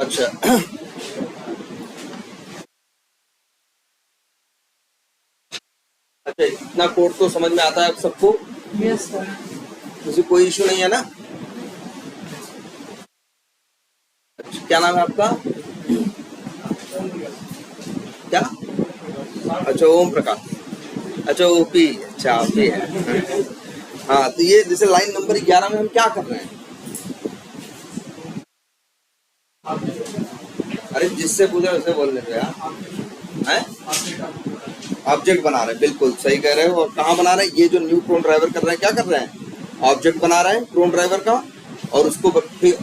अच्छा अच्छा, इतना कोड तो समझ में आता है आप सबको? Yes sir. मुझे कोई इशू नहीं है ना? अच्छा, क्या नाम है आपका? क्या? अच्छा, ओम प्रकाश। अच्छा, ओपी। अच्छा, ओपी है। हाँ, तो ये जैसे लाइन नंबर 11 में हम क्या कर रहे हैं? अरे जिससे पूछा उसे बोलने दो यार। हैं? ऑब्जेक्ट बना रहे हैं, बिल्कुल सही कह रहे हो। और कहाँ बना रहे हैं? ये जो न्यू क्रोन ड्राइवर कर रहे हैं, क्या कर रहे हैं? ऑब्जेक्ट बना रहे हैं क्रोन ड्राइवर का। और उसको फिर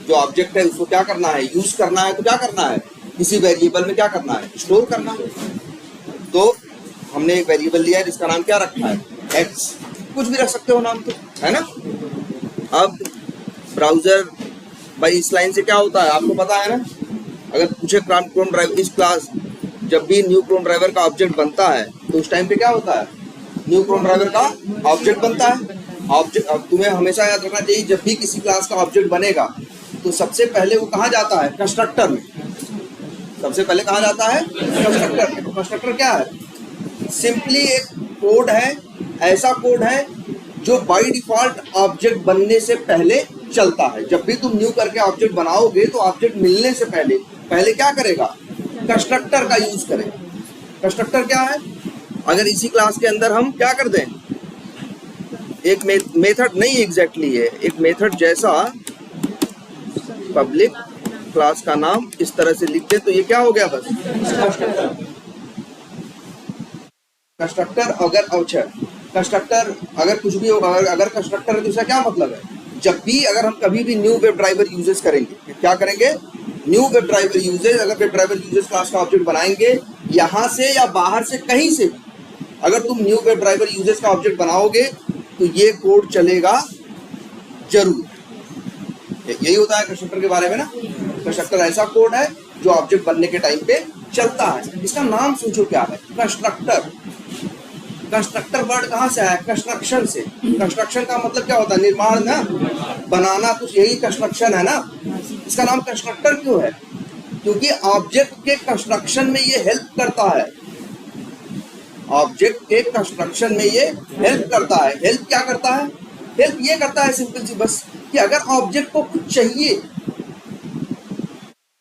जो ऑब्जेक्ट है उसको क्या करना है? यूज करना है। तो क्या करना है? किसी वेरिएबल में क्या करना है? स्टोर करना है। तो हमने एक वेरिएबल लिया है जिसका नाम क्या रखा है? एक्स। कुछ भी रख सकते हो नाम, तो है ना। अब ब्राउजर भाई इस लाइन से क्या होता है आपको पता है ना? अगर पूछे क्रोन ड्राइवर इस क्लास, जब भी न्यू क्रोन ड्राइवर का ऑब्जेक्ट बनता है तो उस टाइम पे क्या होता है? न्यू क्रोन ड्राइवर का ऑब्जेक्ट बनता है। ऑब्जेक्ट, अब तुम्हें हमेशा याद रखना चाहिए, जब भी किसी क्लास का ऑब्जेक्ट बनेगा तो सबसे पहले वो कहाँ जाता है? कंस्ट्रक्टर में। सबसे पहले कहाँ जाता है? कंस्ट्रक्टर में। तो कंस्ट्रक्टर क्या है? सिंपली एक कोड है, ऐसा कोड है जो बाय डिफॉल्ट ऑब्जेक्ट बनने से पहले चलता है। जब भी तुम न्यू करके ऑब्जेक्ट बनाओगे तो ऑब्जेक्ट मिलने से पहले पहले क्या करेगा? कंस्ट्रक्टर का यूज करेगा। कंस्ट्रक्टर क्या है? अगर इसी क्लास के अंदर हम क्या कर दें, एक मेथड नहीं एग्जैक्टली है, एक मेथड जैसा पब्लिक क्लास का नाम इस तरह से लिख दे तो ये क्या हो गया? बस कंस्ट्रक्टर। अगर अच्छा, कंस्ट्रक्टर अगर कुछ भी होगा, अगर कंस्ट्रक्टर है तो इसका क्या मतलब है? जब भी अगर हम कभी भी न्यू वेब ड्राइवर यूजेस करेंगे, क्या करेंगे? न्यू वेब ड्राइवर यूजेस, अगर वेब ड्राइवर यूजेस क्लास का ऑब्जेक्ट बनाएंगे, यहाँ से या बाहर से कहीं से भी, अगर तुम न्यू वेब ड्राइवर यूजेस का ऑब्जेक्ट बनाओगे तो ये कोड चलेगा जरूर। यही होता है कंस्ट्रक्टर के बारे में ना। कंस्ट्रक्टर ऐसा कोड है जो ऑब्जेक्ट बनने के टाइम पे चलता है। इसका नाम सोचो क्या है? कंस्ट्रक्टर। कंस्ट्रक्टर वर्ड कहाँ से आया? कंस्ट्रक्शन से। कंस्ट्रक्शन का मतलब क्या होता है? निर्माण ना, बनाना, तो यही कंस्ट्रक्शन है ना। इसका नाम कंस्ट्रक्टर क्यों है? क्योंकि ऑब्जेक्ट के कंस्ट्रक्शन में ये हेल्प करता है। ऑब्जेक्ट के कंस्ट्रक्शन में ये हेल्प करता है। हेल्प क्या करता है? हेल्प ये करता है सिंपल सी बस कि अगर ऑब्जेक्ट को कुछ चाहिए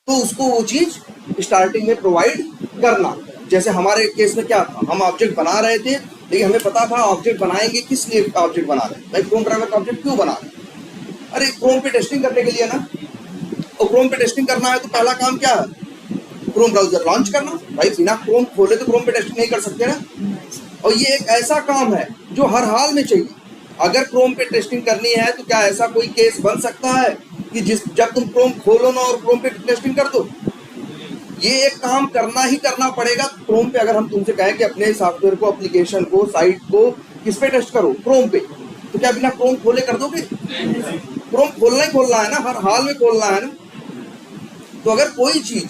तो उसको वो चीज स्टार्टिंग में प्रोवाइड करना। जैसे हमारे केस में क्या था, हम ऑब्जेक्ट बना रहे थे लेकिन हमें पता था ऑब्जेक्ट बनाएंगे किस लिए ऑब्जेक्ट बना रहे हैं। भाई क्रोम ड्राइवर का ऑब्जेक्ट क्यों बना रहे हैं? अरे क्रोम पे टेस्टिंग करने के लिए ना। और क्रोम पे टेस्टिंग करना है तो पहला काम क्या है? क्रोम ब्राउजर लॉन्च करना। भाई बिना क्रोम खोले तो क्रोम पे टेस्टिंग नहीं कर सकते ना। और ये एक ऐसा काम है जो हर हाल में चाहिए। अगर क्रोम पे टेस्टिंग करनी है तो क्या ऐसा कोई केस बन सकता है कि जब तुम क्रोम खोलो ना और क्रोम पे टेस्टिंग कर दो? ये एक काम करना ही करना पड़ेगा। क्रोम पे अगर हम तुमसे कहें कि अपने सॉफ्टवेयर को, एप्लीकेशन को, साइट को किस पे टेस्ट करो? क्रोम पे, तो क्या बिना क्रोम खोले कर दोगे? क्रोम खोलना ही खोलना है ना, हर हाल में खोलना है ना। तो अगर कोई चीज,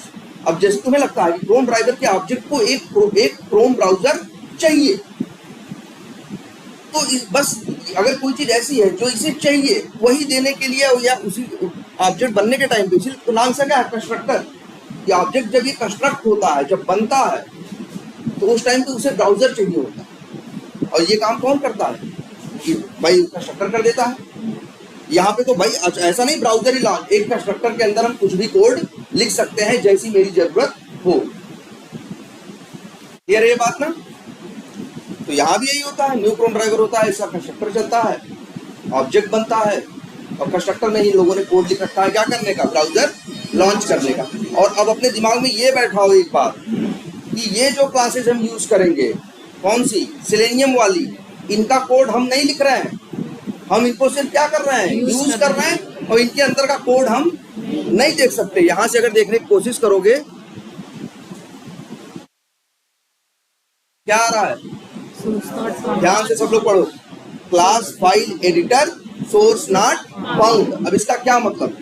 अब जैसे तुम्हें लगता है कि क्रोम ब्राउजर के ऑब्जेक्ट को एक क्रोम ब्राउजर चाहिए, तो बस अगर कोई चीज ऐसी है जो इसे चाहिए वही देने के लिए, या उसी ऑब्जेक्ट बनने के टाइम पे, इसीलिए तो नाम से क्या है? कंस्ट्रक्टर। ये ऑब्जेक्ट जब ये कंस्ट्रक्ट होता है, जब बनता है, तो उस टाइम पे उसे ब्राउजर चाहिए होता है। और ये काम कौन करता है? कि भाई कंस्ट्रक्टर कर देता है। यहाँ पे तो भाई ऐसा नहीं ब्राउजर ही लॉन्च, एक कंस्ट्रक्टर के अंदर हम कुछ भी कोड लिख सकते हैं जैसी मेरी जरूरत हो। क्लियर है ये बात ना? तो यहाँ भी यही होता है, न्यू क्रोम ड्राइवर होता है, इसका कंस्ट्रक्टर चलता है, ऑब्जेक्ट बनता है, और कंस्ट्रक्टर में ही लोगों ने कोड लिख रखा है क्या करने का? ब्राउजर लॉन्च करने का। और अब अपने दिमाग में ये बैठाओ एक बात कि ये जो क्लासेस हम यूज करेंगे, कौन सी? सेलेनियम वाली, इनका कोड हम नहीं लिख रहे हैं, हम इनको सिर्फ क्या कर रहे हैं? यूज कर रहे हैं। और इनके अंदर का कोड हम नहीं देख सकते। यहां से अगर देखने की कोशिश करोगे, क्या आ रहा है? ध्यान से सब लोग पढ़ो। Class file editor source not found. अब इसका क्या मतलब?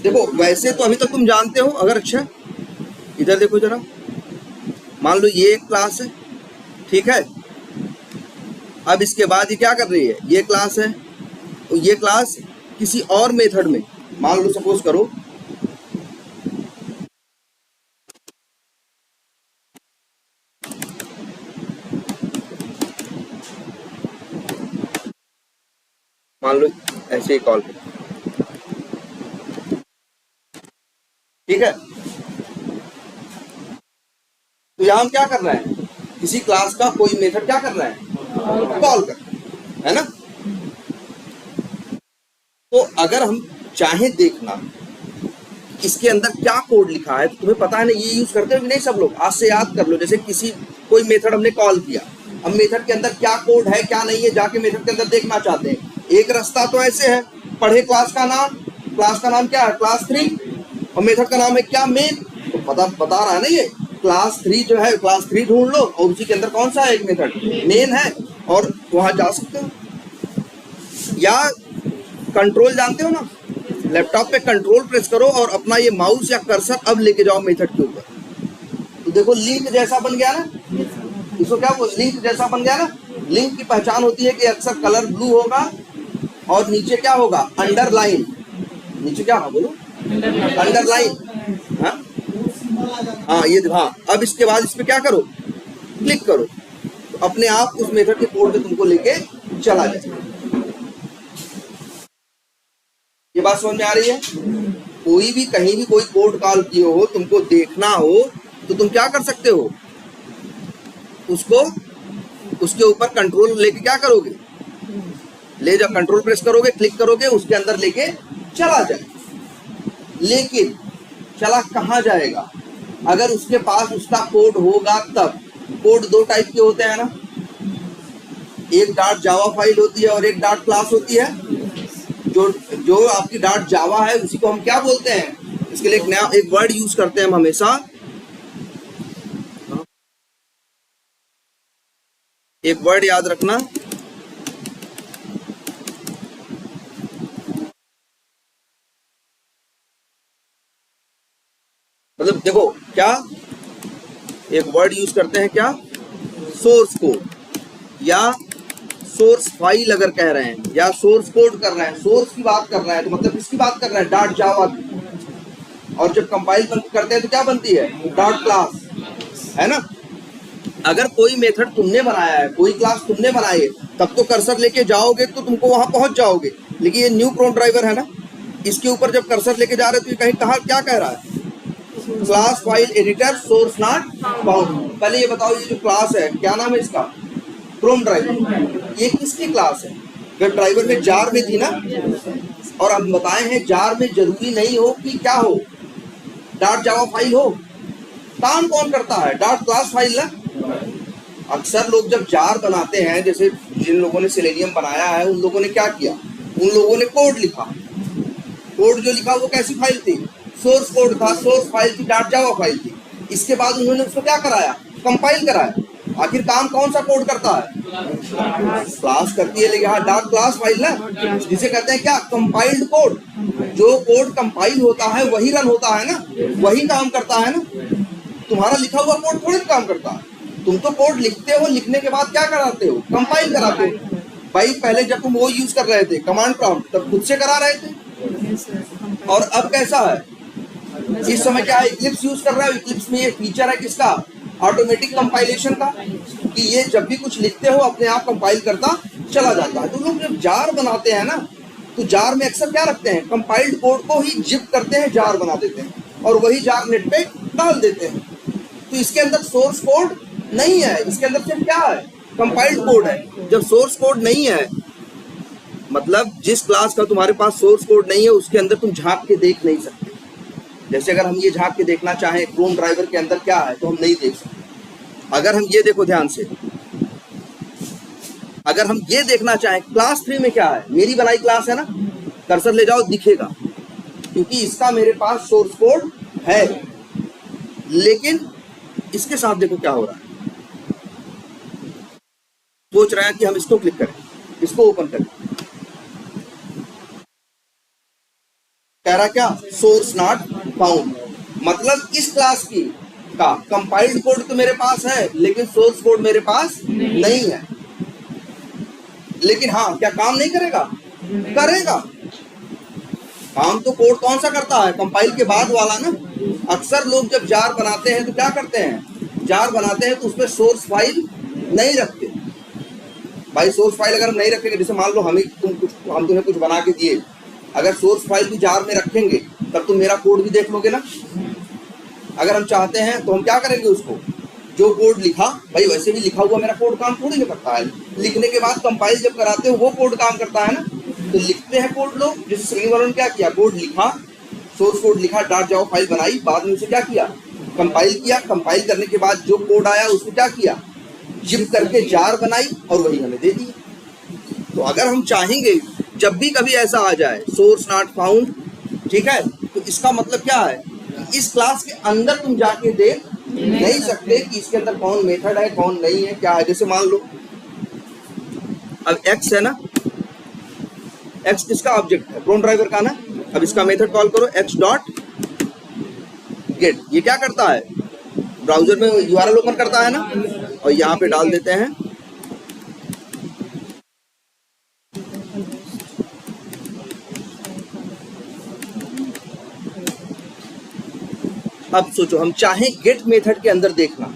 देखो वैसे तो अभी तक तुम जानते हो। अगर अच्छा इधर देखो जरा, मान लो ये एक क्लास है, ठीक है। अब इसके बाद ये क्या कर रही है? ये क्लास है, तो ये क्लास किसी और मेथड में, मान लो सपोज करो से कॉल करें, ठीक है। तो यहां हम क्या कर रहे हैं, किसी क्लास का कोई मेथड क्या कर रहे हैं, कॉल कर, है ना। तो अगर हम चाहे देखना इसके अंदर क्या कोड लिखा है, तो तुम्हें पता है ना, ये यूज करते हो कि नहीं सब लोग, आज से याद कर लो। जैसे किसी कोई मेथड हमने कॉल किया, अब मेथड के अंदर क्या कोड है क्या नहीं है जाके मेथड के अंदर देखना चाहते हैं। एक रास्ता तो ऐसे है, पढ़े क्लास का नाम क्या है, क्लास 3, और मेथड का नाम है क्या, मेन। तो बता रहा है ना ये, क्लास 3 जो है, क्लास 3 ढूंढ लो और उसी के अंदर कौन सा है, एक मेथड मेन है, और वहां जा सकते हो। या कंट्रोल जानते हो ना, लैपटॉप पे कंट्रोल प्रेस करो और अपना ये माउस या कर्सर अब लेके जाओ मेथड के ऊपर, तो देखो लिंक जैसा बन गया ना, इसको क्या बोल, लिंक जैसा बन गया ना। लिंक की पहचान होती है कि अक्सर कलर ब्लू होगा और नीचे क्या होगा, अंडरलाइन, नीचे क्या होगा बोलो, अंडरलाइन। हाँ ये, हाँ अब इसके बाद इस पे क्या करो, क्लिक करो, तो अपने आप उस मेथड के कोड पे तुमको लेके चला जाए। ये बात समझ में आ रही है। कोई भी कहीं भी कोई कोड कॉल किए हो, तुमको देखना हो तो तुम क्या कर सकते हो, उसको उसके ऊपर कंट्रोल लेके क्या करोगे, ले जा, कंट्रोल प्रेस करोगे, क्लिक करोगे, उसके अंदर लेके चला जाए। लेकिन चला कहाँ जाएगा, अगर उसके पास उसका कोड होगा तब। कोड दो टाइप के होते हैं ना, एक डॉट जावा फाइल होती है और एक डॉट क्लास होती है। जो आपकी डॉट जावा है उसी को हम क्या बोलते हैं, इसके लिए एक नया एक वर्ड यूज करते हैं हम हमेशा, एक वर्ड याद रखना, मतलब देखो क्या, एक वर्ड यूज करते हैं क्या, सोर्स कोड या सोर्स फाइल अगर कह रहे हैं, या सोर्स कोड कर रहे हैं, सोर्स की बात कर रहे हैं तो मतलब किसकी बात कर रहे हैं, डॉट जावा की। और जब कंपाइल करते हैं तो क्या बनती है, डॉट क्लास, है ना। अगर कोई मेथड तुमने बनाया है, कोई क्लास तुमने बनाई है, तब तो कर्सर लेके जाओगे तो तुमको वहां पहुंच जाओगे। लेकिन ये न्यू प्रोन ड्राइवर है ना, इसके ऊपर जब कर्सर लेके जा रहे हो तो ये कहीं कहा क्या कह रहा है, class file editor source not found. पहले ये बताओ, ये जो क्लास है क्या नाम है इसका, क्रोम ड्राइवर। ये किसकी क्लास है, वेब ड्राइवर में जार में थी ना, और हम बताए हैं जार में जरूरी नहीं हो कि क्या हो, डॉट जावा फाइल हो। काम कौन करता है, डॉट क्लास फाइल ना। अक्सर लोग जब जार बनाते हैं, जैसे जिन लोगों ने सेलेनियम बनाया है उन लोगों ने क्या किया, उन लोगों ने कोड लिखा। कोड जो लिखा वो कैसी फाइल थी, सोर्स कोड था, सोर्स फाइल थी, डॉट जावा फाइल थी। इसके बाद उन्होंने उसको क्या कराया, कंपाइल कराया। आखिर काम कौन सा कोड करता है, क्लास करती है। लेकिन हाँ, डॉट क्लास फाइल ना, जिसे कहते हैं क्या, कंपाइल्ड कोड। जो कोड कंपाइल होता है वही रन होता है ना, वही काम करता है ना। तुम्हारा लिखा हुआ कोड थोड़ी काम करता है। तुम तो कोड लिखते हो, लिखने के बाद क्या कराते हो, कंपाइल कराते हो। भाई पहले जब तुम वो यूज कर रहे थे कमांड प्रॉम्प्ट, तब खुद से करा रहे थे। और अब कैसा है, इस समय क्या है, इक्लिप्स यूज कर रहा है। इक्लिप्स में ये फीचर है किसका, ऑटोमेटिक कंपाइलेशन का, कि ये जब भी कुछ लिखते हो अपने आप कंपाइल करता चला जाता है। तो लोग जब जार बनाते हैं ना, तो जार में अक्सर क्या रखते हैं, कंपाइल्ड कोड को ही जिप करते हैं, जार बना देते हैं और वही जार नेट पे डाल देते हैं। तो इसके अंदर सोर्स कोड नहीं है, इसके अंदर सिर्फ क्या है, कंपाइल्ड कोड है। जब सोर्स कोड नहीं है, मतलब जिस क्लास का तुम्हारे पास सोर्स कोड नहीं है उसके अंदर तुम झांक के देख नहीं सकते। जैसे अगर हम ये झांक के देखना चाहें क्रोम ड्राइवर के अंदर क्या है, तो हम नहीं देख सकते। अगर हम ये देखो ध्यान से, अगर हम ये देखना चाहें क्लास 3 में क्या है, मेरी बनाई क्लास है ना, कर्सर ले जाओ दिखेगा, क्योंकि इसका मेरे पास सोर्स कोड है। लेकिन इसके साथ देखो क्या हो रहा है, सोच रहे हैं कि हम इसको क्लिक करें, इसको ओपन करें, कह रहा क्या, सोर्स नॉट फाउंड। मतलब इस क्लास की का कंपाइल्ड कोड तो मेरे पास है, लेकिन सोर्स कोड मेरे पास नहीं है। लेकिन हाँ, क्या काम नहीं करेगा, करेगा काम। तो कोड कौन सा करता है, कंपाइल के बाद वाला ना। अक्सर लोग जब जार बनाते हैं तो क्या करते हैं, जार बनाते हैं तो उसमें सोर्स फाइल नहीं रखते। भाई सोर्स फाइल अगर हम नहीं रखेंगे, जैसे मान लो हम तुम्हें कुछ बना के दिए, अगर सोर्स फाइल भी जार में रखेंगे तब तुम मेरा कोड भी देख लोगे ना। अगर हम चाहते हैं तो हम क्या करेंगे, उसको जो कोड लिखा, भाई वैसे भी लिखा हुआ मेरा कोड काम थोड़ी ना करता है, लिखने के बाद कंपाइल जब कराते हो वो कोड काम करता है ना। तो लिखते हैं कोड लोग, जैसे श्रेणी वालों ने क्या किया, कोड लिखा, सोर्स कोड लिखा, .जावा फाइल बनाई, बाद में उसे क्या किया, कंपाइल किया, कंपाइल करने के बाद जो कोड आया उसको क्या किया, जिप करके जार बनाई और वही हमें दे दी। तो अगर हम चाहेंगे जब भी कभी ऐसा आ जाए सोर्स नॉट फाउंड, ठीक है, तो इसका मतलब क्या है, इस क्लास के अंदर तुम जाके देख नहीं सकते कि इसके अंदर कौन मेथड है कौन नहीं है क्या है। जैसे मान लो अब x है ना, x किसका ऑब्जेक्ट है, प्रोन ड्राइवर का ना। अब इसका मेथड कॉल करो x डॉट गेट, ये क्या करता है, ब्राउजर में यूआरएल ओपन करता है ना, और यहाँ पे डाल देते हैं अब सोचो हम चाहें गेट मेथड के अंदर देखना,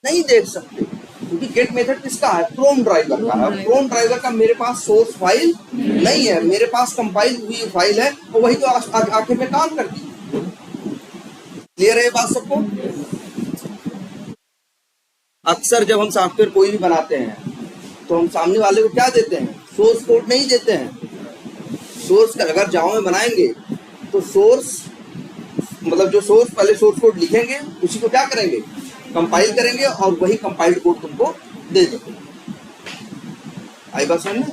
नहीं देख सकते क्योंकि गेट मेथड किसका है, क्रोम ड्राइवर का है। क्रोम ड्राइवर का मेरे पास सोर्स फाइल नहीं है, मेरे पास कंपाइल हुई फाइल है और वही तो आखिर में काम करती है। क्लियर है ये बात सबको। अक्सर जब हम सॉफ्टवेयर कोई भी बनाते हैं तो हम सामने वाले को क्या देते हैं, सोर्स कोड नहीं देते हैं। सोर्स का अगर जावा में बनाएंगे तो सोर्स मतलब जो सोर्स पहले सोर्स कोड लिखेंगे उसी को क्या करेंगे, कंपाइल करेंगे और वही कंपाइल्ड कोड तुमको दे देंगे। आई बात समझ में।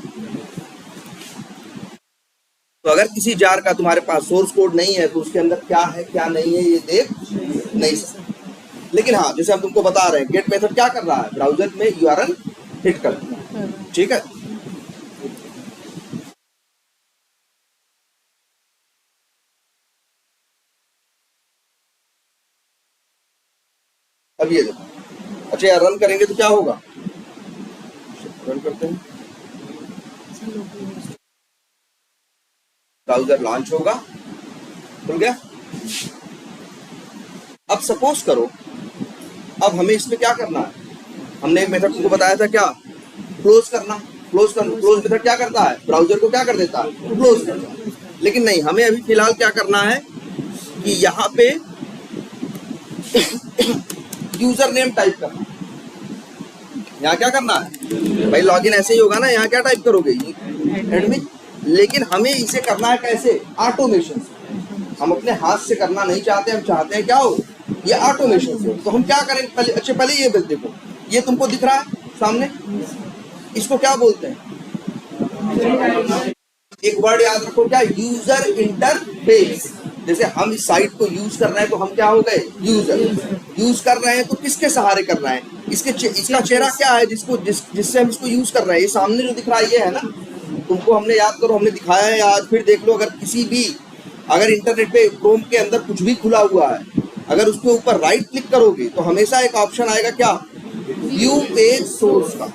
तो अगर किसी जार का तुम्हारे पास सोर्स कोड नहीं है तो उसके अंदर क्या है क्या नहीं है ये देख नहीं सकते। लेकिन हाँ, जैसे हम तुमको बता रहे हैं गेट मेथड क्या कर रहा है, ब्राउजर में यूआरएल हिट कर रहा है, ठीक है। अब ये देखो, अच्छा यार रन करेंगे तो क्या होगा, रन करते हैं, ब्राउजर लॉन्च होगा, खुल गया। अब सपोज करो अब हमें इसमें क्या करना है, हमने एक मेथड तुमको बताया था क्या, क्लोज करना। क्लोज मेथड क्या करता है, ब्राउजर को क्या कर देता है, क्लोज करता है। लेकिन नहीं, हमें अभी फिलहाल क्या करना है कि यहाँ पे यूजर नेम टाइप करना। यहाँ क्या करना है भाई, लॉगिन ऐसे ही होगा ना, यहाँ क्या टाइप करोगे एडमिन। लेकिन हमें इसे करना है कैसे, ऑटोमेशन से। हम अपने हाथ से करना नहीं चाहते, हम चाहते हैं क्या हो, ये ऑटोमेशन से। तो हम क्या करेंगे, पहले ये देखो, ये तुमको दिख रहा है सामने, इसको क्या बोलते हैं, एक वर्ड याद रखो क्या, यूजर इंटरफेस। जैसे हम इस साइट को यूज कर रहे हैं तो हम क्या हो गए, यूजर। यूज कर रहे हैं तो किसके सहारे कर रहे हैं, इसका चेहरा क्या है जिससे हम इसको यूज कर रहे हैं, ये सामने जो दिख रहा है ये है ना। तुमको हमने याद करो, हमने दिखाया है आज, फिर देख लो। अगर किसी भी इंटरनेट पे क्रोम के अंदर कुछ भी खुला हुआ है, अगर उसके ऊपर राइट क्लिक करोगे तो हमेशा एक ऑप्शन आएगा क्या, व्यू पेज सोर्स का।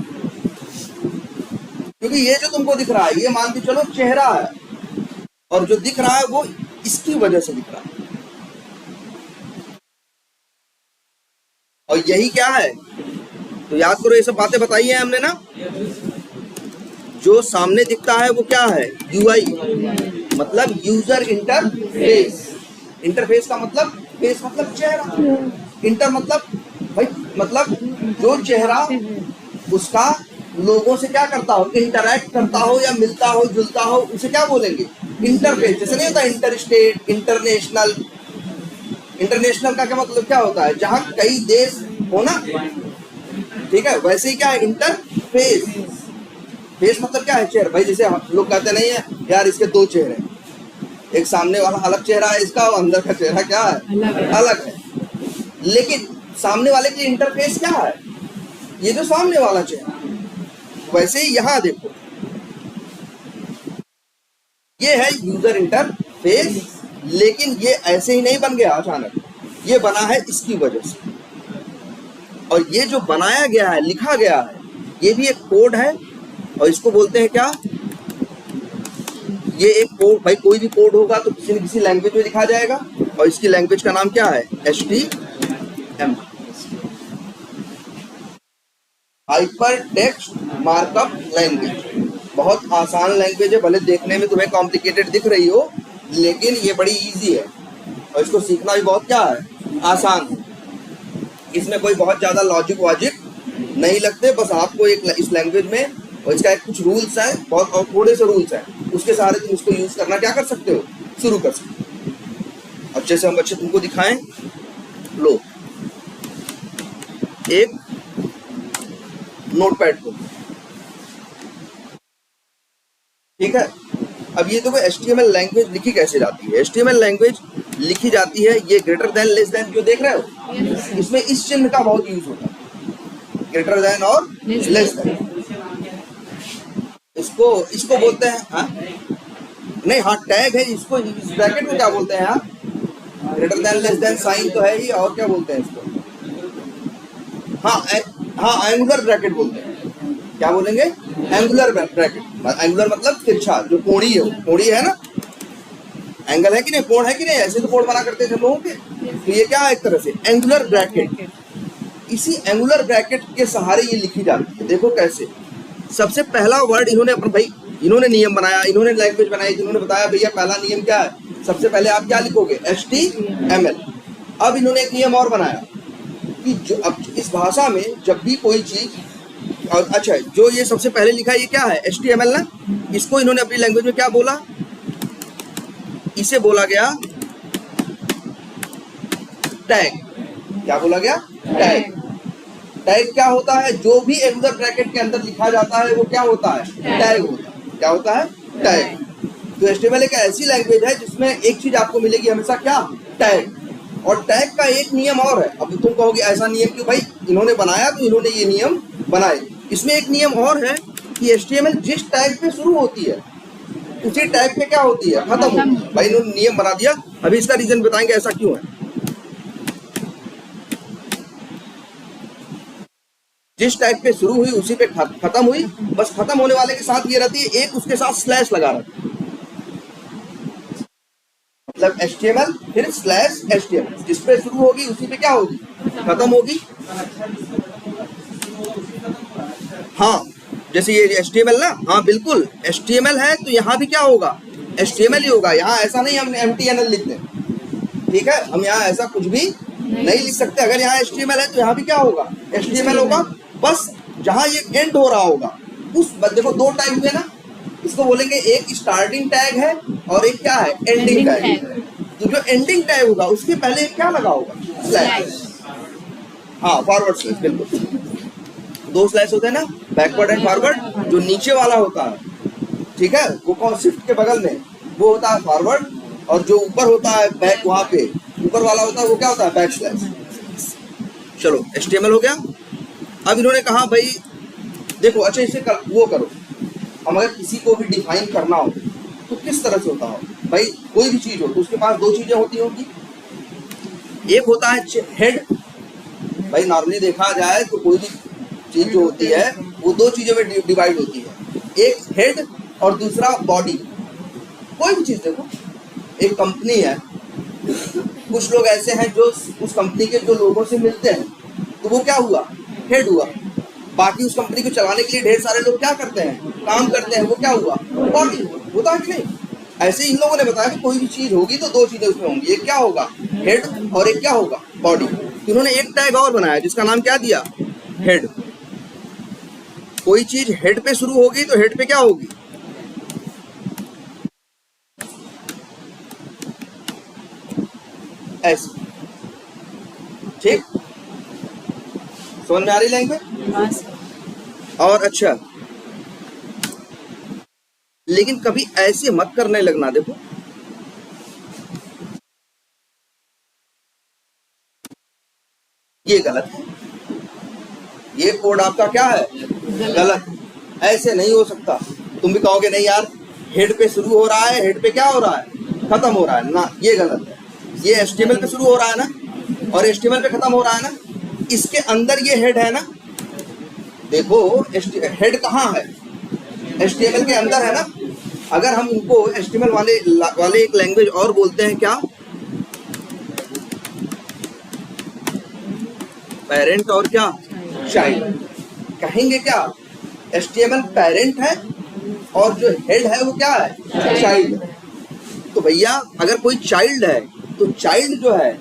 क्योंकि ये जो तुमको दिख रहा है ये मान के चलो चेहरा है, और जो दिख रहा है वो इसकी वजह से दिख रहा है। और यही क्या है, तो याद करो ये सब बातें बताई है हमने ना। जो सामने दिखता है वो क्या है, यूआई, मतलब यूजर इंटरफेस। इंटरफेस का मतलब, फेस मतलब चेहरा, इंटर मतलब भाई मतलब जो चेहरा उसका लोगों से क्या करता हो, इंटरैक्ट करता हो या मिलता हो जुलता हो, उसे क्या बोलेंगे, इंटरफेस। जैसे नहीं होता इंटर स्टेट, इंटरनेशनल। इंटरनेशनल का क्या मतलब क्या होता है, जहां कई देश हो ना, ठीक है। वैसे ही क्या है इंटरफेस, फेस मतलब क्या है, चेहरा। भाई जैसे हम लोग कहते नहीं है यार इसके दो चेहरे, एक सामने वाला अलग चेहरा है इसका और अंदर का चेहरा क्या है, अलग है। लेकिन सामने वाले के इंटरफेस क्या है, ये जो सामने वाला चेहरा। वैसे ही यहाँ देखो, ये है यूजर इंटरफेस। लेकिन ये ऐसे ही नहीं बन गया अचानक, ये बना है इसकी वजह से। और ये जो बनाया गया है, लिखा गया है, ये भी एक कोड है, और इसको बोलते हैं क्या, ये एक कोड। भाई कोई भी कोड होगा तो किसी न किसी लैंग्वेज में लिखा जाएगा, और इसकी लैंग्वेज का नाम क्या है, HTML। Hyper text markup language बहुत आसान लैंग्वेज है, भले देखने में तुम्हें कॉम्प्लिकेटेड दिख रही हो, लेकिन ये बड़ी इजी है और इसको सीखना भी बहुत क्या है, आसान है। इसमें कोई बहुत ज़्यादा लॉजिक वॉजिक नहीं लगते, बस आपको एक इस लैंग्वेज में और इसका एक कुछ रूल्स है, बहुत और थोड़े से रूल्स हैं, उसके सहारे तुम इसको यूज़ करना क्या कर सकते हो, शुरू कर सकते हो। अब जैसे हम बच्चे तुमको दिखाएं, लो एक नोटपैड को, ठीक है। अब ये देखो HTML लैंग्वेज लिखी कैसे जाती है। HTML लैंग्वेज लिखी जाती है, ये ग्रेटर देन लेस देन जो देख रहे हो, इसमें इस चिन्ह का बहुत यूज होता है, ग्रेटर देन और लेस देन। इसको बोलते हैं हाँ? नहीं हाँ, टैग है इसको, इस ब्रैकेट को क्या बोलते हैं हाँ? Greater than less than sign तो है ही, और क्या बोलते हैं इसको? हाँ एंगुलर ब्रैकेट बोलते हैं। क्या बोलेंगे? Angular bracket. एंगुलर मतलब तिरछा, जो कोणी है, कोणी है ना, एंगल है कि नहीं, कोण है कि नहीं, ऐसे तो कोण बना करते थे हम लोगों के। तो ये क्या है, एक तरह से एंगुलर ब्रैकेट। इसी एंगुलर ब्रैकेट के सहारे ये लिखी जाती है। देखो कैसे, सबसे पहला वर्ड इन्होंने अपना, भाई इन्होंने नियम बनाया, इन्होंने लैंग्वेज बनाई, इन्होंने बताया भैया पहला नियम क्या है, सबसे पहले आप क्या लिखोगे, HTML। अब इन्होंने एक नियम और बनाया कि जो अब इस भाषा में जब भी कोई चीज, और अच्छा जो ये सबसे पहले लिखा है ये क्या है, HTML ना, इसको इन्होंने अपनी लैंग्वेज में क्या बोला, इसे बोला गया टैग। क्या बोला गया, टैग। टैग क्या होता है, जो भी एंगुलर ब्रैकेट के अंदर लिखा जाता है वो क्या होता है, टैग होता है। क्या होता है, टैग। तो HTML एक ऐसी लैंग्वेज है जिसमें एक चीज आपको मिलेगी हमेशा, क्या, टैग। और टैग का एक नियम और है। अब तुम कहोगे ऐसा नियम क्यों, भाई इन्होंने बनाया तो इन्होंने ये नियम बनाए। इसमें एक नियम और है कि HTML जिस टैग पे शुरू होती है उसी टैग पे क्या होती है, खत्म होती है। भाई इन्होंने नियम बना दिया, अभी इसका रीजन बताएंगे ऐसा क्यों है। जिस टैग पे शुरू हुई उसी पे खत्म हुई, बस खत्म होने वाले के साथ ये रहती है, एक उसके साथ स्लैश लगा रहता है, मतलब HTML फिर स्लैश HTML, जिस पे शुरू होगी उसी पे क्या होगी, खत्म होगी। हाँ जैसे ये HTML ना, हाँ बिल्कुल HTML है तो यहाँ भी क्या होगा, HTML ही होगा। यहाँ ऐसा नहीं हमने MTNL लिख दें, ठीक है, हम यहाँ ऐसा कुछ भी नहीं लिख सकते। अगर यहाँ HTML है तो यहाँ भी क्या होगा, HTML होगा। बस जहाँ ये एंड हो रहा होगा उस, देखो दो टाइप हुए ना, इसको बोलेंगे एक स्टार्टिंग टैग है और एक क्या है, एंडिंग टैग है। तो जो एंडिंग टैग होगा उसके पहले क्या लगा होगा, स्लैश। हाँ फॉरवर्ड स्लैश, बिल्कुल दो स्लैश होते हैं ना, बैकवर्ड एंड फॉरवर्ड। जो नीचे वाला होता है, ठीक है, वो कौन, शिफ्ट के बगल में वो होता है फॉरवर्ड, और जो ऊपर होता है बैक, वहां पे ऊपर वाला होता है वो क्या होता है, बैक स्लैश। चलो HTML हो गया। अब इन्होंने कहा भाई देखो, अच्छा इसे वो करो, हम अगर किसी को भी डिफाइन करना हो तो किस तरह से होता हो, भाई कोई भी चीज हो तो उसके पास दो चीजें होती होंगी। एक होता है हेड, भाई नॉर्मली देखा जाए तो कोई भी चीज जो होती है वो दो चीजों में डिवाइड होती है, एक हेड और दूसरा बॉडी। कोई भी चीज देखो, एक कंपनी है, कुछ लोग ऐसे हैं जो उस कंपनी के जो लोगों से मिलते हैं तो वो क्या हुआ, हेड हुआ। बाकी उस कंपनी को चलाने के लिए ढेर सारे लोग क्या करते हैं, काम करते हैं, वो क्या हुआ, बॉडी होता है कि नहीं। ऐसे इन लोगों ने बताया कि कोई भी चीज होगी तो दो चीजें उसमें होंगी, एक क्या होगा, हेड, और एक क्या होगा, बॉडी। इन्होंने एक टैग और बनाया जिसका नाम क्या दिया, हेड। कोई चीज हेड पे शुरू होगी तो हेड पे क्या होगी, ऐसे, ठीक, समझ में आ रही लैंग्वेज। और अच्छा, लेकिन कभी ऐसे मत करने लगना, देखो ये गलत है, ये कोड आपका क्या है, गलत। ऐसे नहीं हो सकता। तुम भी कहोगे नहीं यार, हेड पे शुरू हो रहा है, हेड पे क्या हो रहा है, खत्म हो रहा है ना, ये गलत है। ये HTML पे शुरू हो रहा है ना, और HTML पे खत्म हो रहा है ना, इसके अंदर ये हेड है ना। देखो हेड कहाँ है, HTML के अंदर है ना। अगर हम इनको HTML वाले एक लैंग्वेज और बोलते हैं क्या, पेरेंट और क्या, चाइल्ड। कहेंगे क्या, HTML पेरेंट है और जो हेड है वो क्या है, चाइल्ड। तो भैया अगर कोई चाइल्ड है तो चाइल्ड जो है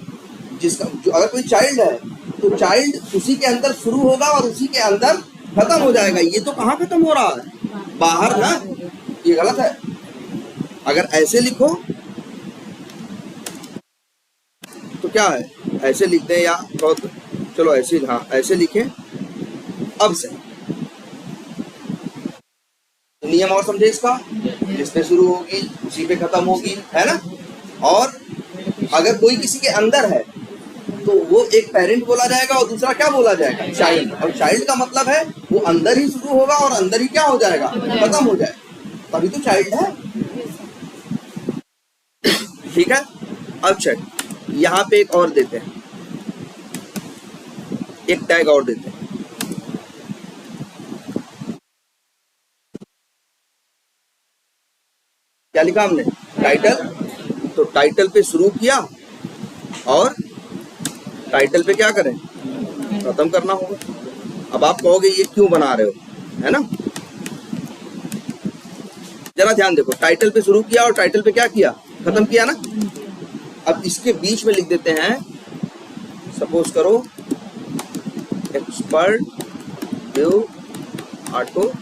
अगर कोई चाइल्ड है तो चाइल्ड उसी के अंदर शुरू होगा और उसी के अंदर खत्म हो जाएगा। ये तो कहाँ खत्म हो रहा है, बाहर ना, ये गलत है। अगर ऐसे लिखो तो क्या है, ऐसे लिख दें या बहुत, चलो ऐसे, हाँ ऐसे लिखें। अब से नियम और समझे इसका, जिसपे शुरू होगी उसी पे खत्म होगी, है ना। और अगर कोई किसी के अंदर है तो वो एक पेरेंट बोला जाएगा और दूसरा क्या बोला जाएगा, चाइल्ड। और चाइल्ड का मतलब है वो अंदर ही शुरू होगा और अंदर ही क्या हो जाएगा, खत्म हो जाएगा, तभी तो चाइल्ड है। ठीक है। अब चेक, यहाँ पे एक और देते हैं, एक टैग और देते हैं। क्या लिखा हमने, टाइटल। तो टाइटल पे शुरू किया और टाइटल पे क्या करें, खत्म करना होगा। अब आप कहोगे ये क्यों बना रहे हो, है ना। जरा ध्यान देखो, टाइटल पे शुरू किया और टाइटल पे क्या किया, खत्म किया ना। अब इसके बीच में लिख देते हैं, सपोज करो एक्सपर्ट व्यू ऑटो,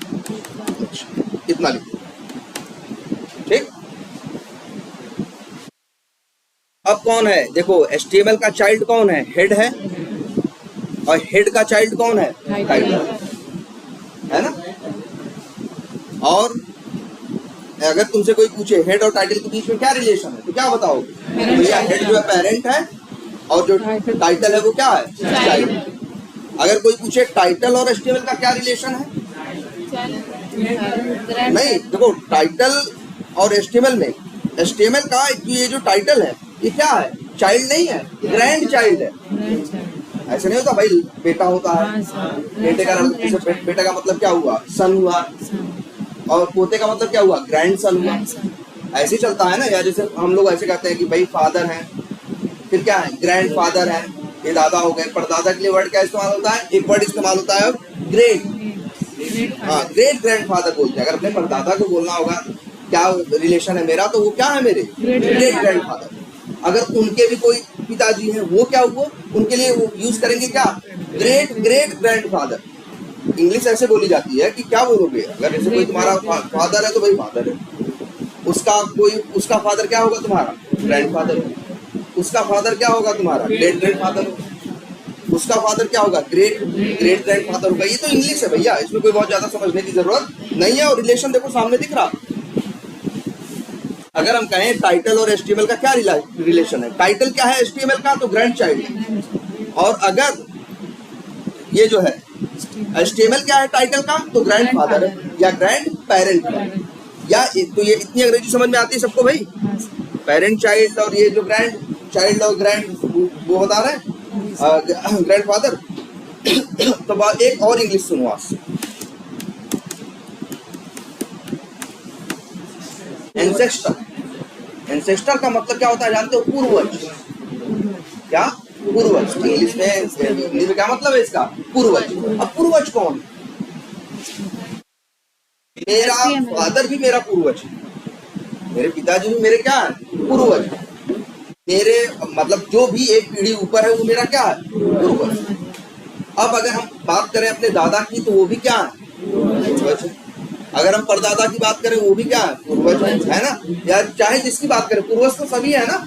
इतना लिख दो, ठीक। अब कौन है, देखो HTML का चाइल्ड कौन है, हेड है, और हेड का चाइल्ड कौन है, टाइटल, है ना। और अगर तुमसे कोई पूछे हेड और टाइटल के बीच में क्या रिलेशन है, तो क्या बताओगे, भैया हेड जो है पेरेंट है और जो टाइटल है वो क्या है, चाइल्ड। अगर कोई पूछे टाइटल और HTML का क्या रिलेशन है, नहीं, देखो टाइटल और HTML में, HTML का ये जो टाइटल है ये क्या है, चाइल्ड नहीं है, ग्रैंड चाइल्ड है। ऐसे नहीं होता भाई, बेटा होता है, बेटे का बेटे का मतलब क्या हुआ, सन हुआ, और पोते का मतलब क्या हुआ, ग्रैंड सन हुआ। ऐसे चलता है ना। या जैसे हम लोग ऐसे कहते हैं कि भाई फादर है, फिर क्या है, ग्रैंड फादर है, ये दादा हो गए। परदादा के लिए वर्ड क्या इस्तेमाल होता है, एक वर्ड इस्तेमाल होता है ग्रेट, हाँ ग्रेट ग्रैंड फादर बोलते हैं। अगर अपने परदादा को बोलना होगा क्या रिलेशन है मेरा, तो वो क्या है, मेरे ग्रेट ग्रैंड फादर। अगर उनके भी कोई पिताजी हैं, वो क्या हुआ, उनके लिए वो यूज करेंगे क्या, great great grand father. English ऐसे बोली जाती है कि क्या बोलोगे, अगर जैसे कोई तुम्हारा फादर है तो भाई फादर है, उसका फादर क्या होगा तुम्हारा, ग्रैंड फादर। उसका फादर क्या होगा तुम्हारा, ग्रेट ग्रैंड फादर। उसका फादर क्या होगा, ग्रेट ग्रेट ग्रैंड फादर होगा। ये तो इंग्लिश है भैया, इसमें कोई बहुत ज्यादा समझने की जरूरत नहीं है। और रिलेशन देखो सामने दिख रहा। अगर हम कहें टाइटल और HTML का क्या रिलेशन है, टाइटल क्या है HTML का, तो ग्रैंड चाइल्ड। और अगर ये जो है HTML क्या है टाइटल का, तो ग्रैंड फादर है या ग्रैंड पेरेंट है। या तो ये इतनी अंग्रेजी समझ में आती है सबको भाई, पेरेंट चाइल्ड और ये जो ग्रैंड चाइल्ड और ग्रैंड वो बता रहे हैं ग्रैंड फादर। तो एक और इंग्लिश सुनो आज, एंसेस्टर। एंसेस्टर का मतलब क्या होता है जानते हो, पूर्वज। क्या, पूर्वज। इंग्लिश में, हिंदी में क्या मतलब है इसका, पूर्वज। अब पूर्वज कौन, मेरा फादर भी मेरा पूर्वज है, मेरे पिताजी भी मेरे क्या है, पूर्वज। मेरे मतलब जो भी एक पीढ़ी ऊपर है वो मेरा क्या है, पूर्वज। अब अगर हम बात करें अपने दादा की, तो वो भी क्या है, पूर्वज है। अगर हम परदादा की बात करें वो भी क्या है, पूर्वज है ना। या चाहे जिसकी बात करें, पूर्वज तो सभी है ना।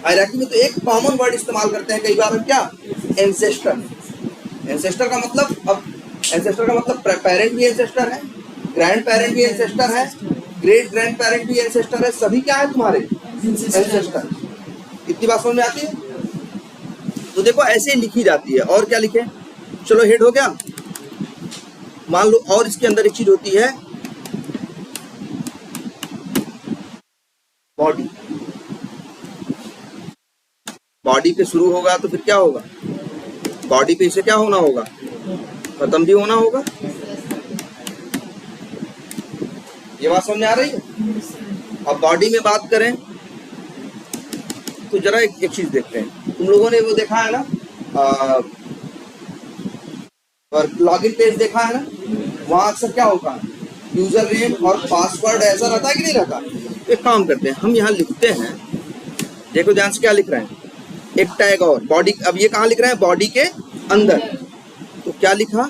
हायरार्की में तो एक कॉमन वर्ड इस्तेमाल करते हैं कई बार हम, क्या, एंसेस्टर। एंसेस्टर का मतलब, अब एंसेस्टर का मतलब पेरेंट भी एंसेस्टर है, ग्रैंड पेरेंट भी एंसेस्टर है, ग्रेट ग्रैंड पेरेंट भी एंसेस्टर है, सभी क्या है तुम्हारे, एंसेस्टर। इतनी बात समझ में आती है। तो देखो ऐसे लिखी जाती है। और क्या लिखे, चलो हेड हो गया, मान लो। और इसके अंदर एक चीज होती है, बॉडी। बॉडी पे शुरू होगा तो फिर क्या होगा, बॉडी पे इसे क्या होना होगा, खत्म भी होना होगा। ये बात समझ में आ रही है। अब बॉडी में बात करें तो जरा एक चीज देखते हैं। तुम लोगों ने वो देखा है ना, और लॉगिन पेज देखा है ना, वहां अक्सर क्या होगा, यूजर नेम और पासवर्ड ऐसा रहता है कि नहीं रहता। एक काम करते हैं, हम यहाँ लिखते हैं, देखो ध्यान से क्या लिख रहे हैं, एक टैग और बॉडी। अब ये कहाँ लिख रहे हैं, बॉडी के अंदर। तो क्या लिखा,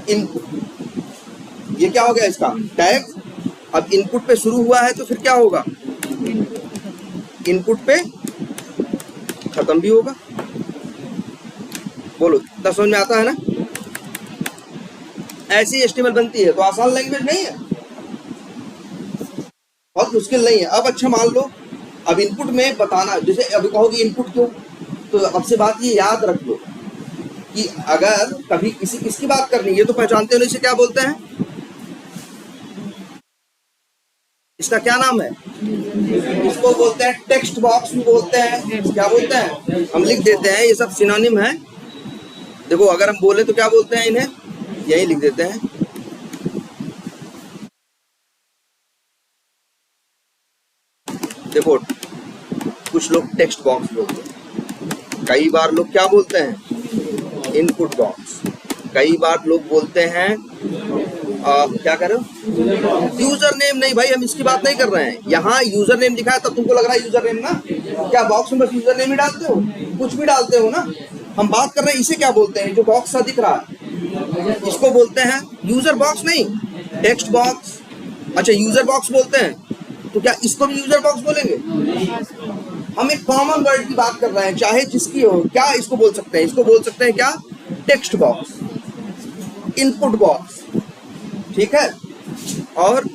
इनपुट। ये क्या हो गया इसका टैग। अब इनपुट पे शुरू हुआ है तो फिर क्या होगा, इनपुट पे खत्म भी होगा। बोलो इतना समझ में आता है ना। ऐसी एचटीएमएल बनती है। तो आसान लैंग्वेज नहीं है, बहुत मुश्किल नहीं है। अब अच्छा मान लो, अब इनपुट में बताना, जैसे अभी कहोगे इनपुट क्यों, तो अब से बात ये याद रख लो कि अगर कभी किसकी बात करनी है तो पहचानते हो, इसे क्या बोलते हैं, इसका क्या नाम है, इसको बोलते हैं टेक्स्ट बॉक्स भी बोलते हैं। क्या बोलते हैं, हम लिख देते हैं, ये सब सिनोनिम है। देखो अगर हम बोले तो क्या बोलते हैं इन्हें, यही लिख देते हैं। देखो कुछ लोग टेक्स्ट बॉक्स बोलते हैं, कई बार लोग क्या बोलते हैं, इनपुट बॉक्स, कई बार लोग बोलते हैं क्या कर रहे हो, यूजर नेम। नहीं भाई, हम इसकी बात नहीं कर रहे हैं। यहाँ यूजर नेम दिखा है तब तुमको लग रहा है यूजर नेम ना, क्या बॉक्स में बस यूजर नेम ही डालते हो, कुछ भी डालते हो ना। हम बात कर रहे हैं इसे क्या बोलते हैं, जो बॉक्स सा दिख रहा है इसको बोलते हैं यूजर बॉक्स, नहीं टेक्स्ट बॉक्स। अच्छा यूजर बॉक्स बोलते हैं, तो क्या इसको भी यूजर बॉक्स बोलेंगे। हम एक कॉमन वर्ड की बात कर रहे हैं, चाहे जिसकी हो। क्या इसको बोल सकते हैं, इसको बोल सकते हैं क्या, टेक्स्ट बॉक्स, इनपुट बॉक्स, ठीक है। और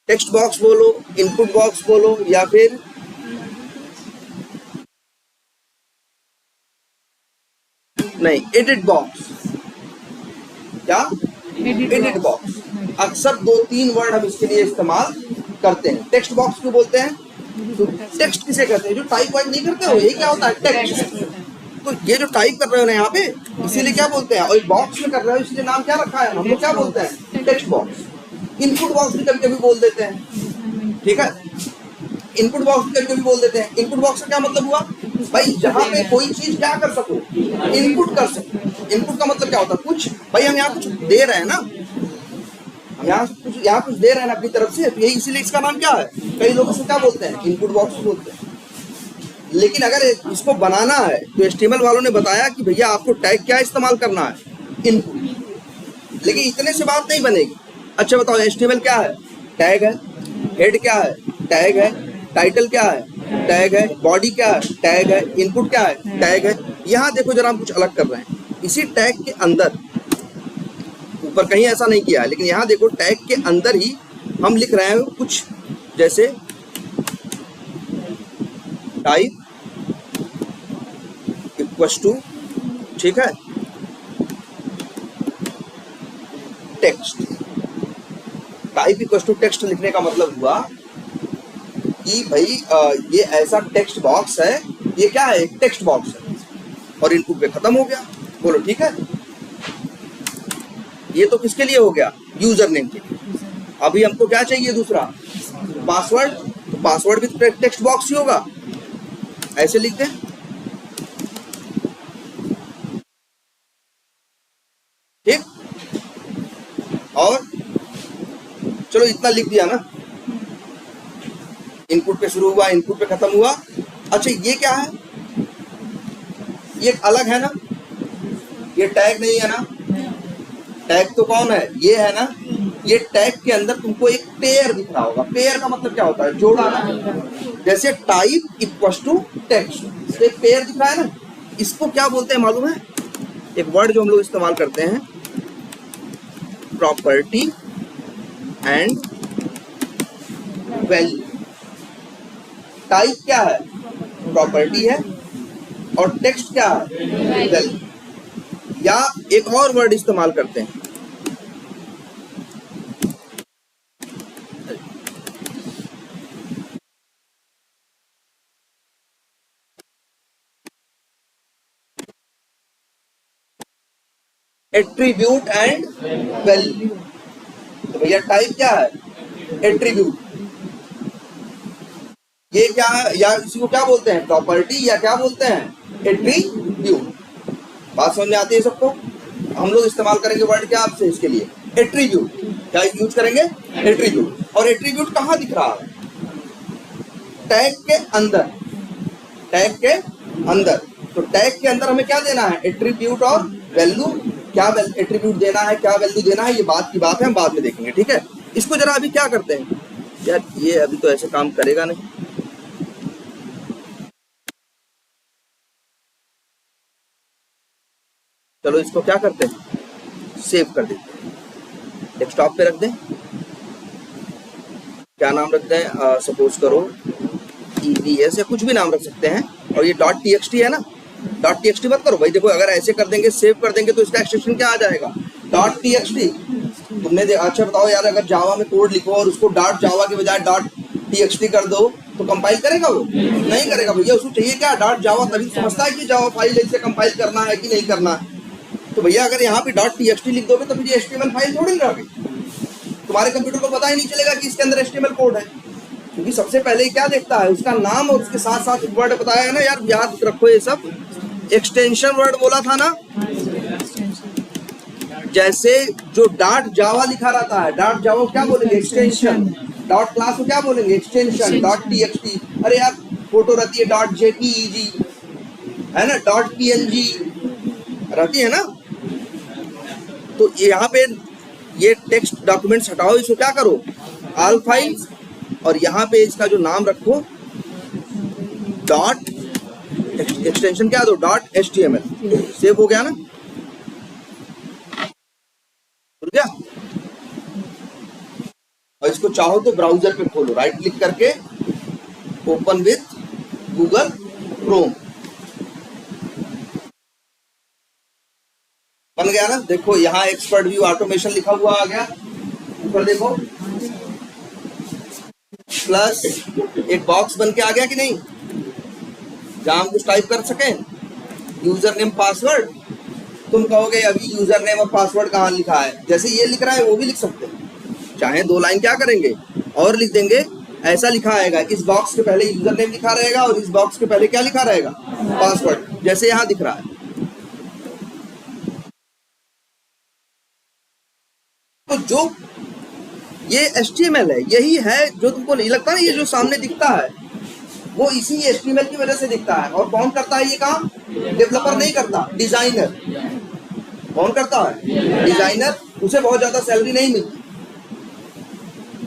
टेक्स्ट बॉक्स बोलो, इनपुट बॉक्स बोलो, या फिर नहीं एडिट बॉक्स। क्या, एडिट बॉक्स। अक्सर 2-3 वर्ड हम इसके लिए इस्तेमाल करते हैं। टेक्स्ट बॉक्स क्यों बोलते हैं, तो टेक्स्ट किसे कहते हैं, जो टाइप वाइप नहीं करते हो, ये क्या होता है टेक्स्ट। तो ये जो टाइप कर रहे हो ना यहाँ पे, इसीलिए क्या बोलते हैं, और बॉक्स में कर रहे हो इसलिए नाम क्या रखा है, हम लोग क्या बोलते हैं, टेक्स्ट बॉक्स। इनपुट बॉक्स भी कभी कभी बोल देते हैं, ठीक है, इनपुट बॉक्स भी कभी कभी बोल देते हैं। इनपुट बॉक्स का क्या मतलब हुआ भाई, जहाँ पे कोई चीज क्या कर सको, इनपुट कर सको। इनपुट का मतलब क्या होता है, कुछ भाई हम यहाँ कुछ दे रहे हैं ना, हम यहाँ कुछ दे रहे हैं ना अपनी तरफ से, तो यही इसीलिए इसका नाम क्या है, कई लोग इसको क्या बोलते हैं, इनपुट बॉक्स बोलते हैं। लेकिन अगर इसको बनाना है तो एचटीएमएल वालों ने बताया कि भैया आपको टैग क्या इस्तेमाल करना है, इनपुट। लेकिन इतने से बात नहीं बनेगी। अच्छा बताओ एचटीएमएल क्या है, टैग है, हेड क्या है, टैग है, टाइटल क्या है, टैग है, बॉडी क्या है, टैग है, इनपुट क्या है, टैग है। यहाँ देखो जरा हम कुछ अलग कर रहे हैं, इसी टैग के अंदर, ऊपर कहीं ऐसा नहीं किया है, लेकिन यहाँ देखो टैग के अंदर ही हम लिख रहे हैं कुछ, जैसे टाइप इक्वल्स टू, ठीक है, text. Type equals to text लिखने का मतलब हुआ कि भाई ये ऐसा टेक्स्ट बॉक्स है, ये क्या है, एक टेक्स्ट बॉक्स है, और इनपुट पे खत्म हो गया। बोलो ठीक है। ये तो किसके लिए हो गया, यूजर नेम के लिए। अभी हमको क्या चाहिए दूसरा, पासवर्ड। तो पासवर्ड भी टेक्स्ट बॉक्स ही होगा, ऐसे लिख दें। ठीक, और चलो इतना लिख दिया ना, इनपुट पे शुरू हुआ, इनपुट पे खत्म हुआ। अच्छा ये क्या है, ये अलग है ना, ये टैग नहीं है ना, टैग तो कौन है, ये है ना। ये टैग के अंदर तुमको एक पेयर दिख रहा होगा। पेयर का मतलब क्या होता है, जोड़ा ना। जैसे टाइप इक्वल्स टू टेक्स्ट, एक पेयर दिख रहा है ना, इसको क्या बोलते हैं मालूम है, एक वर्ड जो हम लोग इस्तेमाल करते हैं, प्रॉपर्टी एंड वैल्यू। टाइप क्या है, प्रॉपर्टी है, और टेक्स्ट क्या है, वैल्यू। या एक और वर्ड इस्तेमाल करते हैं, एट्रीब्यूट एंड वैल्यू। तो भैया टाइप क्या है, एट्रीब्यूट। ये क्या है, या इसी को क्या बोलते हैं, प्रॉपर्टी या क्या बोलते हैं, एट्रीब्यूट। बात समझ में आती है सबको? हम लोग इस्तेमाल करेंगे वर्ड क्या आपसे इसके लिए, एट्रीब्यूट। क्या यूज करेंगे, एट्रीब्यूट। और एट्रीब्यूट कहाँ दिख रहा है, टैग के अंदर, टैग के अंदर। तो टैग के अंदर हमें क्या देना है, एट्रीब्यूट और वैल्यू। क्या एट्रीब्यूट देना है, क्या वैल्यू देना है, ये बात की बात है, हम बाद में देखेंगे, ठीक है। इसको जरा अभी क्या करते हैं यार, ये अभी तो ऐसे काम करेगा नहीं। चलो इसको क्या करते हैं, सेव कर देते हैं, डेस्कटॉप पे रख दें। क्या नाम रखते हैं, सपोज करो EVS या कुछ भी नाम रख सकते हैं। और ये .txt है ना, .txt मत करो भाई, देखो अगर ऐसे कर देंगे, सेव कर देंगे तो इसका एक्सटेंशन क्या आ जाएगा, .txt। तुमने अच्छा बताओ यार, अगर जावा में कोड लिखो और उसको .java के बजाय .txt कर दो तो कंपाइल करेगा वो, नहीं करेगा भैया। उसको चाहिए क्या, .java, तभी समझता है कि जावा फाइल इसे कंपाइल करना है कि नहीं करना। तो भैया अगर यहाँ पे .txt लिख दोगे तो फिर ये HTML फाइल थोड़ी ना रहोगी, तुम्हारे कंप्यूटर को पता ही नहीं चलेगा कि इसके अंदर HTML कोड है। क्योंकि सबसे पहले क्या देखता है, उसका नाम और उसके साथ साथ वर्ड बताया है ना यार, याद रखो ये सब। एक्सटेंशन वर्ड बोला था ना, जैसे जो .java लिखा रहता है, .java क्या बोलेंगे, एक्सटेंशन। .class को क्या बोलेंगे, एक्सटेंशन। .txt, अरे यार फोटो रहती है .jpeg है ना, .png रहती है ना। तो यहाँ पे ये टेक्स्ट डॉक्यूमेंट्स हटाओ, इसको क्या करो, ऑल फाइल्स, और यहाँ पे इसका जो नाम रखो डॉट एक्सटेंशन क्या दो, .html। सेव हो गया ना, खुल गया। और इसको चाहो तो ब्राउजर पे खोलो, राइट क्लिक करके ओपन विथ गूगल क्रोम, बन गया ना। देखो यहाँ एक्सपर्ट व्यू ऑटोमेशन लिखा हुआ आ गया, ऊपर देखो प्लस एक बॉक्स बन के आ गया कि नहीं, जहां हम कुछ टाइप कर सके, यूजर नेम पासवर्ड। तुम कहोगे अभी यूजर नेम और पासवर्ड कहाँ लिखा है, जैसे ये लिख रहा है वो भी लिख सकते हैं। चाहे 2 लाइन क्या करेंगे और लिख देंगे, ऐसा लिखा आएगा, इस बॉक्स के पहले यूजर नेम लिखा रहेगा और इस बॉक्स के पहले क्या लिखा रहेगा, पासवर्ड, जैसे यहाँ दिख रहा है। तो जो ये HTML है, यही है जो तुमको नहीं लगता ना, ये जो सामने दिखता है वो इसी HTML की वजह से दिखता है। और कौन करता है ये काम, डेवलपर नहीं करता, डिजाइनर। कौन करता है, डिजाइनर। उसे बहुत ज्यादा सैलरी नहीं मिलती,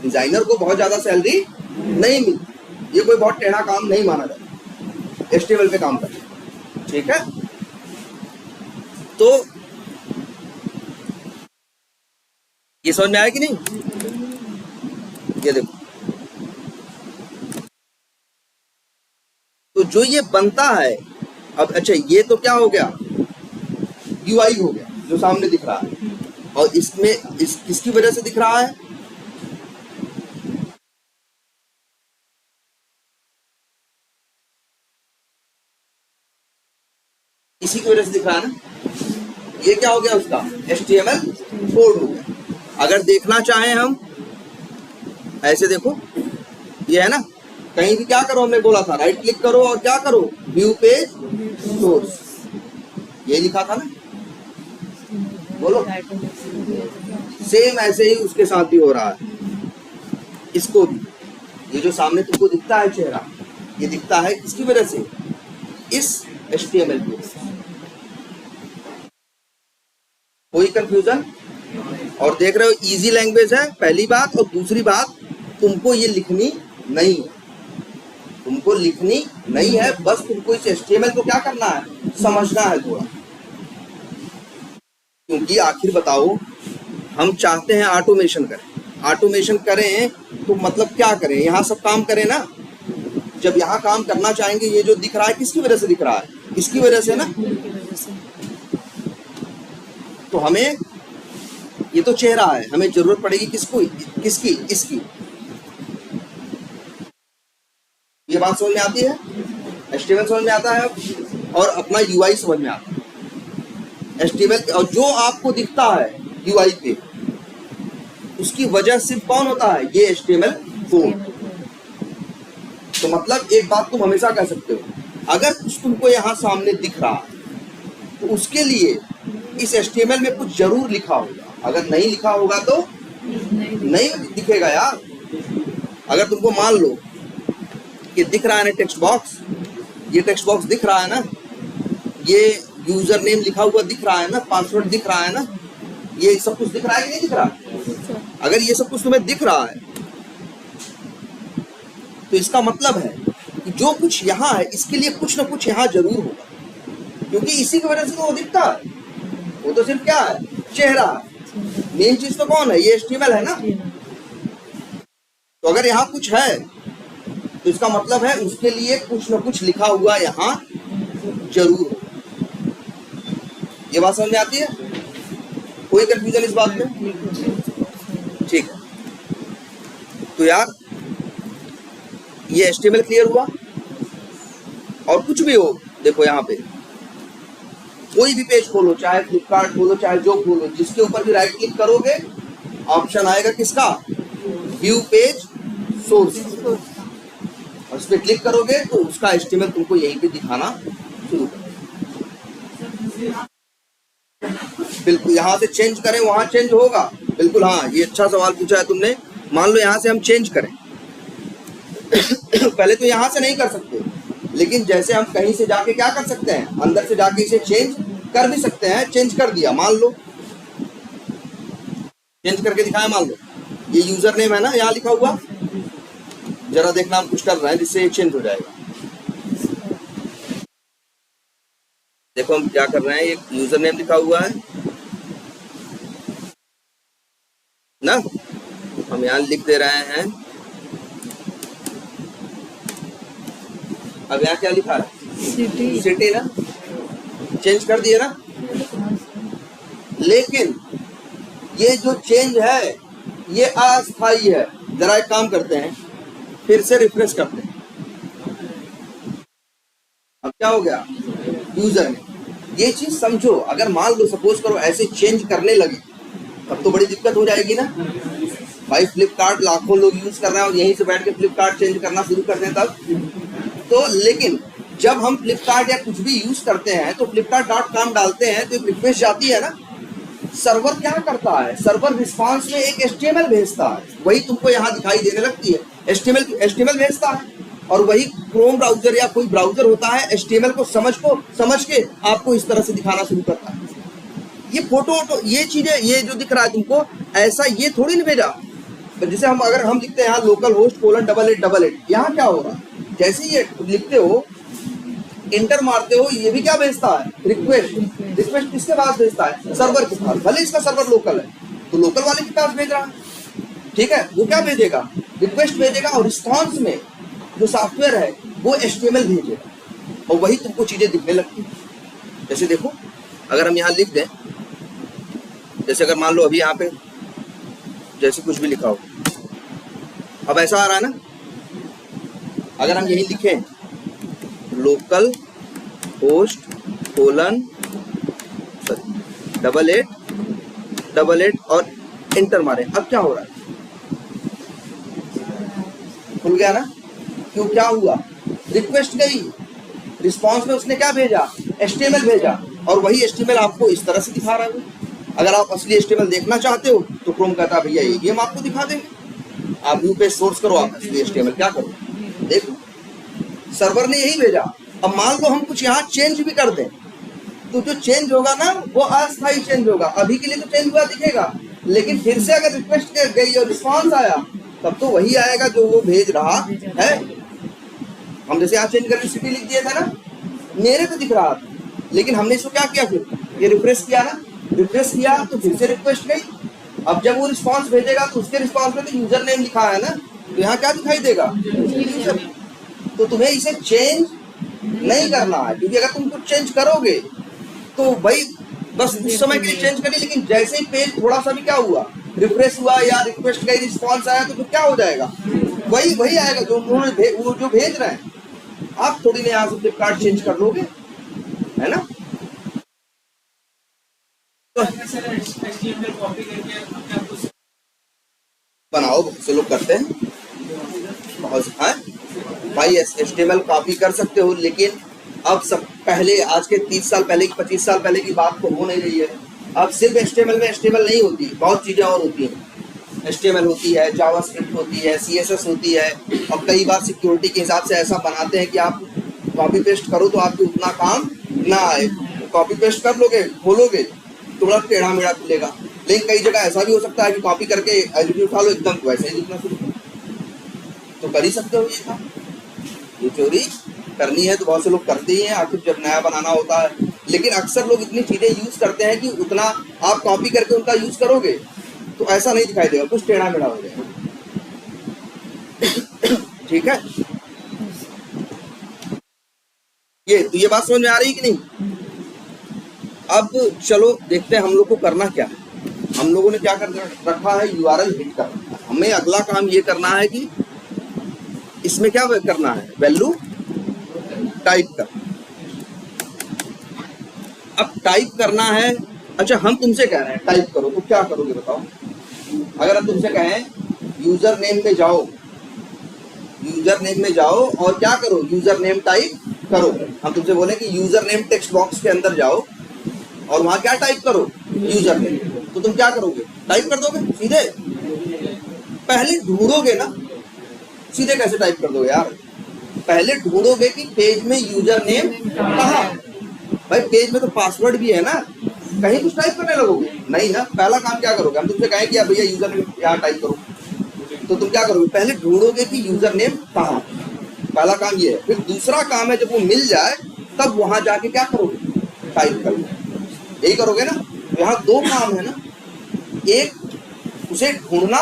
डिजाइनर को बहुत ज्यादा सैलरी नहीं मिलती, ये कोई बहुत टेढ़ा काम नहीं माना जाता HTML पे काम करना, ठीक है। तो ये समझ में आया कि नहीं, ये देखो। तो जो ये बनता है अब, अच्छा ये तो क्या हो गया, UI हो गया जो सामने दिख रहा है। और इसमें किसकी वजह से दिख रहा है, इसी की वजह से दिख रहा है ना। ये क्या हो गया, उसका HTML कोड हो गया। अगर देखना चाहें हम ऐसे देखो, ये है ना, कहीं भी क्या करो, हमने बोला था राइट क्लिक करो और क्या करो, व्यू पेज सोर्स, ये लिखा था ना, बोलो। सेम ऐसे ही उसके साथ भी हो रहा है, इसको भी। ये जो सामने तुमको दिखता है चेहरा, ये दिखता है किसकी वजह से, इस HTML की वजह से। कोई कंफ्यूजन? और देख रहे हो इजी लैंग्वेज है, पहली बात। और दूसरी बात, तुमको ये लिखनी नहीं है, तुमको लिखनी नहीं है, बस तुमको इस HTML को क्या करना है, समझना है थोड़ा। क्योंकि आखिर बताओ, हम चाहते हैं ऑटोमेशन करें, ऑटोमेशन करें तो मतलब क्या करें, यहाँ सब काम करें ना। जब यहाँ काम करना चाहेंगे, ये जो दिख रहा है किसकी वजह से दिख रहा है, इसकी वजह से ना। तो हमें ये तो चेहरा है, हमें जरूरत पड़ेगी किसको, किसकी, इसकी। ये बात समझ में आती है, HTML समझ में आता है और अपना UI समझ में आता है। HTML और जो आपको दिखता है UI पे, उसकी वजह सिर्फ कौन होता है, ये HTML कोड। तो मतलब एक बात तुम हमेशा कह सकते हो, अगर कुछ तुमको यहाँ सामने दिख रहा है तो उसके लिए इस HTML में कुछ जरूर लिखा होगा, अगर नहीं लिखा होगा तो नहीं दिखेगा यार। अगर तुमको मान लो कि दिख रहा है ना टेक्स्ट बॉक्स, ये टेक्स्ट बॉक्स दिख रहा है ना, ये यूजर नेम लिखा हुआ दिख रहा है ना, पासवर्ड दिख रहा है ना, ये सब कुछ दिख रहा है कि नहीं दिख रहा? अगर ये सब कुछ तुम्हें दिख रहा है तो इसका मतलब है कि जो कुछ यहाँ है इसके लिए कुछ ना कुछ यहाँ जरूर होगा, क्योंकि इसी की वजह से तो वो दिखता है। वो तो सिर्फ क्या है, चेहरा है। मेन चीज तो कौन है, ये HTML है ना। तो अगर यहाँ कुछ है तो इसका मतलब है उसके लिए कुछ ना कुछ लिखा हुआ यहाँ जरूर होगा। ये बात समझ में आती है? कोई कंफ्यूजन इस बात में? ठीक है, तो यार ये HTML क्लियर हुआ। और कुछ भी हो, देखो यहाँ पे कोई भी पेज खोलो, चाहे फ्लिपकार्ट खोलो चाहे जो खोलो, जिसके ऊपर भी राइट क्लिक करोगे ऑप्शन आएगा किसका, व्यू पेज सोर्स, और उस पर क्लिक करोगे तो उसका HTML तुमको यहीं पे दिखाना शुरू कर। बिल्कुल, यहाँ से चेंज करें वहां चेंज होगा, बिल्कुल। हाँ, ये अच्छा सवाल पूछा है तुमने। मान लो यहाँ से हम चेंज करें पहले तो यहाँ से नहीं कर सकते, लेकिन जैसे हम कहीं से जाके क्या कर सकते हैं, अंदर से जाके इसे चेंज कर भी सकते हैं। चेंज कर दिया, मान लो चेंज करके दिखाया, मान लो ये यूजर नेम है ना यहाँ लिखा हुआ, जरा देखना हम कुछ कर रहे हैं जिससे चेंज हो जाएगा। देखो हम क्या कर रहे हैं, एक यूजर नेम लिखा हुआ है ना, हम यहाँ लिख दे रहे हैं। अब यहाँ क्या लिखा है, सिटी ना, चेंज कर दिए ना। लेकिन ये जो चेंज है ये अस्थायी है। जरा एक काम करते हैं, फिर से रिफ्रेश करते हैं। अब क्या हो गया, यूजर ने ये चीज समझो। अगर मान लो सपोज करो ऐसे चेंज करने लगे तब तो बड़ी दिक्कत हो जाएगी ना भाई। फ्लिपकार्ट लाखों लोग यूज कर रहे हैं और यहीं से बैठ के फ्लिपकार्ट चेंज करना शुरू कर दें तब तो। लेकिन जब हम फ्लिपकार्ट या कुछ भी यूज करते हैं तो flipkart.com डालते हैं तो एक रिक्वेस्ट जाती है ना, सर्वर क्या करता है, सर्वर रिस्पांस में एक HTML भेजता है, वही तुमको यहाँ दिखाई देने लगती है। HTML भेजता है और वही क्रोम ब्राउजर या कोई ब्राउजर होता है HTML को समझ के आपको इस तरह से दिखाना शुरू करता है। ये फोटो ये चीजें, ये जो दिख रहा है तुमको, ऐसा ये थोड़ी नहीं भेजा। जैसे हम अगर हम लिखते हैं यहाँ लोकल होस्ट :8888, यहाँ क्या हो रहा है, जैसे ये लिखते हो इंटर मारते हो, ये भी क्या भेजता है, रिक्वेस्ट किसके पास भेजता है, सर्वर के पास। भले इसका सर्वर लोकल है तो लोकल वाले के पास भेज रहा है, ठीक है। वो क्या भेजेगा, रिक्वेस्ट भेजेगा और रिस्पॉन्स में जो सॉफ्टवेयर है वो HTML भेजेगा और वही तुमको चीजें दिखने लगती है। जैसे देखो अगर हम यहाँ लिख दें, जैसे अगर मान लो अभी यहाँ पे जैसे कुछ भी लिखा हो, अब ऐसा आ रहा है ना। अगर हम यही लिखें लोकल होस्ट :8888 और इंटर मारे, अब क्या हो रहा है, खुल गया ना। क्यों, क्या हुआ, रिक्वेस्ट गई, रिस्पांस में उसने क्या भेजा, HTML भेजा और वही HTML आपको इस तरह से दिखा रहा है। अगर आप असली HTML देखना चाहते हो तो क्रोम कहता है भैया ये हम आपको दिखा देंगे, आप व्यू पे सोर्स करो, आप असली HTML क्या करो, देखो सर्वर ने यही भेजा। अब मान लो हम कुछ यहाँ चेंज भी कर दें तो जो चेंज होगा ना वो अस्थायी चेंज होगा। अभी के लिए तो चेंज हुआ दिखेगा, लेकिन फिर से अगर रिक्वेस्ट गई और रिस्पॉन्स आया तब तो वही आएगा जो वो भेज रहा है। हम जैसे यहाँ चेंज करके सिटी लिख दिया था ना, मेरे पे दिख रहा था, लेकिन हमने इसको क्या किया, फिर ये रिफ्रेश किया ना, रिफ्रेश किया तो फिर से रिक्वेस्ट गई। अब जब वो रिस्पॉन्स भेजेगा तो उसके रिस्पॉन्स में तो यूजर नेम लिखा है ना, तो यहाँ क्या दिखाई देगा, यूजर। तो तुम्हें इसे चेंज नहीं करना है, क्योंकि अगर तुम कुछ चेंज करोगे तो भाई बस उस समय के लिए चेंज करिए, लेकिन जैसे ही पेज थोड़ा सा भी क्या हुआ, रिफ्रेश हुआ या रिक्वेस्ट गई, रिस्पॉन्स आया, तो फिर क्या हो जाएगा, वही आएगा जो उन्होंने वो जो भेज रहे हैं। आप थोड़ी ना यहाँ से फ्लिपकार्ट चेंज कर लोगे, है ना। तो बनाओ, बहुत से लोग करते हैं, बहुत भाई HTML कॉपी कर सकते हो, लेकिन अब सब पहले आज के 30 साल पहले की 25 साल पहले की बात तो हो नहीं रही है। अब सिर्फ HTML में HTML नहीं होती, बहुत चीज़ें और होती हैं। HTML होती है, जावास्क्रिप्ट होती है, CSS होती है, और कई बार सिक्योरिटी के हिसाब से ऐसा बनाते हैं कि आप कॉपी पेस्ट करो तो आपको उतना काम ना आए। कॉपी पेस्ट कर लोगे, खोलोगे तो बड़ा टेढ़ा मेढ़ा खुलेगा। लेकिन कई जगह ऐसा भी हो सकता है कि कॉपी करके एडिट उठा लो, एकदम वैसे ही दिखना शुरू तो कर ही सकते हो ये काम। ये चोरी करनी है तो बहुत से लोग करते ही हैं, आखिर जब नया बनाना होता है। लेकिन अक्सर लोग इतनी चीज़ें यूज़ करते हैं कि उतना आप कॉपी करके उनका यूज़ करोगे तो ऐसा नहीं दिखाई देगा, कुछ टेढ़ा मेढ़ा हो जाएगा। ठीक है, ये बात समझ में आ रही कि नहीं? अब चलो देखते हैं हम लोग को करना क्या है। हम लोगों ने क्या कर रखा है, URL हिट करना है। हमें अगला काम ये करना है कि इसमें क्या करना है, वैल्यू टाइप करना। अब टाइप करना है, अच्छा हम तुमसे कह रहे हैं टाइप करो तो क्या करोगे बताओ? अगर हम तुमसे कहें यूजर नेम में जाओ, यूजर नेम में जाओ और क्या करो, यूजर नेम टाइप करो। हम तुमसे बोले कि यूजर नेम टेक्स्ट बॉक्स के अंदर जाओ और वहां क्या टाइप करो, यूजर नेम, तो तुम क्या करोगे, टाइप कर दोगे सीधे? पहले ढूंढोगे ना, सीधे कैसे टाइप कर दोगे यार? पहले ढूंढोगे कि पेज में यूजर नेम कहाँ। भाई पेज में तो पासवर्ड भी है ना, कहीं कुछ टाइप करने लगोगे नहीं ना। पहला काम क्या करोगे, हम तुमसे कहें कि भैया यूजर नेम यहाँ टाइप करो, तो तुम क्या करोगे, पहले ढूंढोगे कि यूजर नेम कहाँ। पहला काम ये है। फिर दूसरा काम है, जब वो मिल जाए तब वहां जाके क्या करोगे, टाइप करोगे। यही करोगे ना। यहाँ दो काम है ना, एक उसे ढूंढना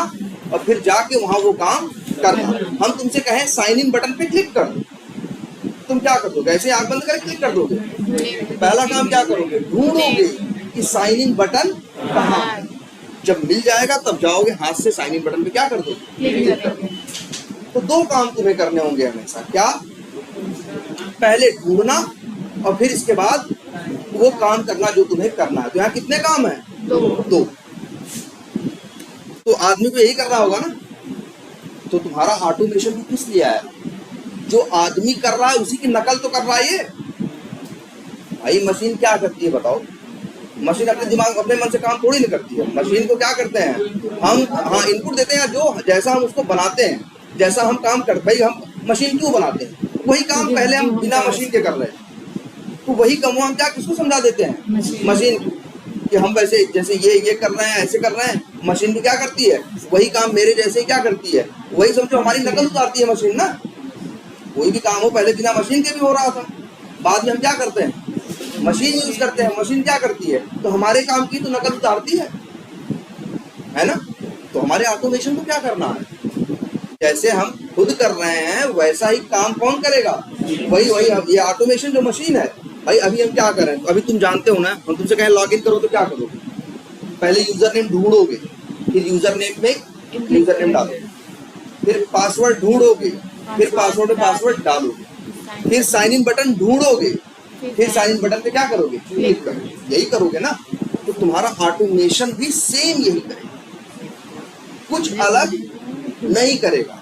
और फिर जाके वहां वो काम करना। हम तुमसे कहें साइन इन बटन पे क्लिक कर दो, तुम क्या कर दोगे, ऐसे आंख बंद करके क्लिक कर दोगे? पहला काम क्या करोगे, ढूंढोगे कि साइन इन बटन कहाँ। जब मिल जाएगा तब जाओगे हाथ से साइन इन बटन पे क्या कर दोगे, क्लिक कर दो। तो दो काम तुम्हें करने होंगे हमेशा, क्या, पहले ढूंढना और फिर इसके बाद वो काम करना जो तुम्हें करना है। तो यहाँ कितने काम है, दो। तो आदमी को यही करना होगा ना। तो तुम्हारा ऑटोमेशन भी किस लिए आया, जो आदमी कर रहा है उसी की नकल तो कर रहा है ये। भाई मशीन क्या करती है बताओ, मशीन अपने दिमाग अपने मन से काम थोड़ी नहीं करती है। मशीन को क्या करते हैं हम, हाँ इनपुट देते हैं, जो जैसा हम उसको बनाते हैं, जैसा हम काम करते। भाई हम मशीन क्यों बनाते हैं, वही काम पहले हम बिना मशीन के कर रहे हैं, तो वही काम हम क्या किसको समझा देते हैं, मशीन कि हम वैसे जैसे ये कर रहे हैं, ऐसे कर रहे हैं। मशीन भी क्या करती है, वही काम मेरे जैसे ही क्या करती है, वही समझो हमारी नकल उतारती है मशीन ना। कोई भी काम हो पहले बिना मशीन के भी हो रहा था, बाद में हम क्या करते हैं, मशीन यूज करते हैं। मशीन क्या करती है, तो हमारे काम की तो नकल उतारती है ना। तो हमारे ऑटोमेशन को क्या करना है, जैसे हम खुद कर रहे हैं वैसा ही काम कौन करेगा, वही ये ऑटोमेशन जो मशीन है। भाई अभी हम क्या करें, तो अभी तुम जानते हो ना, हम तुमसे कहें लॉगिन करो तो क्या करोगे, पहले यूजर नेम ढूंढोगे, फिर यूजर नेम में यूजर नेम डालोगे, फिर पासवर्ड ढूंढोगे, फिर पासवर्ड में पासवर्ड डालोगे, फिर साइन इन बटन ढूंढोगे, फिर साइन इन बटन पे क्या करोगे, क्लिक करोगे। यही करोगे ना। तो तुम्हारा ऑटोमेशन भी सेम यही करेगा, कुछ अलग नहीं करेगा।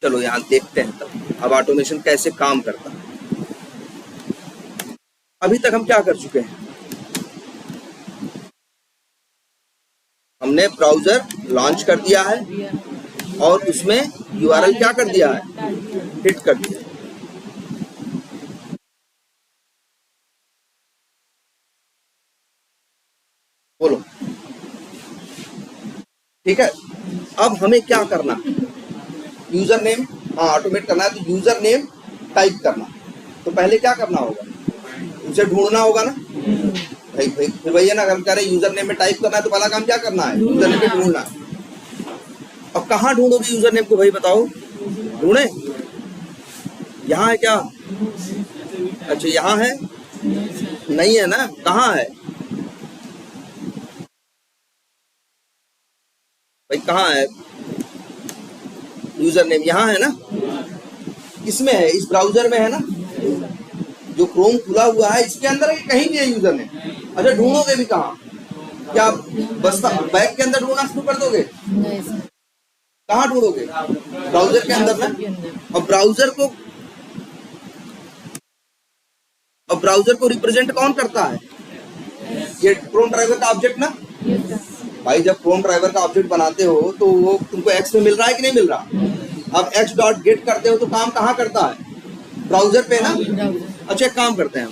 चलो यहाँ देखते हैं तब अब ऑटोमेशन कैसे काम करता है। अभी तक हम क्या कर चुके हैं, हमने ब्राउजर लॉन्च कर दिया है और उसमें URL क्या कर दिया है, हिट कर दिया। बोलो ठीक है। अब हमें क्या करना, यूजर नेम, हाँ ऑटोमेट करना है तो यूजर नेम टाइप करना। तो पहले क्या करना होगा, उसे ढूंढना होगा ना। भाई फिर भैया ना, अगर कह रहे यूजर नेम में टाइप करना है तो पहला काम क्या करना है, यूजर नेम में ढूंढना। अब कहाँ ढूंढोगे यूजर नेम को, भाई बताओ, ढूंढे यहाँ है क्या, अच्छा यहाँ है, नहीं है ना, कहाँ है भाई, कहाँ है यूजर नेम, यहाँ है ना, किसमें है, इस ब्राउजर में है ना, जो क्रोम खुला हुआ है इसके अंदर है, कहीं भी है यूजर नेम। अच्छा ढूंढोगे भी कहाँ, क्या बस्ता बैग के अंदर ढूंढना शुरू कर दोगे? नहीं सर। कहाँ ढूंढोगे? ब्राउजर के अंदर ना। और ब्राउजर को रिप्रेजेंट कौन करता है? ये क्रोम ड्राइवर का ऑब्जेक्ट ना। भाई जब क्रोम ड्राइवर का ऑब्जेक्ट बनाते हो तो वो तुमको एक्स में मिल रहा है कि नहीं मिल रहा? अब एक्स डॉट गेट करते हो तो काम कहाँ करता है? ब्राउजर पे ना। अच्छा एक काम करते हैं,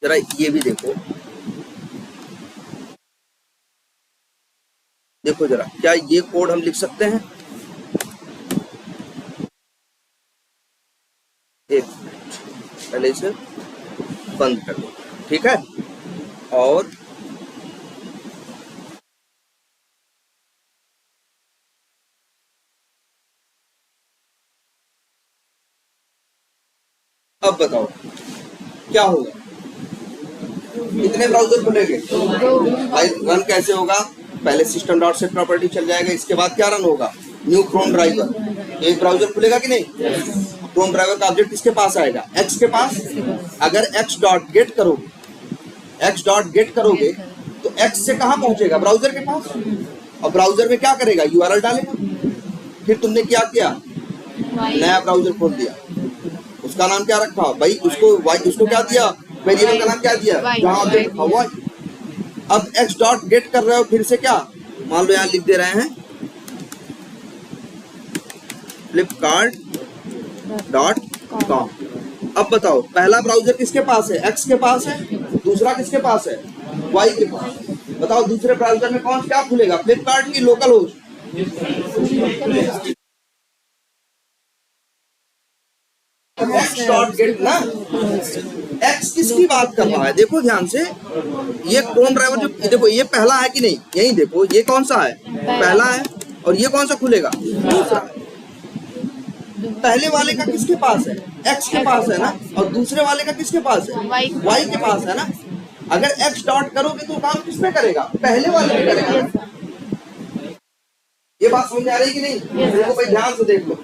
जरा ये भी देखो, देखो जरा, क्या ये कोड हम लिख सकते हैं? एक पहले इसे बंद कर दो, ठीक है। और अब बताओ क्या होगा? कितने ब्राउजर खुलेंगे? भाई रन कैसे होगा? पहले सिस्टम डॉट सेट प्रॉपर्टी चल जाएगा, इसके बाद क्या रन होगा? New Chrome driver. एक ब्राउजर खुलेगा कि नहीं? क्रोम ड्राइवर का ऑब्जेक्ट किसके पास आएगा? एक्स के पास। अगर एक्स डॉट गेट करोगे तो एक्स से कहाँ पहुंचेगा? ब्राउजर के पास। और ब्राउजर में क्या करेगा? यूआरएल डालेगा। फिर तुमने क्या किया? नया ब्राउजर खोल दिया, उसका नाम क्या रखा भाई? उसको क्या दिया? वेरिएबल का नाम क्या दिया? जहां ऑब्जेक्ट हुआ। अब एक्स डॉट गेट कर रहे हो, फिर से क्या मान लो, यहां लिख दे रहे हैं फ्लिपकार्ट डॉट कॉम। अब बताओ पहला ब्राउजर किसके पास है? एक्स के पास है। दूसरा किसके पास है? वाई के पास। बताओ दूसरे ब्राउजर में कौन क्या खुलेगा? फ्लिपकार्ट की local host. X dot gate ना। एक्स किसकी बात कर रहा है? देखो ध्यान से, ये क्रोम ड्राइवर जो देखो ये पहला है कि नहीं? यही देखो, ये कौन सा है? पहला है। और ये कौन सा खुलेगा? दूसरा। पहले वाले का किसके पास है? एक्स के पास है ना। और दूसरे वाले का किसके पास है? वाई के पास है ना। अगर एक्स डॉट करोगे तो काम किसमें करेगा? पहले वाले में करेगा। ये बात समझ आ रही कि नहीं? देखो भाई ध्यान से देख लो,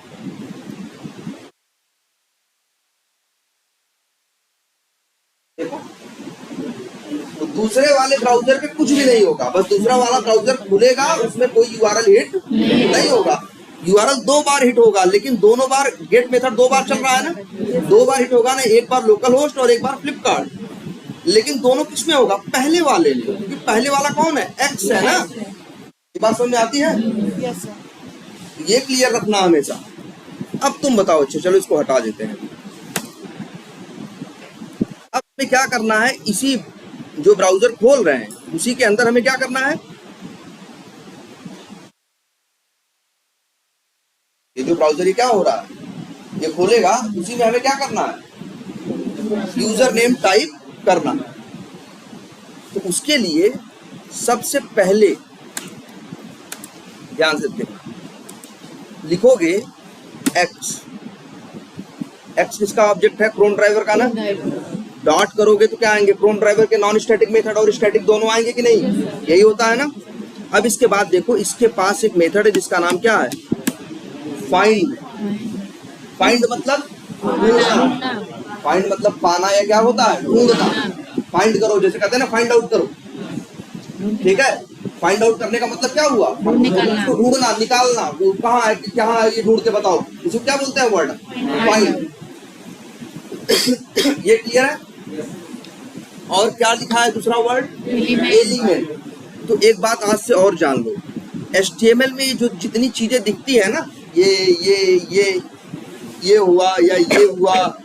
देखो तो दूसरे वाले ब्राउजर पे कुछ भी नहीं होगा, बस दूसरा वाला ब्राउजर खुलेगा, उसमें कोई यूआरएल हिट नहीं होगा। यूआरएल 2 बार हिट होगा, लेकिन दोनों बार गेट मेथड 2 बार चल रहा है ना। 2 बार हिट होगा ना, एक बार लोकल होस्ट और एक बार फ्लिपकार्ट। लेकिन दोनों किसमें होगा? पहले वाले में, क्योंकि पहले वाला कौन है? एक्स है ना। ये बात समझ में आती है? ये क्लियर रखना हमेशा। अब तुम बताओ, अच्छा चलो इसको हटा देते हैं। अब हमें क्या करना है? इसी जो ब्राउजर खोल रहे हैं उसी के अंदर हमें क्या करना है? ये जो ब्राउजर ये क्या हो रहा है? ये खोलेगा, उसी में हमें क्या करना है? यूजर नेम टाइप करना। तो उसके लिए सबसे पहले ध्यान से देखना, लिखोगे एक्स। एक्स किसका ऑब्जेक्ट है? क्रोम ड्राइवर का ना। डॉट करोगे तो क्या आएंगे? क्रोम ड्राइवर के नॉन स्टैटिक मेथड और स्टैटिक दोनों आएंगे कि नहीं? यही होता है ना। अब इसके बाद देखो, इसके पास एक मेथड है जिसका नाम क्या है? फाइंड। फाइंड मतलब ढूंढना। फाइंड मतलब पाना या क्या होता है? ढूंढना। फाइंड करो, जैसे कहते हैं ना फाइंड आउट करो, ठीक है। फाइंड आउट करने का मतलब क्या हुआ? उसको ढूंढना, निकालना। वो कहाँ है, कहाँ है, ये ढूंढ के बताओ। इसको क्या बोलते हैं? Word find. ये क्लियर है? और क्या लिखा है दूसरा वर्ड? एलिमेंट। तो एक बात आज से और जान लो, HTML में जो जितनी चीजें दिखती है ना, ये हुआ या ये हुआ,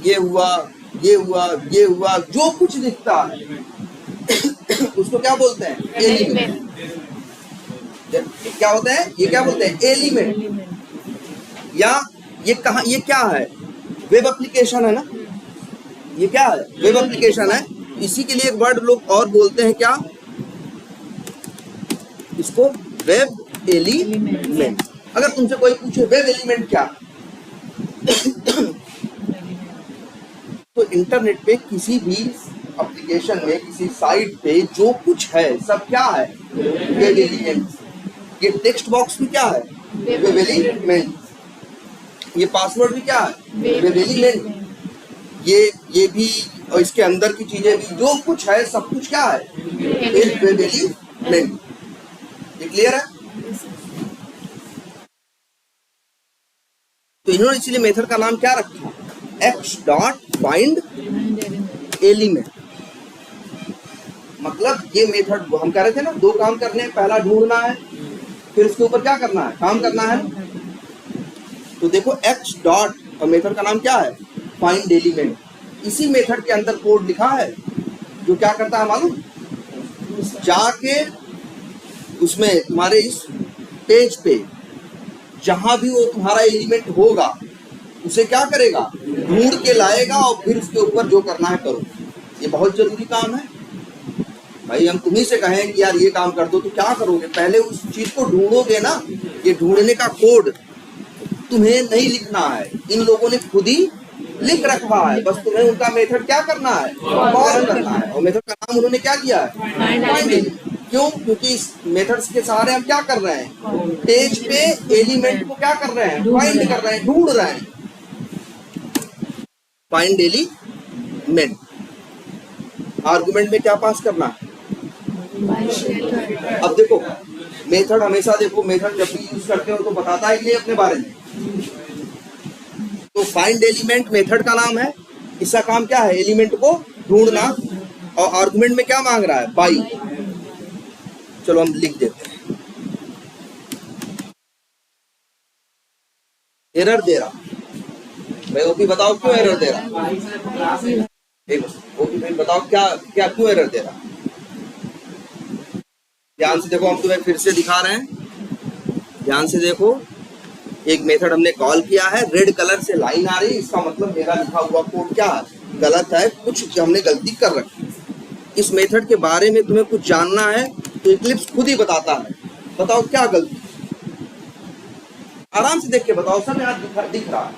ये हुआ, ये हुआ, ये हुआ, जो कुछ दिखता है उसको क्या बोलते हैं? एलिमेंट। क्या होता है? ये क्या बोलते हैं? एलिमेंट। या ये कहा, ये क्या है? वेब एप्लीकेशन है ना। ये क्या है? वेब एप्लीकेशन है। इसी के लिए एक वर्ड लोग और बोलते हैं, क्या? इसको वेब एलिमेंट। अगर तुमसे कोई पूछे वेब एलिमेंट क्या, तो इंटरनेट पे किसी भी एप्लीकेशन में, किसी साइट पे जो कुछ है सब क्या है? Web element. ये टेक्स्ट बॉक्स भी क्या है? Web element. ये पासवर्ड भी क्या है? Web element. ये भी और इसके अंदर की चीजें भी, जो कुछ है सब कुछ क्या है, एक वेब एलिमेंट। ये क्लियर है? तो इन्होंने इसलिए मेथड का नाम क्या रखा, एक्स डॉट फाइंड एलिमेंट। मतलब ये मेथड हम कह रहे थे ना, दो काम करने हैं, पहला ढूंढना है, फिर उसके ऊपर क्या करना है, काम करना है। तो देखो एक्स डॉट, और मेथड का नाम क्या है, फाइंड एलिमेंट। इसी मेथड के अंदर कोड लिखा है जो क्या करता है मालूम, जाके उसमें तुम्हारे इस पेज पे जहां भी वो तुम्हारा एलिमेंट होगा उसे क्या करेगा, ढूंढ के लाएगा और फिर उसके ऊपर जो करना है करो। ये बहुत जरूरी काम है भाई। हम तुम्ही से कहें कि यार ये काम कर दो तो क्या करोगे, पहले उस चीज को ढूंढोगे ना। ये ढूंढने का कोड तुम्हें नहीं लिखना है, इन लोगों ने खुद ही लिख रखा है, बस तुम्हें उनका मेथड क्या करना है, कॉल करना है। और मेथड का नाम उन्होंने क्या दिया है, फाइंड। क्यों? क्योंकि इस मेथड्स के सहारे हम क्या कर रहे हैं, पेज पे एलिमेंट को क्या कर रहे हैं, फाइंड कर रहे हैं, ढूंढ रहे हैं। Find element. आर्गुमेंट में क्या पास करना है। अब देखो मेथड हमेशा, देखो मेथड जब भी यूज करते हो तो बताता है कि अपने बारे में। तो फाइंड एलिमेंट मेथड का नाम है, इसका काम क्या है, एलिमेंट को ढूंढना। और आर्गुमेंट में क्या मांग रहा है, बाई। चलो हम लिख देते हैं, एरर दे रहा भाई। ओपी बताओ क्यों एरर दे रहा, ओपी भाई बताओ क्या क्या क्यों एरर दे रहा। ध्यान से देखो, हम तुम्हें फिर से दिखा रहे हैं, ध्यान से देखो। एक मेथड हमने कॉल किया है, रेड कलर से लाइन आ रही है, इसका मतलब मेरा लिखा हुआ कोड क्या है, गलत है, कुछ हमने गलती कर रखी। इस मेथड के बारे में तुम्हें कुछ जानना है तो इक्लिप्स खुद ही बताता है, बताओ क्या गलती। आराम से देख के बताओ, सब यहाँ दिख रहा है।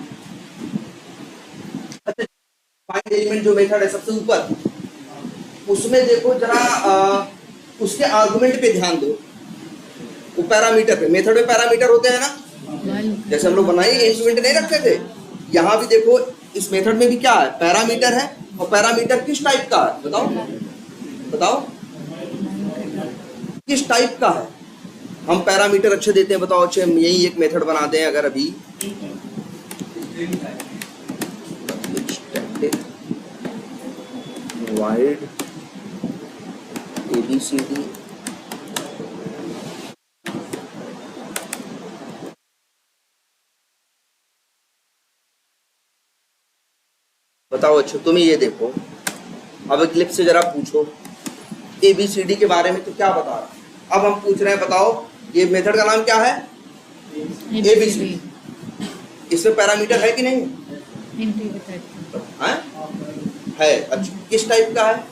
अच्छा, फाइंड एलिमेंट जो मेथड है सबसे ऊपर, उसमें देखो जरा उसके आर्गुमेंट पे ध्यान दो। वो पैरामीटर पे, मेथड में पैरामीटर होते हैं ना, जैसे हम लोग बनाए इंस्ट्रूमेंट नहीं रखते थे, यहाँ भी देखो इस मेथड में भी क्या है, पैरामीटर है। और पैरामीटर किस टाइप का है, बताओ बताओ किस टाइप का है। हम पैरामीटर अच्छे देते हैं, बताओ अच्छे, हम यही एक मेथड बना दें अगर अभी, वाइड ABCD बताओ। अच्छा तुम्हें ये देखो, अब क्लिप से जरा पूछो ABCD के बारे में, तो क्या बता रहा। अब हम पूछ रहे हैं, बताओ ये मेथड का नाम क्या है, ABCD। इसमें पैरामीटर है कि नहीं है? अच्छा किस टाइप का है,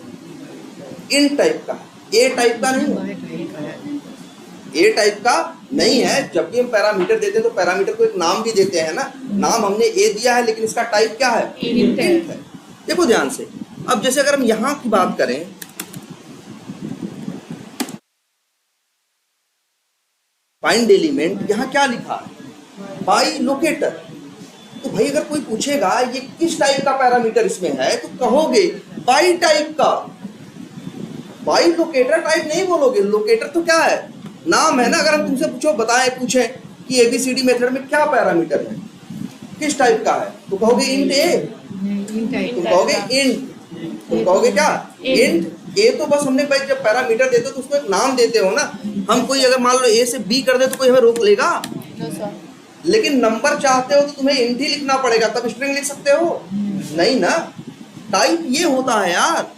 इन टाइप का, ए टाइप का नहीं, ए टाइप का नहीं है। जब भी हम पैरामीटर देते हैं तो पैरामीटर को एक नाम भी देते हैं ना, नाम हमने ए दिया है लेकिन इसका टाइप क्या है, इंट है। देखो ध्यान से, अब जैसे अगर हम यहां की बात करें, फाइंड एलिमेंट, यहां क्या लिखा है, बाई लोकेटर। तो भाई अगर कोई पूछेगा ये किस टाइप का पैरामीटर इसमें है, तो कहोगे बाई टाइप का। बाई लोकेटर टाइप नहीं बोलोगे, लोकेटर तो क्या है, नाम है ना। अगर हम तुमसे पूछें कि ABCD मेथड में क्या पैरामीटर है, किस टाइप का है, तो कहोगे इंट ए, तुम कहोगे इंट, तुम कहोगे क्या, इंट ए। तो बस हमने भाई जब पैरामीटर देते हो तो उसको एक नाम देते हो ना। हम कोई अगर मान लो A से B कर दे तो कोई हमें रोक लेगा, लेकिन नंबर चाहते हो तो तुम्हें इंट ही लिखना पड़ेगा, तब स्ट्रिंग लिख सकते हो नहीं ना। टाइप ये होता है यार,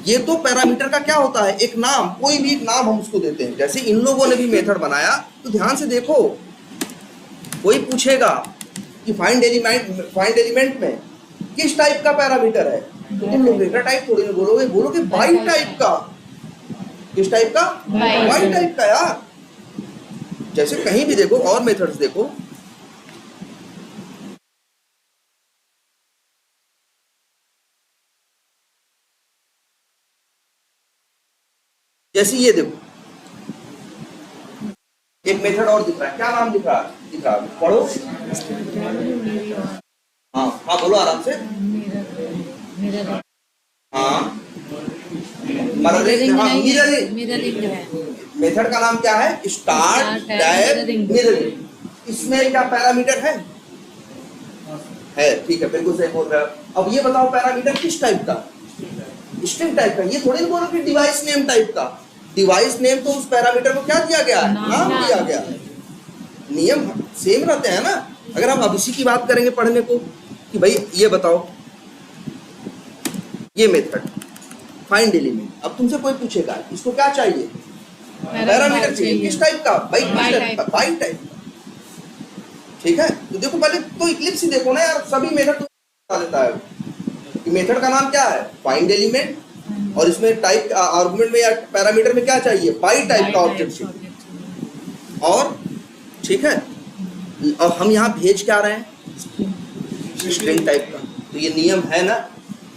ये तो पैरामीटर का क्या होता है, एक नाम, कोई भी एक नाम हम उसको देते हैं। जैसे इन लोगों ने भी मेथड बनाया, तो ध्यान से देखो, कोई पूछेगा कि फाइंड एलिमेंट में किस टाइप का पैरामीटर है, तो तुम लोकेटर टाइप थोड़ी ना बोलोगे, बोलोगे बाई टाइप का। किस टाइप का, बाई टाइप का यार। जैसे कहीं भी देखो, और मेथड्स देखो, जैसे ये देखो एक मेथड और दिख रहा है, क्या नाम दिख रहा है, पढ़ो। हाँ हाँ बोलो आराम से। हाँ मिररिंग। मिररिंग है। मेथड का नाम क्या है? Start tab mirroring. इसमें क्या पैरामीटर है? ठीक है, बिल्कुल सही बोल रहे हो। अब ये बताओ पैरामीटर किस टाइप का? स्ट्रिंग टाइप का। ये थोड़ी ना बोलो कि डिवाइस नेम टाइप का। डिवाइस नेम तो उस पैरामीटर को क्या दिया गया है? नाम दिया गया है। नियम सेम रहते हैं ना। अगर हम अब इसी की बात करेंगे पढ़ने को कि भाई ये बताओ, ये मेथड फाइंड एलिमेंट, अब तुमसे कोई पूछेगा इसको क्या चाहिए? पैरामीटर चाहिए। किस टाइप का? Byte type. ठीक है, तो देखो पहले तो इक्लिप्स ही देखो ना यार, सभी मेथड तो बता देता है कि मेथड का नाम क्या है? फाइंड एलिमेंट, और इसमें टाइप आर्गुमेंट में या पैरामीटर में क्या चाहिए? बाइट टाइप का ऑब्जेक्ट चाहिए। और ठीक है, और हम यहाँ भेज क्या रहे हैं? स्ट्रिंग टाइप का। तो ये नियम है ना,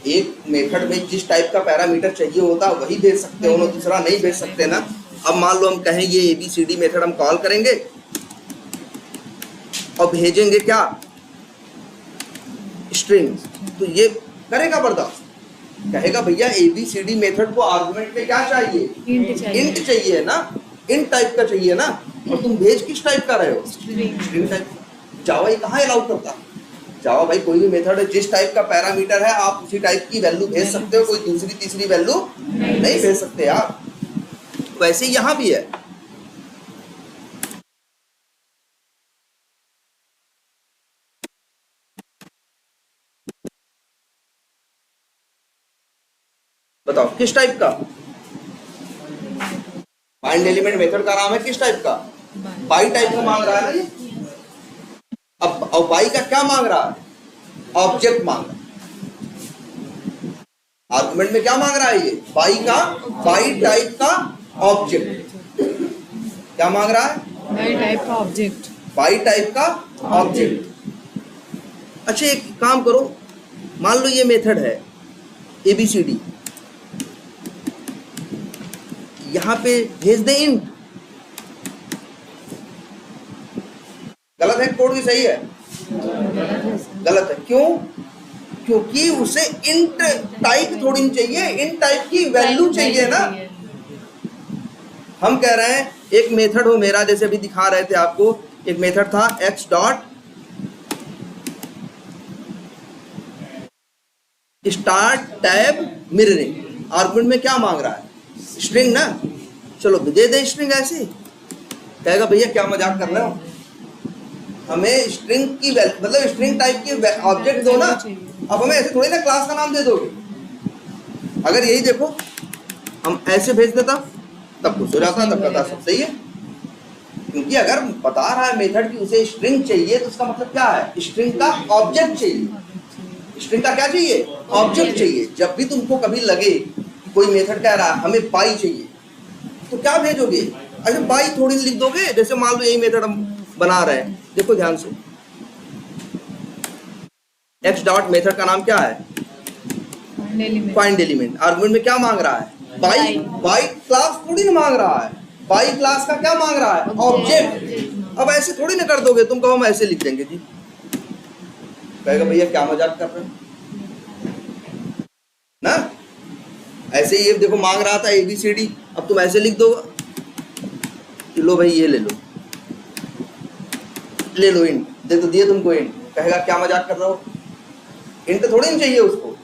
एक मेथड में जिस टाइप का पैरामीटर चाहिए होता वही भेज सकते हो ना, दूसरा नहीं भेज सकते ना। अब मान लो हम कहें ये ABCD मेथड हम कॉल करेंगे और भेजेंगे क्या? स्ट्रिंग। तो ये करेगा बर्दाश्त? कहेगा भैया ABCD मेथड को आर्गुमेंट में क्या चाहिए? इंट चाहिए ना, इंट टाइप का चाहिए ना। और तुम भेज किस टाइप का रहे हो? String type. जावा ये कहाँ अलाउ करता? जावा भाई कोई भी मेथड है जिस टाइप का पैरामीटर है आप उसी टाइप की वैल्यू भेज सकते हो, कोई दूसरी तीसरी वैल्यू नहीं भेज सकते यार। वैसे यहां भी है। बताओ किस टाइप का? फाइंड एलिमेंट मेथड का नाम है किस टाइप का? बाई टाइप का मांग रहा है ना ये। अब बाई का क्या मांग रहा है? ऑब्जेक्ट मांग रहा है। आर्गुमेंट में क्या मांग रहा है ये? बाई का, बाई टाइप का ऑब्जेक्ट। क्या मांग रहा है? बाई टाइप का ऑब्जेक्ट। बाई टाइप का ऑब्जेक्ट। अच्छा एक काम करो, मान लो ये मेथड है ABCD, यहां पे भेज दे इंट। गलत है? कोड भी सही है? गलत है। क्यों? क्योंकि उसे इंट टाइप थोड़ी नहीं चाहिए, इंट टाइप की वैल्यू चाहिए ना। हम कह रहे हैं एक मेथड हो मेरा, जैसे अभी दिखा रहे थे आपको, एक मेथड था x dot start tab mirroring. Argument में क्या मांग रहा है? स्ट्रिंग ना। चलो दे दे स्ट्रिंग ऐसे। कहेगा भैया क्या मजाक कर रहे हो, हमें स्ट्रिंग की मतलब स्ट्रिंग टाइप की ऑब्जेक्ट दो ना। अब हमें ऐसे थोड़ी ना क्लास का नाम दे दोगे। अगर यही देखो हम ऐसे भेज देता तब कुछ हो जाता, तब कहता सब सही है। क्योंकि अगर बता रहा है मेथड की उसे स्ट्रिंग चाहिए तो उसका मतलब क्या है? स्ट्रिंग का ऑब्जेक्ट चाहिए। स्ट्रिंग का क्या चाहिए? ऑब्जेक्ट चाहिए। जब भी तुमको कभी लगे कि कोई मेथड कह रहा है हमें बाई चाहिए, तो क्या भेजोगे? अच्छा बाई थोड़ी लिख दोगे। जैसे मान लो यही मेथड हम बना रहे हैं, देखो ध्यान से, x डॉट मेथड का नाम क्या है? Find element. आर्गुमेंट में क्या मांग रहा है? बाई। बाई क्लास थोड़ी ना मांग रहा है, बाई क्लास का क्या मांग रहा है? ऑब्जेक्ट। अब ऐसे थोड़ी ना कर दोगे, तुम कहो हम ऐसे लिख देंगे जी। कहेगा भैया क्या मजाक कर रहे हो ना। ऐसे ये देखो मांग रहा था ABCD, अब तुम ऐसे लिख दो, लो भाई ये ले लो, ले लो इंट, दे तो दिए तुमको इंट। कहेगा क्या मजाक कर रहे हो, इंट थोड़ी नहीं चाहिए उसको।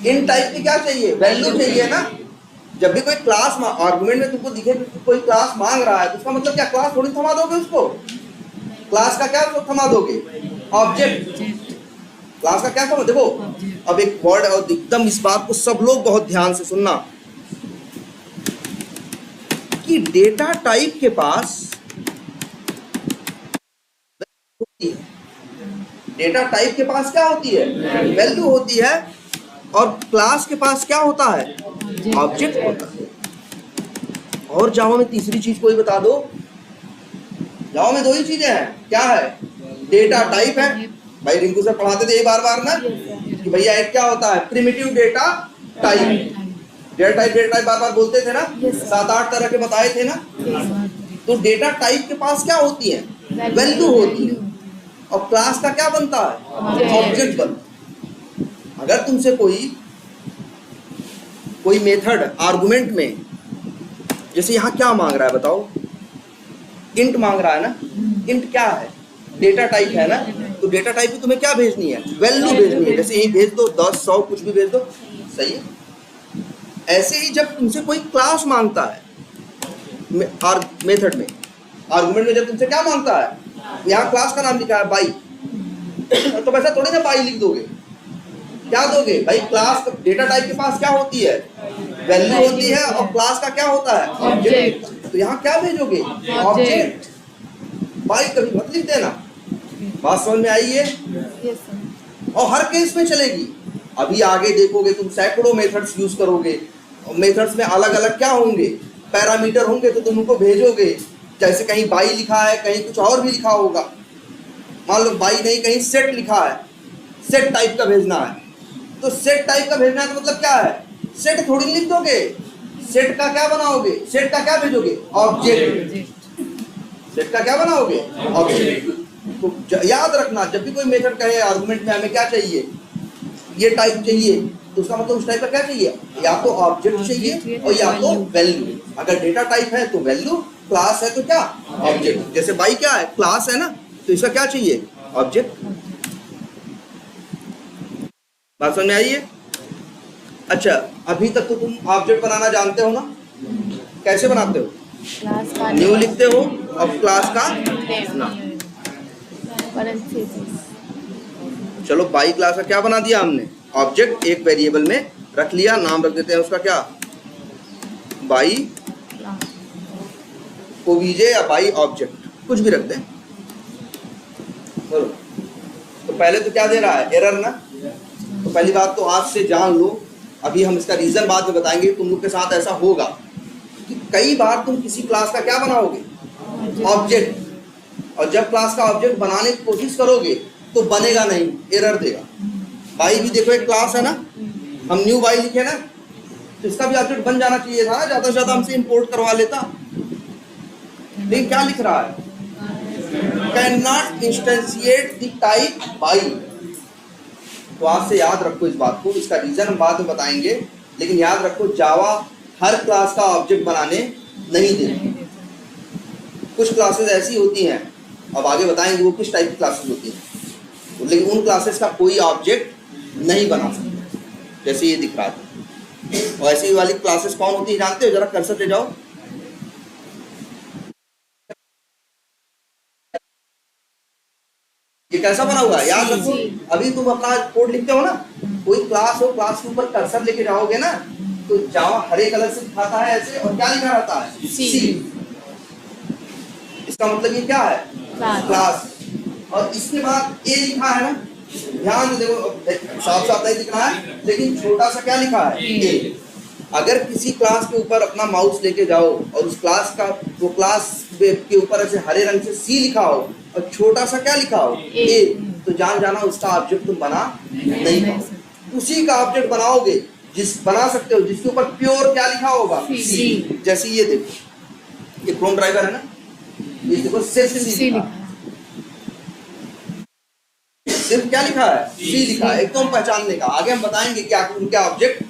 इंट टाइप की क्या चाहिए? वैल्यू चाहिए ना। जब भी कोई क्लास आर्गुमेंट में तुमको दिखे कोई क्लास मांग रहा है तो उसका मतलब क्या? क्लास थोड़ी थमा दोगे उसको। क्लास का क्या थमा दोगे? ऑब्जेक्ट। क्लास का क्या थमा? देखो अब एक वर्ड, और एकदम इस बात को सब लोग बहुत ध्यान से सुनना, कि डेटा टाइप के पास डेटा टाइप के पास क्या होती है? वैल्यू होती है। और क्लास के पास क्या होता है? ऑब्जेक्ट होता है। और जावा में तीसरी चीज कोई बता दो। जावा में दो ही चीजें हैं, क्या है? डेटा टाइप है, भाई रिंकू सर पढ़ाते थे बार बार ना कि भैया एक क्या होता है? Primitive data type. Data type बार बार बोलते थे ना, 7-8 तरह के बताए थे ना। तो डेटा टाइप के पास क्या होती है? वैल्यू होती है। और क्लास का क्या बनता है? ऑब्जेक्ट बनता है। अगर तुमसे कोई कोई मेथड आर्गुमेंट में, जैसे यहाँ क्या मांग रहा है बताओ, इंट मांग रहा है ना, इंट क्या है, डेटा टाइप है ना, तो डेटा टाइप में तुम्हें क्या भेजनी है, वैल्यू भेजनी है, जैसे यही भेज दो 10 100 कुछ भी भेज दो, सही है। ऐसे ही जब तुमसे कोई क्लास मांगता है मेथड में, आर्गुमेंट में जब तुमसे क्या मांगता है, यहाँ क्लास का नाम लिखा है बाई, तो वैसा थोड़ी ना बाई लिख दोगे, क्या दोगे भाई, क्लास डेटा टाइप के पास क्या होती है, वैल्यू होती है, और क्लास का क्या होता है, ऑब्जेक्ट। तो यहाँ क्या भेजोगे, ऑब्जेक्ट। बाई कभी मत लिख देना, बात समझ में आई है, Yes, sir. और हर केस में चलेगी। अभी आगे देखोगे तुम सैकड़ों मेथड्स यूज करोगे, और मेथड्स में अलग अलग क्या होंगे, पैरामीटर होंगे, तो तुम उनको भेजोगे, जैसे कहीं बाई लिखा है, कहीं कुछ और भी लिखा होगा, मान लो बाई नहीं कहीं सेट लिखा है, सेट टाइप का भेजना है, तो सेट टाइप का भेजना है तो मतलब क्या है, सेट थोड़ी लिख दोगे, सेट का क्या बनाओगे, सेट का क्या भेजोगे, ऑब्जेक्ट। सेट का क्या बनाओगे, ऑब्जेक्ट। तो याद रखना, जब भी कोई मेथड कहे आर्गुमेंट में हमें क्या चाहिए, ये टाइप चाहिए, तो उसका मतलब उस टाइप का क्या चाहिए, या तो ऑब्जेक्ट चाहिए और या तो वैल्यू। अगर डेटा टाइप है तो वैल्यू, क्लास है तो क्या, ऑब्जेक्ट। जैसे बाई क्या है, क्लास है ना, तो इसका क्या चाहिए, ऑब्जेक्ट। बात समझ में आई है। अच्छा, अभी तक तो तुम ऑब्जेक्ट बनाना जानते हो ना, कैसे बनाते हो, Class का न्यू लिखते हो और क्लास का नाम। parentheses. चलो बाई क्लास का क्या बना दिया हमने, ऑब्जेक्ट, एक वेरिएबल में रख लिया, नाम रख देते हैं उसका क्या, बाई Class. ओबीजे या बाई ऑब्जेक्ट, कुछ भी रख दें। बोलो, तो पहले तो क्या दे रहा है, एरर ना। तो पहली बात तो आज से जान लो, अभी हम इसका रीजन बाद में बताएंगे, तुम लोग के साथ ऐसा होगा कि कई बार तुम किसी क्लास का क्या बनाओगे, ऑब्जेक्ट, और जब क्लास का ऑब्जेक्ट बनाने की कोशिश करोगे तो बनेगा नहीं, एरर देगा। बाई भी देखो एक क्लास है ना, हम न्यू बाई लिखे ना, तो इसका भी ऑब्जेक्ट बन जाना चाहिए था ना, ज्यादा से ज्यादा हमसे इंपोर्ट करवा लेता। लेकिन क्या लिख रहा है, can not instantiate the type by. तो आज से याद रखो इस बात को, इसका रीजन हम बाद में बताएंगे, लेकिन याद रखो जावा हर क्लास का ऑब्जेक्ट बनाने नहीं देती। कुछ क्लासेस ऐसी होती हैं, अब आगे बताएंगे वो किस टाइप की क्लासेस होती हैं, लेकिन उन क्लासेस का कोई ऑब्जेक्ट नहीं बना सकते, जैसे ये दिख रहा था। और ऐसी वाली क्लासेस कौन होती है जानते हो, जरा कर्सर ले जाओ, ये कैसा बना हुआ है, याद रखो। अभी तुम अपना कोड लिखते हो ना, कोई क्लास हो, क्लास के ऊपर कर्सर लेके जाओगे ना, तो जावा हरे कलर से दिखाता है ऐसे, और क्या लिखा रहता है, सी। इसका मतलब ये क्या है, क्लास। और इसके बाद ए लिखा है ना, ध्यान से देखो, साफ साफ नहीं दिख रहा है, लेकिन छोटा सा क्या लिखा है, ए। अगर किसी क्लास के ऊपर अपना माउस लेके जाओ और उस क्लास का, वो क्लास के ऊपर ऐसे हरे रंग से सी लिखा हो और छोटा सा क्या लिखा हो, ए, तो जान जाना उसका ऑब्जेक्ट तुम बना नहीं पाओगे। उसी का ऑब्जेक्ट बनाओगे जिस बना सकते हो जिसके ऊपर प्योर क्या लिखा होगा, सी। जैसे ये देखो, ये क्रोम ड्राइवर है ना, ये देखो सिर्फ सी लिखा है, सिर्फ क्या लिखा है, सी लिखा है, एक तो हम पहचानने का, आगे हम बताएंगे कि आखिर उनका ऑब्जेक्ट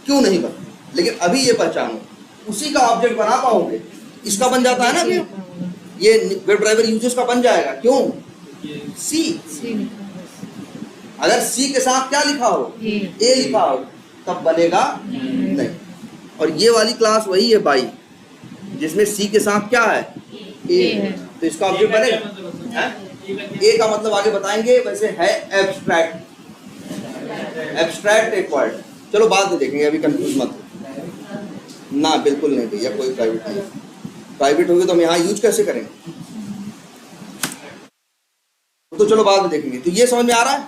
क्यों नहीं बना, लेकिन अभी ये पहचानो, उसी का ऑब्जेक्ट बना पाओगे। इसका बन जाता है ना, फिर ये वेब ड्राइवर यूजर्स का बन जाएगा, क्यों, सी। अगर सी के साथ क्या लिखा हो, ए लिखा हो, तब बनेगा नहीं। और ये वाली क्लास वही है बाई, जिसमें सी के साथ क्या है, ए, तो इसका ऑब्जेक्ट बनेगा। ए का मतलब आगे बताएंगे, वैसे है एब्स्ट्रैक्ट, एब्स्ट्रैक्ट एक वर्ड, चलो बाद में देखेंगे, अभी कंफ्यूज मत हो ना, बिल्कुल नहीं भैया, कोई प्राइवेट नहीं, प्राइवेट होगी तो हम यहाँ यूज कैसे करेंगे, तो चलो बाद में देखेंगे। तो ये समझ में आ रहा है,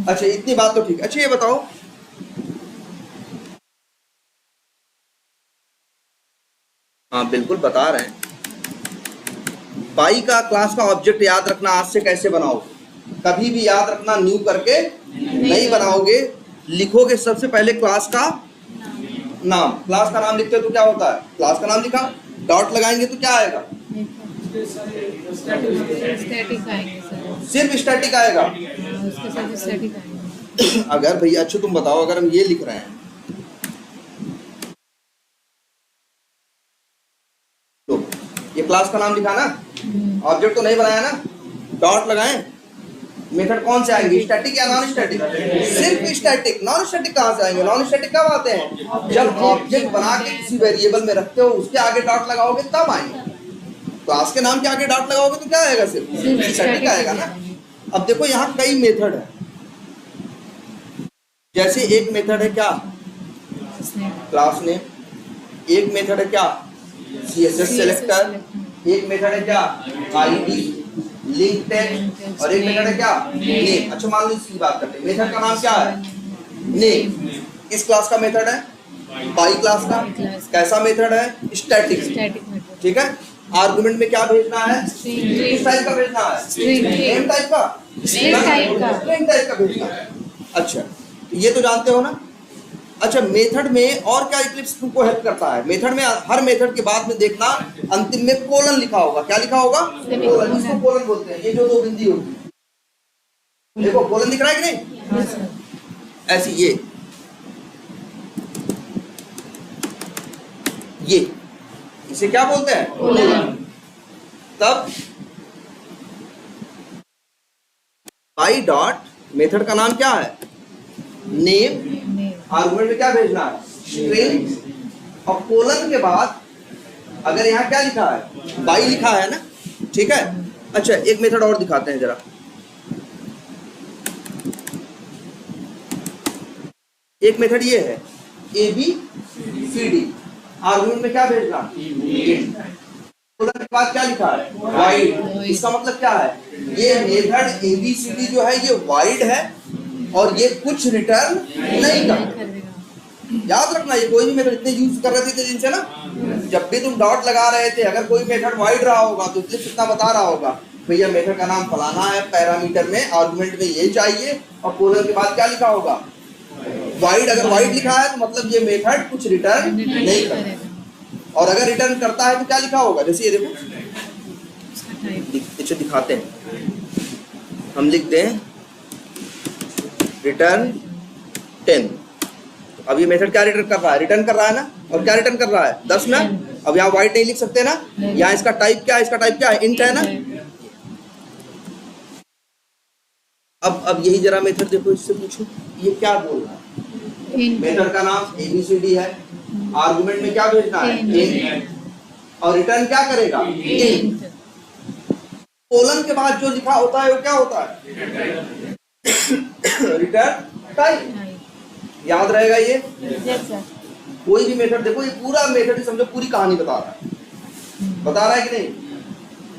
अच्छा इतनी बात तो ठीक। अच्छा ये बताओ, हाँ बिल्कुल बता रहे हैं, बाई का क्लास का ऑब्जेक्ट याद रखना आज से कैसे बनाओ, कभी भी याद रखना न्यू करके नहीं बनाओगे, लिखोगे सबसे पहले क्लास का नाम। क्लास का नाम लिखते हो तो क्या होता है, क्लास का नाम लिखा, डॉट लगाएंगे तो क्या आएगा, स्टैटिक आएंगे सर, सिर्फ स्टैटिक आएगा। उसके साथ स्टैटिक आएंगे। अगर भैया अच्छा तुम बताओ, अगर हम ये लिख रहे हैं ये क्लास का नाम लिखा ना, ऑब्जेक्ट तो नहीं बनाया ना, डॉट लगाएं। मेथड कौन से आएंगे, स्टैटिक या नॉन स्टैटिक? सिर्फ स्टैटिक। नॉन स्टैटिक कहाँ से आएंगे? नॉन स्टैटिक कब आते हैं? जब ऑब्जेक्ट बना के किसी वेरिएबल में रखते हो, उसके आगे डॉट लगाओगे तब आएंगे। क्लास के नाम के आगे डॉट लगाओगे तो क्या आएगा? सिर्फ स्टैटिक आएगा ना। अब देखो यहाँ कई मेथड है, जैसे एक मेथड है क्या, क्लास नेम, एक मेथड है क्या, CSS सेलेक्टर, एक मेथड है क्या, ID, लिंक टैग, और एक मेथड है क्या, नेम। अच्छा मान लो इसकी बात करते हैं, मेथड का नाम क्या है, नेम। इस क्लास का मेथड है, बाई क्लास का। कैसा मेथड है? स्टैटिक। ठीक है। आर्गुमेंट में क्या भेजना है? किस टाइप का भेजना है? नेम टाइप का, स्ट्रिंग टाइप का भेजना है। अच्छा ये तो जानते हो ना। अच्छा मेथड में और क्या इक्लिप्स तुमको हेल्प करता है? मेथड में हर मेथड के बाद में देखना अंतिम में कोलन लिखा होगा। क्या लिखा होगा? कोलन। इसको कोलन बोलते हैं, ये जो दो बिंदी होती है। देखो कोलन दिख रहा है कि नहीं? ऐसी ये इसे क्या बोलते हैं? कोलन। तब बाई डॉट मेथड का नाम क्या है? नेम। आर्गुमेंट में क्या भेजना है? स्ट्रिंग। और कोलन के बाद अगर यहाँ क्या लिखा है? बाई लिखा है ना। ठीक है। अच्छा एक मेथड और दिखाते हैं जरा। एक मेथड ये है ABCD। आर्गुमेंट में क्या भेजना? कोलन के बाद क्या लिखा है? वाइड। इसका मतलब क्या है? ये मेथड ABCD जो है ये वाइड है और ये कुछ रिटर्न नहीं करता। याद रखना, ये कोई भी मेथड इतने यूज कर रहे थे जिनसे ना, जब भी तुम डॉट लगा रहे थे, अगर कोई मेथड वाइड रहा होगा तो इक्लिप्स इतना बता रहा होगा, भैया मेथड का नाम फलाना है, पैरामीटर में आर्गुमेंट में ये चाहिए, और कोलन के बाद क्या लिखा होगा? वाइड। अगर वाइड लिखा है तो मतलब ये मेथड कुछ रिटर्न नहीं करता। और अगर रिटर्न करता है तो क्या लिखा होगा? जैसे ये देखो, इसे दिखाते हैं, हम लिखते हैं रिटर्न 10। अब ये मेथड क्या रिटर्न कर रहा है? रिटर्न कर रहा है ना। और क्या रिटर्न कर रहा है? 10 ना। अब यहाँ वाइड नहीं लिख सकते ना, यहाँ इसका टाइप क्या है? इसका टाइप क्या है? इंट है ना। अब यही जरा मेथड देखो, इससे पूछो ये क्या बोल रहा है? मेथड का नाम ABCD है, आर्गुमेंट में क्या भेजना है? इंट। और रिटर्न क्या करेगा? इंट। कोलन के बाद जो लिखा होता है वो क्या होता है? Return type. याद रहेगा ये? कोई भी मेथड देखो, ये पूरा मेथड समझो पूरी कहानी बता रहा है। बता रहा है कि नहीं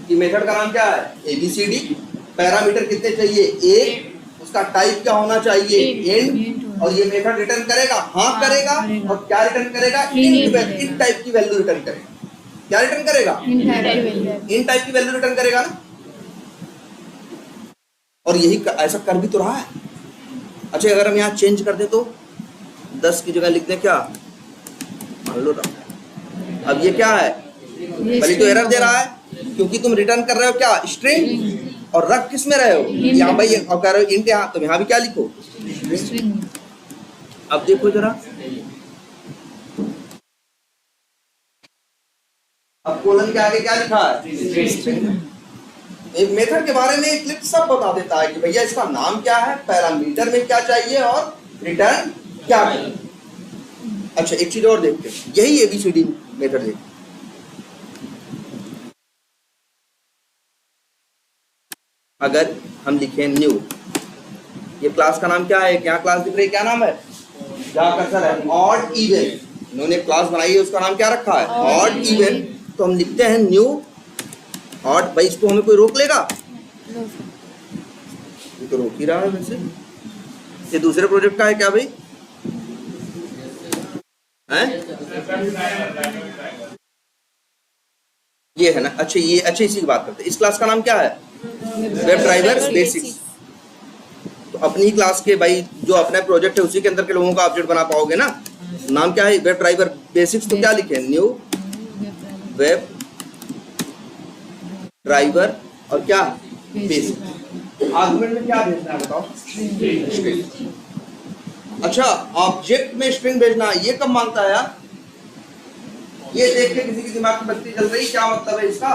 कि मेथड का नाम क्या है? ABCD। पैरामीटर कितने चाहिए? A। उसका टाइप क्या होना चाहिए? इंट। और ये मेथड रिटर्न करेगा, हाँ करेगा। और क्या रिटर्न करेगा? इंट टाइप की वैल्यू रिटर्न करेगा। क्या रिटर्न करेगा? इंट टाइप की वैल्यू रिटर्न करेगा ना। और यही ऐसा कर भी तो रहा है। अच्छा अगर हम यहाँ चेंज कर दे तो 10 की जगह लिख दें क्या? मान लो रहा। अब ये क्या है? पहले तो एरर दे रहा है क्योंकि तुम रिटर्न कर रहे हो क्या? स्ट्रिंग। और रख किस में रहे हो? यहाँ भाई, और कह रहे हो इंट, यहाँ तो यहाँ भी क्या लिखो? स्ट्रिंग। अब देखो जरा, अब कोलन के आगे क्या लिखा है? स्ट्रिंग। एक मेथड के बारे में इक्लिप्स सब बता देता है कि भैया इसका नाम क्या है, पैरामीटर में क्या चाहिए और रिटर्न क्या करें। अच्छा एक चीज और देखते हैं, यही ABCD मेथड है। अगर हम लिखें न्यू, ये क्लास का नाम क्या है? क्या क्लास दिख रही है? क्या नाम है? जहाँ कर्सर है, ऑड इवन। इन्होंने क्लास बनाई है, उसका नाम क्या रखा है? Odd even. तो हम लिखते हैं न्यू ऑड। भाई इसको हमें कोई रोक लेगा? ये तो रोक ही रहा है वैसे। ये दूसरे प्रोजेक्ट का है क्या भाई? हैं? ये है ना। अच्छा ये, अच्छा इसी की बात करते हैं। इस क्लास का नाम क्या है? Web driver basics. तो अपनी क्लास के भाई जो अपना प्रोजेक्ट है उसी के अंदर के लोगों का ऑब्जेक्ट बना पाओगे ना। नाम क्या है? Web driver basics. तो क्या लिखे? न्यू वेब ड्राइवर और क्या? बेसिक्स। आर्गुमेंट में क्या भेजना है बताओ? स्ट्रिंग। अच्छा ऑब्जेक्ट में स्ट्रिंग भेजना ये कब मांगता है यार? ये देख के किसी के दिमाग में बत्ती जल रही, क्या मतलब है इसका?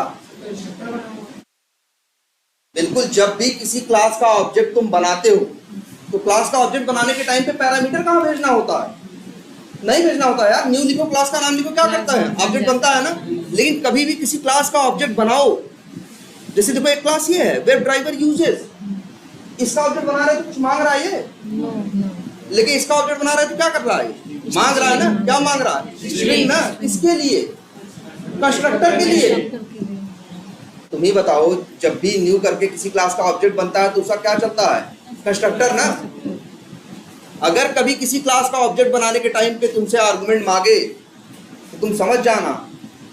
बिल्कुल, जब भी किसी क्लास का ऑब्जेक्ट तुम बनाते हो तो क्लास का ऑब्जेक्ट बनाने के टाइम पे पैरामीटर कहाँ भेजना होता है? नहीं भेजना होता यार। न्यू लिखो, क्लास का नाम लिखो, क्या करता है? ऑब्जेक्ट बनता है ना। लेकिन कभी भी किसी क्लास का ऑब्जेक्ट बनाओ, जैसे देखो एक क्लास ये है, वेब ड्राइवर यूजेस, इसका ऑब्जेक्ट बना रहे तो कुछ मांग रहा है ये, लेकिन इसका ऑब्जेक्ट बना रहा है तो क्या कर रहा है? मांग रहा है ना। क्या मांग रहा है? स्ट्रिंग ना। किसके लिए? कंस्ट्रक्टर के लिए। तुम ही बताओ, जब भी न्यू करके किसी क्लास का ऑब्जेक्ट बनता है तो उसका क्या चलता है? कंस्ट्रक्टर ना। अगर कभी किसी क्लास का ऑब्जेक्ट बनाने के टाइम पे तुमसे आर्गुमेंट मांगे तो तुम समझ जाना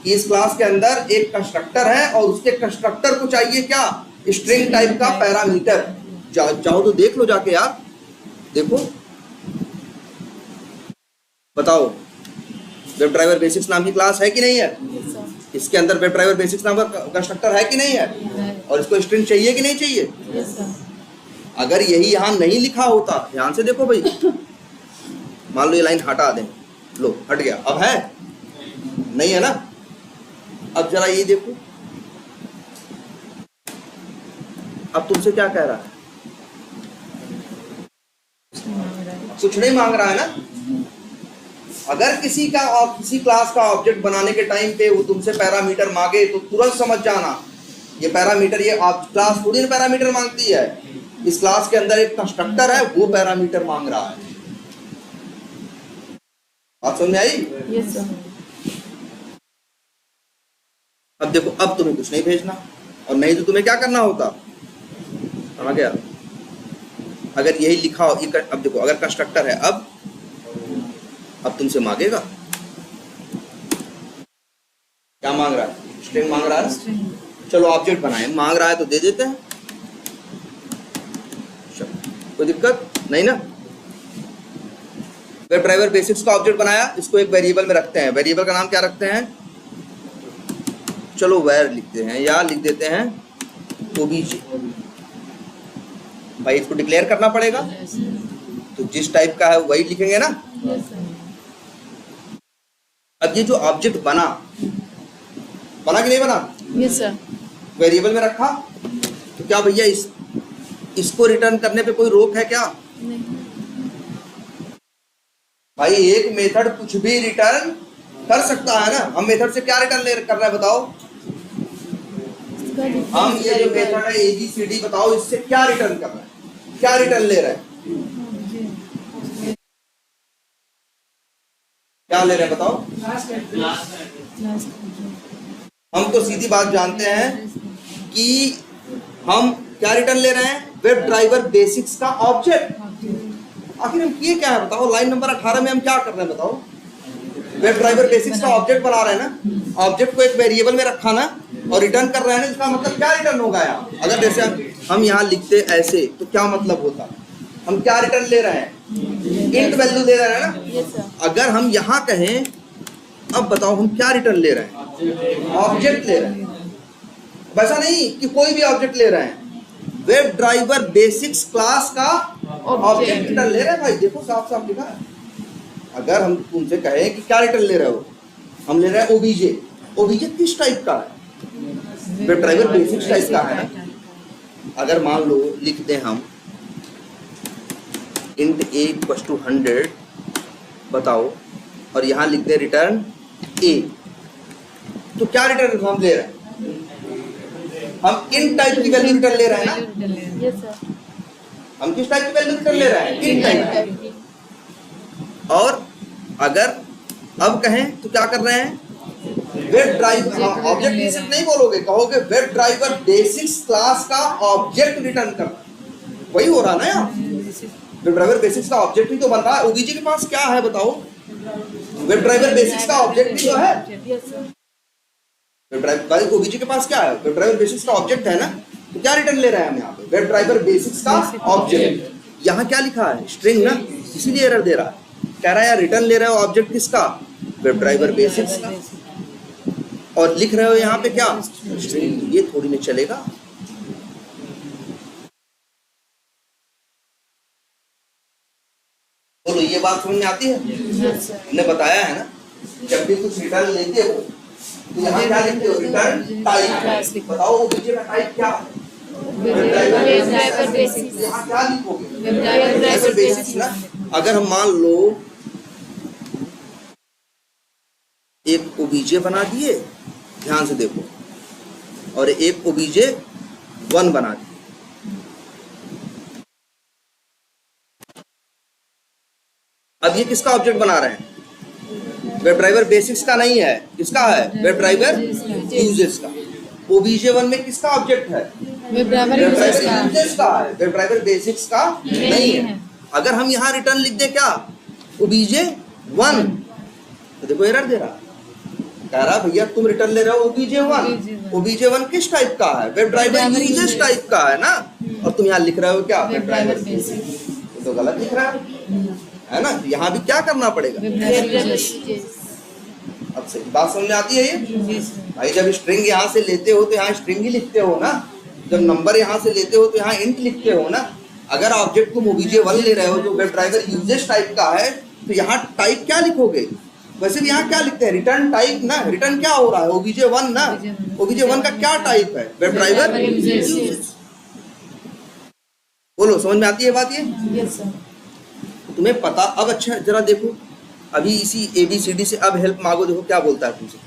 कि इस क्लास के अंदर एक कंस्ट्रक्टर है और उसके कंस्ट्रक्टर को चाहिए क्या? स्ट्रिंग टाइप का पैरामीटर। जाओ तो देख लो जाके यार, देखो बताओ, वेब ड्राइवर बेसिक्स नाम की क्लास है कि नहीं है? इसके अंदर वेब ड्राइवर बेसिक्स नाम का कंस्ट्रक्टर है कि नहीं है? और इसको स्ट्रिंग चाहिए कि नहीं चाहिए? अगर यही यहाँ नहीं लिखा होता, ध्यान से देखो भाई, मान लो ये लाइन हटा दें, लो हट गया, अब है नहीं है ना। अब जरा ये देखो, अब तुमसे क्या कह रहा है? कुछ नहीं मांग रहा है ना। अगर किसी क्लास का ऑब्जेक्ट बनाने के टाइम पे वो तुमसे पैरामीटर मांगे तो तुरंत समझ जाना ये पैरामीटर, ये क्लास थोड़ी ना पैरामीटर मांगती है। इस क्लास के अंदर एक कंस्ट्रक्टर है, वो पैरामीटर मांग रहा है। बात समझ में आई? Yes sir. अब देखो, अब तुम्हें कुछ नहीं भेजना, और नहीं तो तुम्हें क्या करना होता? समझ गया? अगर यही लिखा हो, अब देखो, अगर कंस्ट्रक्टर है, अब तुमसे मांगेगा क्या? मांग रहा है? स्ट्रिंग मांग रहा है। चलो ऑब्जेक्ट बनाए, मांग रहा है तो दे देते हैं, कोई दिक्कत नहीं ना। वेब ड्राइवर बेसिक्स का ऑब्जेक्ट बनाया, इसको एक वेरिएबल में रखते हैं। वेरिएबल का नाम क्या रखते हैं? चलो वेर लिखते हैं, या लिख देते हैं ओबीजे। भाई इसको डिक्लेयर करना पड़ेगा, तो जिस टाइप का है वही लिखेंगे ना। अब ये जो ऑब्जेक्ट बना कि नहीं बना? Yes sir. वेरिएबल में रखा, तो क्या भैया इसको रिटर्न करने पे कोई रोक है क्या? नहीं। भाई एक मेथड कुछ भी रिटर्न कर सकता है ना। हम मेथड से क्या रिटर्न कर रहे हैं बताओ? हम ये जो मेथड है ABCD, बताओ इससे क्या रिटर्न कर रहा है? क्या रिटर्न ले रहा है? क्या ले रहे हैं बताओ? हम तो सीधी बात जानते हैं कि हम क्या रिटर्न ले रहे हैं? वेब ड्राइवर बेसिक्स का ऑब्जेक्ट। आखिर हम किए क्या है बताओ? लाइन नंबर 18 में हम क्या कर रहे हैं बताओ? वेब ड्राइवर बेसिक्स का ऑब्जेक्ट बना रहे हैं ना। ऑब्जेक्ट को एक वेरिएबल में रखा ना, और रिटर्न कर रहे हैं ना। इसका मतलब क्या रिटर्न होगा यार? अगर जैसे हम यहाँ लिखते ऐसे तो क्या मतलब होता? हम क्या रिटर्न ले रहे हैं? इंट वैल्यू ले रहे हैं ना। अगर हम यहाँ कहें, अब बताओ हम क्या रिटर्न ले रहे हैं? ऑब्जेक्ट ले रहे हैं। वैसा नहीं कि कोई भी ऑब्जेक्ट ले रहे हैं, वेब ड्राइवर बेसिक्स क्लास का ऑब्जेक्ट रिटर्न ले रहे हैं। भाई देखो साफ साफ लिखा है। अगर हम तुमसे कहें कि क्या रिटर्न ले रहे हो, हम ले रहे हैं ओबीजे। ओबीजे किस टाइप का है? वेब ड्राइवर बेसिक्स टाइप का है। अगर मान लो लिख दें हम int a इक्वल्स टू 100, बताओ, और यहाँ लिख दें रिटर्न a, तो क्या रिटर्न हम ले रहे हैं? हम int टाइप की वैल्यू रिटर्न ले रहे हैं ना। Yes sir. हम किस टाइप की वैल्यू रिटर्न ले रहे हैं? int type. और अगर अब कहें तो क्या कर रहे हैं? वेब ड्राइवर ऑब्जेक्ट बेसिक्स नहीं बोलोगे, कहोगे वेब ड्राइवर बेसिक्स क्लास का ऑब्जेक्ट रिटर्न कर। वही हो रहा ना यार। वेब ड्राइवर बेसिक्स का ऑब्जेक्ट ही तो बन रहा है। ओबीजे के पास क्या है बताओ? वेब ड्राइवर बेसिक्स का ऑब्जेक्ट ही तो है। वेब ड्राइवर ओबीजे के पास क्या है? वेब ड्राइवर बेसिक्स का ऑब्जेक्ट है ना। तो क्या रिटर्न ले रहे हैं हम यहाँ पे? वेब ड्राइवर बेसिक्स का ऑब्जेक्ट। यहाँ क्या लिखा है? स्ट्रिंग ना, इसीलिए एरर दे रहा है। कह रहा है यार रिटर्न ले रहे हो ऑब्जेक्ट किसका? वेब ड्राइवर बेसिक्स का, और लिख रहे हो यहाँ पे क्या? स्ट्रिंग। ये थोड़ी नहीं चलेगा। बोलो ये बात समझ में आती है? हमने बताया है ना। जब भी कुछ रिटर्न लेते हो तो यहाँ क्या लिखते हो? Return type. बताओ ओबीजे का टाइप क्या है? Web driver basics. यहाँ क्या लिखोगे? वेब ड्राइवर बेसिक्स ना। अगर हम मान लो एक ओबीजे बना दिए, ध्यान से देखो, और एक ओबीजे 1 बना दिए, अब ये किसका ऑब्जेक्ट बना रहे हैं? वेब ड्राइवर बेसिक्स का नहीं है, किसका है? वेब ड्राइवर यूजेस का। ओबीजे 1 में किसका ऑब्जेक्ट है? वेब ड्राइवर यूजेस का है, वेब ड्राइवर बेसिक्स का नहीं है। अगर हम यहाँ रिटर्न लिख दे क्या? ओबीजे 1, तो देखो एरर दे रहा, कह रहा भैया तुम रिटर्न ले रहे हो ओबीजे 1। ओबीजे 1 किस टाइप का है? वेब ड्राइवर यूजेस टाइप का है ना, और तुम यहाँ लिख रहे हो क्या? Web driver basics. तो गलत लिख रहा है ना। यहाँ भी क्या करना पड़ेगा? अब सही बात समझ में आती है ये? भाई जब स्ट्रिंग यहाँ से लेते हो तो यहाँ स्ट्रिंग ही लिखते हो ना, जब नंबर यहाँ से लेते हो तो यहाँ इंट लिखते हो ना। अगर ऑब्जेक्ट तुम ओबीजे 1 ले रहे हो जो वेब ड्राइवर यूजेस टाइप का है, तो यहाँ टाइप क्या लिखोगे? वैसे भी यहाँ क्या लिखते हैं? रिटर्न टाइप ना। रिटर्न क्या हो रहा है? ओबीजे 1 ना। ओबीजे 1 का क्या टाइप है? Web driver uses. बोलो समझ में आती है बात ये? Yes sir. तुम्हें पता अब अच्छा जरा देखो, अभी इसी ABCD से अब हेल्प मांगो, देखो क्या बोलता है तुमसे।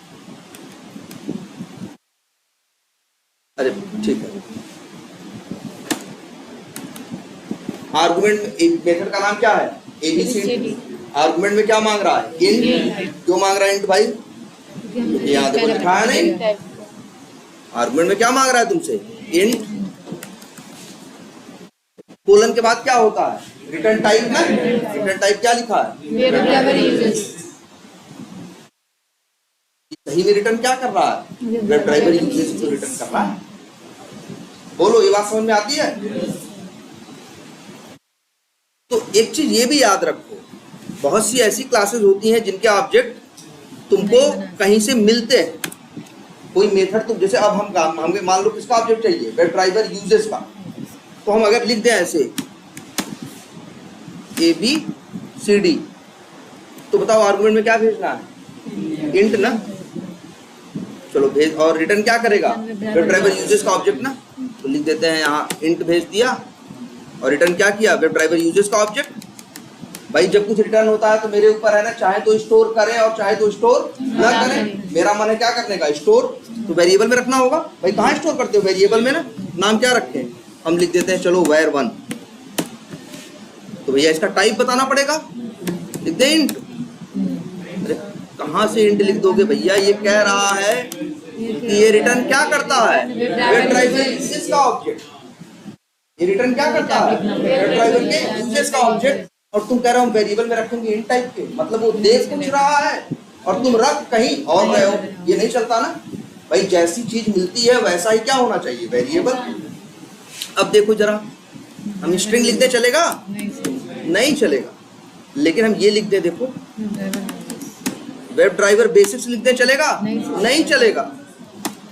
अरे ठीक है, आर्गुमेंट मेथड का नाम क्या है? ABCD। आर्गुमेंट में क्या मांग रहा है? इंट। क्यों मांग रहा है इंट भाई? यहाँ देखो लिखा है नहीं, आर्गुमेंट में क्या मांग रहा है तुमसे? इंट। कोलन के बाद क्या होता है? रिटर्न टाइप ना। रिटर्न टाइप क्या लिखा है? Web driver uses. सही में रिटर्न क्या कर रहा है? वेब ड्राइवर यूजेस को रिटर्न कर रहा है। बोलो ये बात समझ में आती है? तो एक चीज ये भी याद रखो, बहुत सी ऐसी क्लासेस होती हैं जिनके ऑब्जेक्ट तुमको कहीं से मिलते हैं। कोई मेथड तुम जैसे अब हम मान लो किसका ऑब्जेक्ट चाहिए? वेब ड्राइवर यूजेस का। तो हम अगर लिख दें ऐसे ABCD, तो बताओ आर्गुमेंट में क्या भेजना है? इंट ना। चलो भेज, और रिटर्न क्या करेगा? वेब ड्राइवर यूजेस का ऑब्जेक्ट ना। तो लिख देते हैं यहाँ इंट भेज दिया, और रिटर्न क्या किया? वेब ड्राइवर यूजेस का ऑब्जेक्ट। भाई जब कुछ रिटर्न होता है तो मेरे ऊपर है ना, चाहे तो स्टोर करे और चाहे तो स्टोर ना करे। मेरा मन है क्या करने का? स्टोर। तो वेरिएबल में रखना होगा। भाई कहाँ स्टोर करते हो? वेरिएबल में ना। नाम क्या रखें? हम लिख देते हैं चलो var1। तो भैया इसका टाइप बताना पड़ेगा, लिख दे इंट। अरे कहाँ से इंट लिख दोगे भैया? ये कह रहा है कि ये रिटर्न क्या करता है? वेब ड्राइवर यूजेस का ऑब्जेक्ट। ये रिटर्न क्या करता है? वेब ड्राइवर के यूजेस का ऑब्जेक्ट। और तुम कह रहे हो वेरिएबल में रखेंगे इंट टाइप के, मतलब वो देख कुछ रहा है और तुम रख कहीं और रहे हो। ये नहीं चलता ना भाई। जैसी चीज मिलती है वैसा ही क्या होना चाहिए? वेरिएबल। अब देखो जरा, हम स्ट्रिंग लिख दे चलेगा? नहीं चलेगा। लेकिन हम ये लिख दे, देखो वेब ड्राइवर बेसिक्स लिख दे चलेगा? नहीं चलेगा,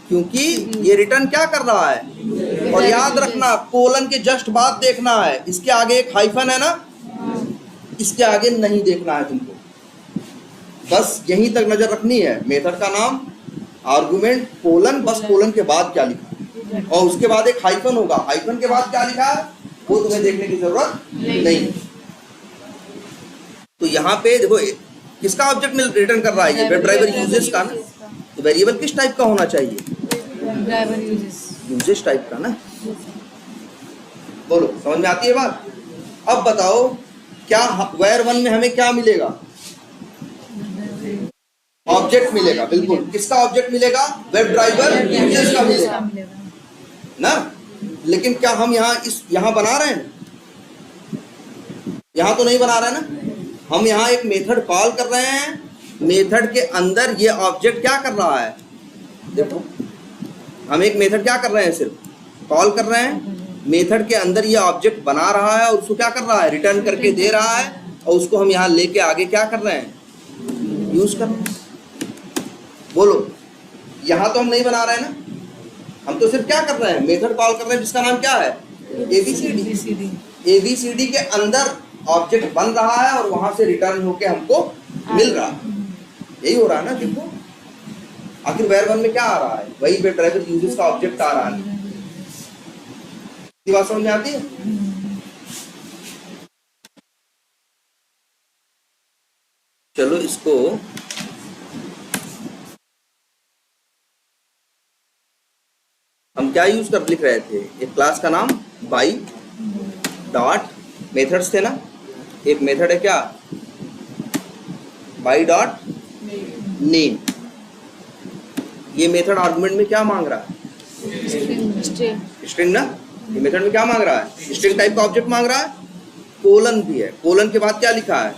क्योंकि ये रिटर्न क्या कर रहा है? और याद रखना कोलन के जस्ट बाद देखना है, इसके आगे एक हाइफन है ना, इसके आगे नहीं देखना है तुमको, बस यहीं तक नजर रखनी है। मेथड का नाम, आर्गुमेंट, कोलन, बस कोलन के बाद क्या लिखा है, और उसके बाद एक हाइफन होगा। हाइफन के बाद क्या लिखा है वो तुम्हें देखने की जरूरत नहीं। तो यहाँ पे देखो किसका ऑब्जेक्ट रिटर्न कर रहा है? ये वेब ड्राइवर यूजेस का ना। तो वेरिएबल किस टाइप का होना चाहिए? यूजेस टाइप का ना। बोलो समझ में आती है बात? अब बताओ क्या var1 में हमें क्या मिलेगा? ऑब्जेक्ट मिलेगा। बिल्कुल, किसका ऑब्जेक्ट मिलेगा? वेब ड्राइवर यूजेस का मिलेगा ना। लेकिन क्या हम यहाँ बना रहे हैं? यहाँ तो नहीं बना रहे हैं ना। हम यहाँ एक मेथड कॉल कर रहे हैं, मेथड के अंदर ये ऑब्जेक्ट क्या कर रहा है? देखो हम एक मेथड क्या कर रहे हैं? सिर्फ कॉल कर रहे हैं, मेथड के अंदर ये ऑब्जेक्ट बना रहा है और उसको क्या कर रहा है? रिटर्न करके दे रहा है, और उसको हम यहाँ लेके आगे क्या कर रहे हैं? यूज कर रहे हैं। बोलो यहाँ तो हम नहीं बना रहे हैं ना, हम तो सिर्फ क्या कर रहे हैं? मेथड कॉल कर रहे हैं जिसका नाम क्या है? ABCD। ABCD के अंदर ऑब्जेक्ट बन रहा है और वहां से रिटर्न होके हमको मिल रहा है। यही हो रहा है ना, देखो आखिर वेयर वन में क्या आ रहा है, वही वेयर ड्राइवर यूजेस का ऑब्जेक्ट आ रहा है। ये बात समझ में आती है? चलो इसको हम क्या यूज कर लिख रहे थे, एक क्लास का नाम बाई डॉट मेथड्स थे ना, एक मेथड है क्या बाई डॉट नेम। ये मेथड आर्गुमेंट में क्या मांग रहा है, स्ट्रिंग ना, ये मेथड में क्या मांग रहा है, स्ट्रिंग टाइप का ऑब्जेक्ट मांग रहा है, कोलन भी है, कोलन के बाद क्या लिखा है,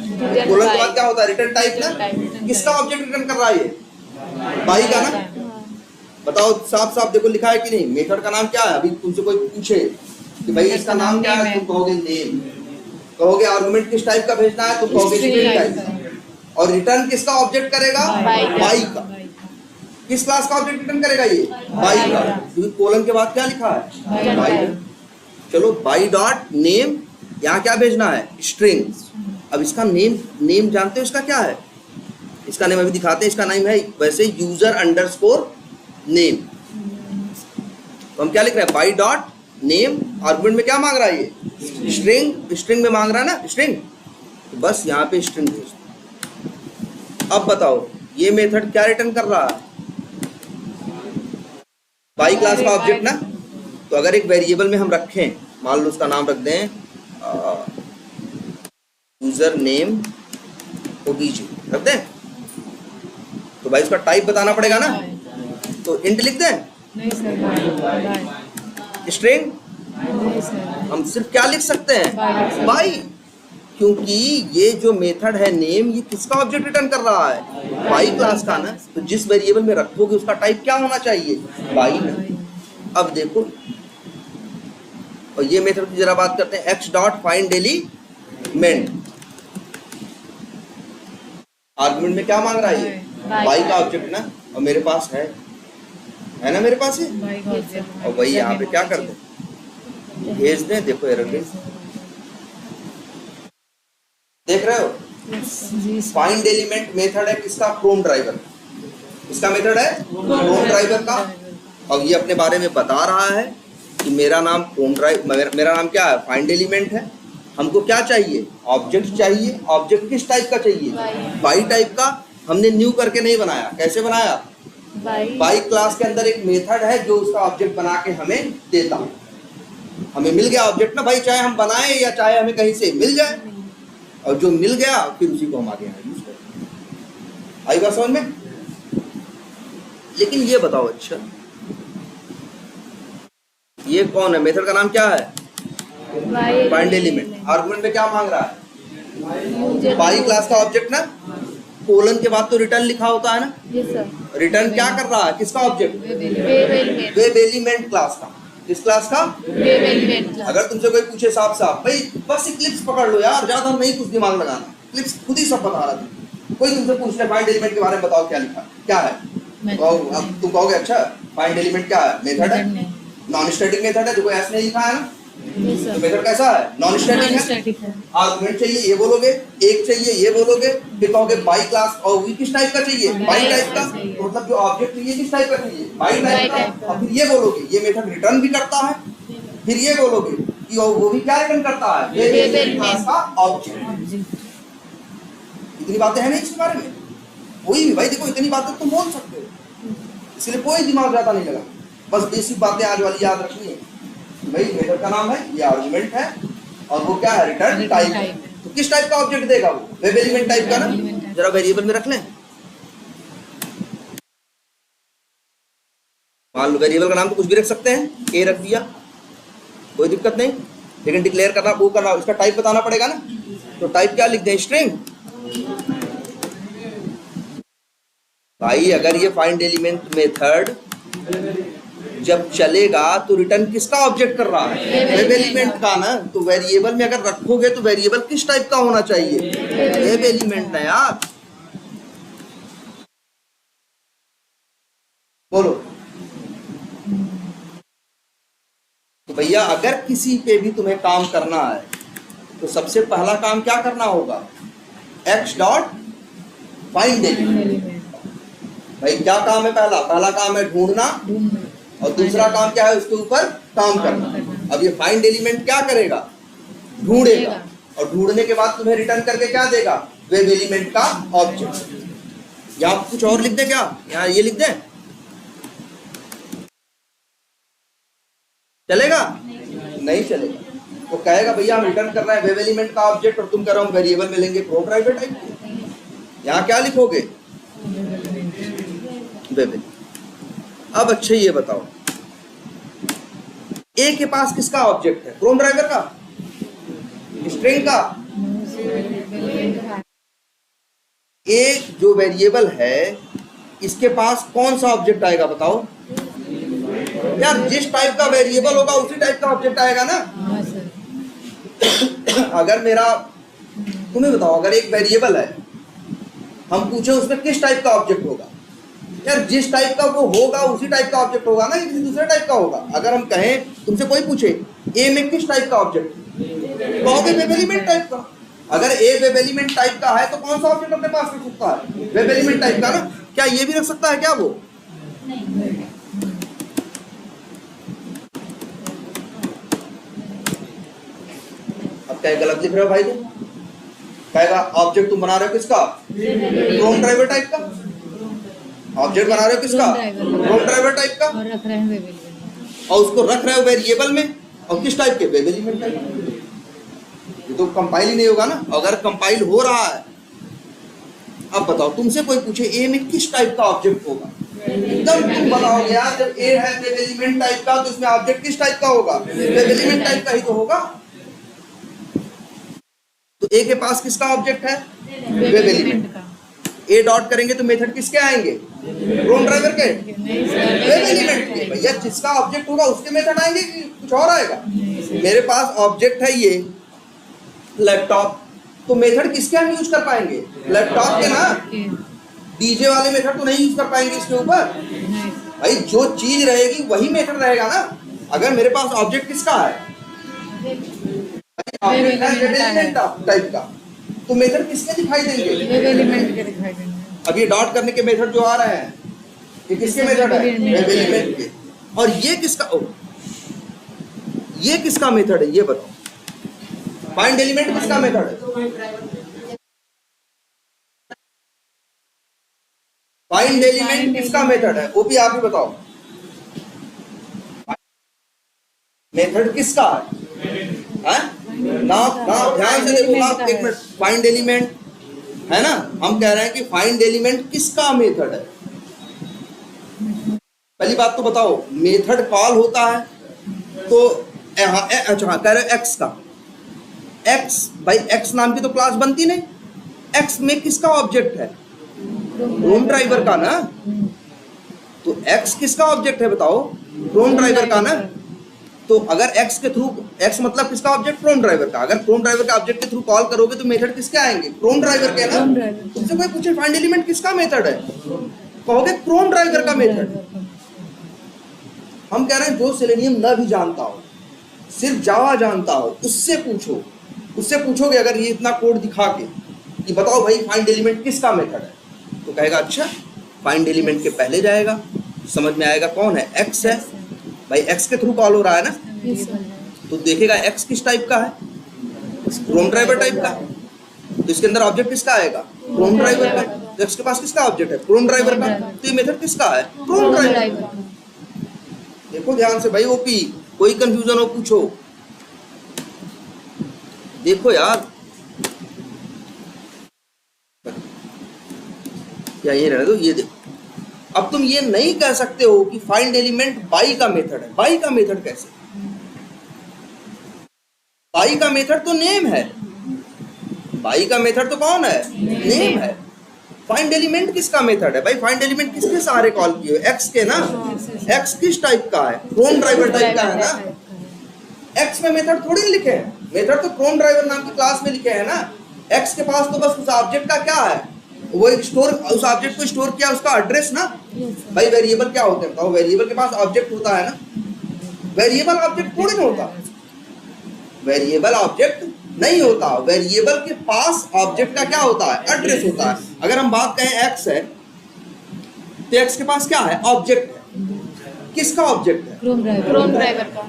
कोलन के बाद क्या होता है रिटर्न टाइप ना, किसका ऑब्जेक्ट रिटर्न कर रहा है ये, बाई का ना। बताओ साफ साफ देखो लिखा है कि नहीं, मेथड का नाम क्या है, अभी तुमसे कोई पूछे कि भाई इसका नाम क्या है, तुम कहोगे नेम, कहोगे आर्गुमेंट किस टाइप का भेजना है, तुम कहोगे स्ट्रिंग टाइप, और रिटर्न किसका ऑब्जेक्ट करेगा, बाई का। किस क्लास का ऑब्जेक्ट रिटर्न करेगा ये, बाई का, क्योंकि कोलन के बाद क्या लिखा है, बाई। चलो बाई डॉट नेम, यहाँ क्या भेजना है, स्ट्रिंग। अब इसका नेम जानते हो इसका क्या है, इसका नेम अभी दिखाते हैं, इसका नेम है वैसे यूजर अंडरस्कोर नेम। तो हम क्या लिख रहे हैं, बाई डॉट नेम, आर्गुमेंट में क्या मांग रहा है ये, स्ट्रिंग में मांग रहा है ना स्ट्रिंग, तो बस यहाँ पे स्ट्रिंग भेज दो। अब बताओ ये मेथड क्या रिटर्न कर रहा है, बाई क्लास का ऑब्जेक्ट ना। तो अगर एक वेरिएबल में हम रखें, मान लो उसका नाम रख दें यूजर नेम ओबीजे रख दें, तो भाई उसका टाइप बताना पड़ेगा ना, तो इंट लिख दें, नहीं सर, स्ट्रिंग, हम सिर्फ क्या लिख सकते हैं, बाई, क्योंकि ये जो मेथड है नेम, ये किसका ऑब्जेक्ट रिटर्न कर रहा है, बाई क्लास का ना। तो जिस वेरिएबल में रखोगे उसका टाइप क्या होना चाहिए, बाई ना। अब देखो, और ये मेथड की जरा बात करते हैं, x dot find element, argument में क्या मांग रहा है ये, बाई का ऑब्जेक्ट ना, और मेरे पास है ना, मेरे पास है, और वही यहाँ पे क्या कर दे, भेज दें। देखो एरर भेज, देख रहे हो, फाइंड एलिमेंट मेथड है किसका, क्रोम ड्राइवर, इसका मेथड है क्रोम ड्राइवर का, और ये अपने बारे में बता रहा है कि मेरा नाम क्रोम ड्राइव, मेरा नाम क्या है, फाइंड एलिमेंट है। हमको क्या चाहिए, ऑब्जेक्ट चाहिए, ऑब्जेक्ट किस टाइप का चाहिए, बाई टाइप का। हमने न्यू करके नहीं बनाया, कैसे बनाया, बाई क्लास के अंदर एक मेथड है जो उसका ऑब्जेक्ट बना के हमें देता, हमें मिल गया ऑब्जेक्ट ना भाई, चाहे हम बनाए या चाहे हमें कहीं से मिल जाए, और जो मिल गया फिर उसी को हम आगे यूज करें। आई बात समझ में? लेकिन ये बताओ, अच्छा ये कौन है, मेथड का नाम क्या है, फाइंड एलिमेंट, आर्गुमेंट में क्या मांग रहा है, बाई क्लास का ऑब्जेक्ट ना, कोलन के बाद तो रिटर्न लिखा होता है ना, रिटर्न क्या कर रहा है, किसका ऑब्जेक्ट, वेब एलिमेंट क्लास का, किस क्लास का, वेब एलिमेंट। अगर तुमसे कोई पूछे साफ साफ भाई बस इक्लिप्स पकड़ लो यार, ज्यादा नहीं कुछ दिमाग लगाना, इक्लिप्स खुद ही सब बता रहा था, कोई तुमसे पूछने फाइंड एलिमेंट के बारे में बताओ क्या लिखा, क्या है, अब तुम कहोगे अच्छा फाइंड एलिमेंट क्या है, मेथड है, नॉन स्टैटिक मेथड है, जो कोई ऐसे नहीं लिखा है ना, तो मेथड कैसा है, नॉन स्टैटिक है, आर्गुमेंट चाहिए ये बोलोगे, एक चाहिए ये बोलोगे, फिर कहोगे बाई क्लास, और वो किस टाइप का चाहिए, बाई टाइप का, मतलब जो ऑब्जेक्ट चाहिए किस टाइप का चाहिए, बाई टाइप का, और फिर ये बोलोगे ये मेथड रिटर्न भी करता है, फिर ये बोलोगे कि वो भी क्या रिटर्न करता है, वेब क्लास का ऑब्जेक्ट। इतनी बातें हैं नहीं इसके बारे में, कोई भी भाई देखो इतनी बातें तुम बोल सकते हो, इसलिए कोई दिमाग ज्यादा नहीं लगा, बस बेसिक बातें आज वाली याद रखनी है। भाई मेथड का नाम है, ये आर्गुमेंट है, और वो क्या है, रिटर्न टाइप है। तो किस टाइप का ऑब्जेक्ट देगा वो, वेब एलिमेंट टाइप का ना, जरा वेरिएबल में रख लें, मान लो वेरिएबल का नाम तो कुछ भी रख सकते हैं, ए रख दिया कोई दिक्कत नहीं, लेकिन डिक्लेयर करना वो करना, उसका टाइप बताना पड़ेगा ना, तो टाइप क्या लिख दें, स्ट्रिंग। भाई अगर ये फाइंड एलिमेंट मेथड जब चलेगा तो रिटर्न किसका ऑब्जेक्ट कर रहा है, वेब एलिमेंट का ना, तो वेरिएबल में अगर रखोगे तो वेरिएबल किस टाइप का होना चाहिए, वेब एलिमेंट ना यार, बोलो। तो भैया अगर किसी पे भी तुम्हें काम करना है तो सबसे पहला काम क्या करना होगा, एक्स डॉट फाइंड एलिमेंट, भाई क्या काम है? पहला पहला काम है ढूंढना, ढूंढना, और दूसरा काम क्या है? उसके ऊपर काम करना। अब ये फाइंड एलिमेंट क्या करेगा? ढूंढेगा, और ढूंढने के बाद तुम्हें रिटर्न करके क्या देगा? वेब एलिमेंट का ऑब्जेक्ट। यहाँ कुछ और लिख दे क्या? यहाँ ये लिख दे, चलेगा? नहीं चलेगा। तो कहेगा भैया हम रिटर्न कर रहे हैं वेब एलिमेंट का ऑब्जेक्ट, और तुम कह रहे हो वेरिएबल में लेंगे फ्रॉम ड्राइवर टाइप। यहाँ क्या लिखोगे? वेब। अब अच्छा ये बताओ, ए के पास किसका ऑब्जेक्ट है? फ्रॉम ड्राइवर का, स्ट्रिंग का? ए जो वेरिएबल है इसके पास कौन सा ऑब्जेक्ट आएगा बताओ? यार जिस टाइप का वेरिएबल होगा उसी टाइप का ऑब्जेक्ट आएगा ना। हाँ सर। अगर मेरा, तुम्हें बताओ, अगर एक वेरिएबल है, हम पूछे उसमें किस टाइप का ऑब्जेक्ट होगा, यार जिस टाइप का वो होगा उसी टाइप का ऑब्जेक्ट होगा ना, किसी दूसरे टाइप का होगा। अगर हम कहें, तुमसे कोई पूछे ए में किस टाइप का ऑब्जेक्ट, कहोगे वेब एलिमेंट टाइप का। अगर ए वेब एलिमेंट टाइप का है तो कौन सा ऑब्जेक्ट अपने पास रख सकता है? वेब एलिमेंट टाइप का ना। क्या ये भी रख सकता है क्या वो? अब क्या गलत लिख रहे हो भाई? तुम कहेगा ऑब्जेक्ट तुम बना रहे हो किसका? फ्रॉम ड्राइवर टाइप का। ऑब्जेक्ट बना रहे हो किसका? फ्रॉम ड्राइवर टाइप का, और रख रहे हैं वेब एलिमेंट। और उसको रख रहे हो वेरिएबल में, और किस टाइप के? Web element type. ये तो कंपाइल ही नहीं होगा ना। अगर कंपाइल हो रहा है, अब बताओ तुमसे कोई पूछे ए में किस टाइप का ऑब्जेक्ट होगा, एकदम तुम बताओगे यार जब ए है वेब एलिमेंट टाइप का तो इसमें ऑब्जेक्ट किस टाइप का होगा? वेब एलिमेंट टाइप का ही तो होगा। तो ए के पास किसका ऑब्जेक्ट है? वेब एलिमेंट का। ए डॉट करेंगे तो मेथड किसके आएंगे? फ्रॉम ड्राइवर के, वेब एलिमेंट के। भैया जिसका ऑब्जेक्ट होगा उसके मेथड आएंगे कि कुछ और आएगा? मेरे पास ऑब्जेक्ट है ये लैपटॉप, तो मेथड किसके हम यूज कर पाएंगे? लैपटॉप के ना। डीजे वाले मेथड तो नहीं यूज कर पाएंगे इसके ऊपर। भाई जो चीज रहेगी वही मेथड रहेगा ना। अगर मेरे पास ऑब्जेक्ट किसका है? ऑब्जेक्ट है वेब एलिमेंट टाइप का, तो मेथड किसके दिखाई देंगे? वेब एलिमेंट के दिखाई देंगे। अब ये डॉट करने के मेथड जो आ रहे हैं ये किसके मेथड है? वेब एलिमेंट के। और ये किसका? ये किसका मेथड है ये बताओ? फाइंड एलिमेंट किसका मेथड है? फाइंड एलिमेंट किसका मेथड है? ओपी आप ही बताओ, मेथड किसका है? ना ना ध्यान से देखो ना, एक मिनट। फाइंड एलिमेंट है ना, हम कह रहे हैं कि फाइंड एलिमेंट किसका मेथड है। पहली बात तो बताओ, मेथड कॉल होता है तो अच्छा कह रहे एक्स का, एक्स भाई एक्स नाम की तो क्लास बनती नहीं। एक्स में किसका ऑब्जेक्ट है? फ्रॉम ड्राइवर का ना। तो एक्स किसका ऑब्जेक्ट है बताओ? फ्रॉम ड्राइवर का ना। तो अगर एक्स के थ्रू, एक्स मतलब किसका ऑब्जेक्ट? फ्रॉम ड्राइवर का। अगर फ्रॉम ड्राइवर का ऑब्जेक्ट के थ्रू कॉल करोगे तो मेथड किसके आएंगे? फ्रॉम ड्राइवर के ना। तुमसे कोई पूछे फाइंड एलिमेंट किसका मेथड है, कहोगे फ्रॉम ड्राइवर का मेथड। हम कह रहे हैं जो सेलेनियम न भी जानता हो, सिर्फ जावा जानता हो, उससे पूछो। उससे पूछोगे अगर ये इतना कोड दिखा के कि बताओ भाई फाइंड एलिमेंट किसका मेथड है, तो कहेगा अच्छा फाइंड एलिमेंट के पहले जाएगा, समझ में आएगा कौन है? एक्स है भाई, एक्स के थ्रू कॉल हो रहा है ना। तो देखेगा एक्स किस टाइप का है? फ्रॉम ड्राइवर टाइप का। तो इसके अंदर ऑब्जेक्ट किसका आएगा? फ्रॉम ड्राइवर का। तो एक्स के पास किसका ऑब्जेक्ट है? फ्रॉम ड्राइवर का। तो ये मेथड किसका है? From driver. देखो ध्यान से भाई ओपी, कोई कंफ्यूजन हो पूछो। देखो यार, या ये रहने दो, ये देखो। अब तुम ये नहीं कह सकते हो कि फाइंड एलिमेंट बाई का मेथड है। बाई का मेथड कैसे? बाई का मेथड तो नेम है। बाई का मेथड तो कौन है? नेम है। फाइंड एलिमेंट किसका मेथड है? भाई फाइंड एलिमेंट किसके सहारे कॉल किए? एक्स के ना। एक्स किस टाइप का है? फ्रॉम ड्राइवर टाइप का है ना। एक्स में मेथड थोड़ी लिखे हैं, मेथड तो फ्रॉम ड्राइवर नाम की क्लास में लिखे हैं ना। एक्स के पास तो बस उस ऑब्जेक्ट का क्या है, वो एक स्टोर, उस ऑब्जेक्ट को स्टोर किया, उसका एड्रेस ना। भाई वेरिएबल क्या होते हैं बताओ? वेरिएबल के पास ऑब्जेक्ट होता है ना। वेरिएबल ऑब्जेक्ट थोड़ी ना होता, वेरिएबल ऑब्जेक्ट नहीं होता। वेरिएबल के पास ऑब्जेक्ट का क्या होता है? एड्रेस होता है। अगर हम बात करें एक्स है तो एक्स के पास क्या है? ऑब्जेक्ट है। किसका ऑब्जेक्ट है? क्रोम ड्राइवर का।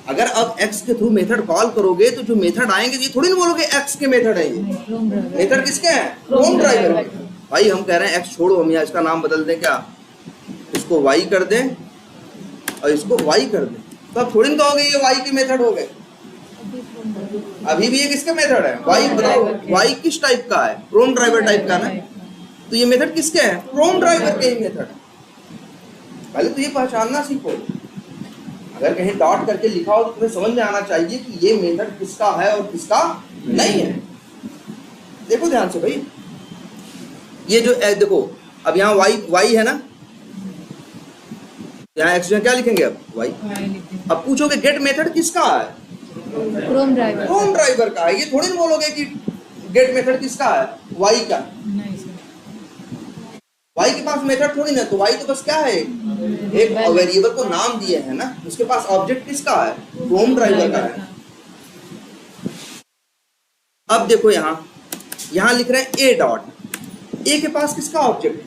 अगर अब एक्स के थ्रू मेथड कॉल करोगे तो जो मेथड आएंगे ये थोड़ी ना बोलोगे एक्स के मेथड है ये। Chrome driver. मेथड किसके हैं? क्रोम ड्राइवर के। भाई हम कह रहे हैं एक्स छोड़ो, हम यहाँ इसका नाम बदल दें, क्या इसको वाई कर दें और इसको वाई कर दें, तो अब थोड़ी ना कहोगे ये वाई के मेथड हो गए। अभी भी ये किसके मेथड है? वाई। बताओ वाई किस टाइप का है? क्रोम ड्राइवर टाइप का ना। तो ये मेथड किसके हैं? क्रोम ड्राइवर के ही मेथड है। पहले तो ये पहचानना सीखो। अगर कहीं डॉट करके लिखा हो तो तुम्हें समझ में आना चाहिए कि ये मेथड किसका है और किसका नहीं है। देखो ध्यान से भाई, ये जो देखो अब यहाँ वाई है ना, यहाँ एक्स में क्या लिखेंगे? अब वाई। अब पूछोगे गेट मेथड किसका है? Chrome driver. क्रोम ड्राइवर का है। ये थोड़ी ना बोलोगे कि गेट मेथड किसका है? वाई का। नहीं सर। वाई के पास मेथड थोड़ी ना, तो वाई तो बस क्या है? एक वेरिएबल को नाम दिए है ना, उसके पास ऑब्जेक्ट किसका है? क्रोम ड्राइवर का है। अब देखो यहाँ लिख रहे हैं ए डॉट। ए के पास किसका ऑब्जेक्ट है?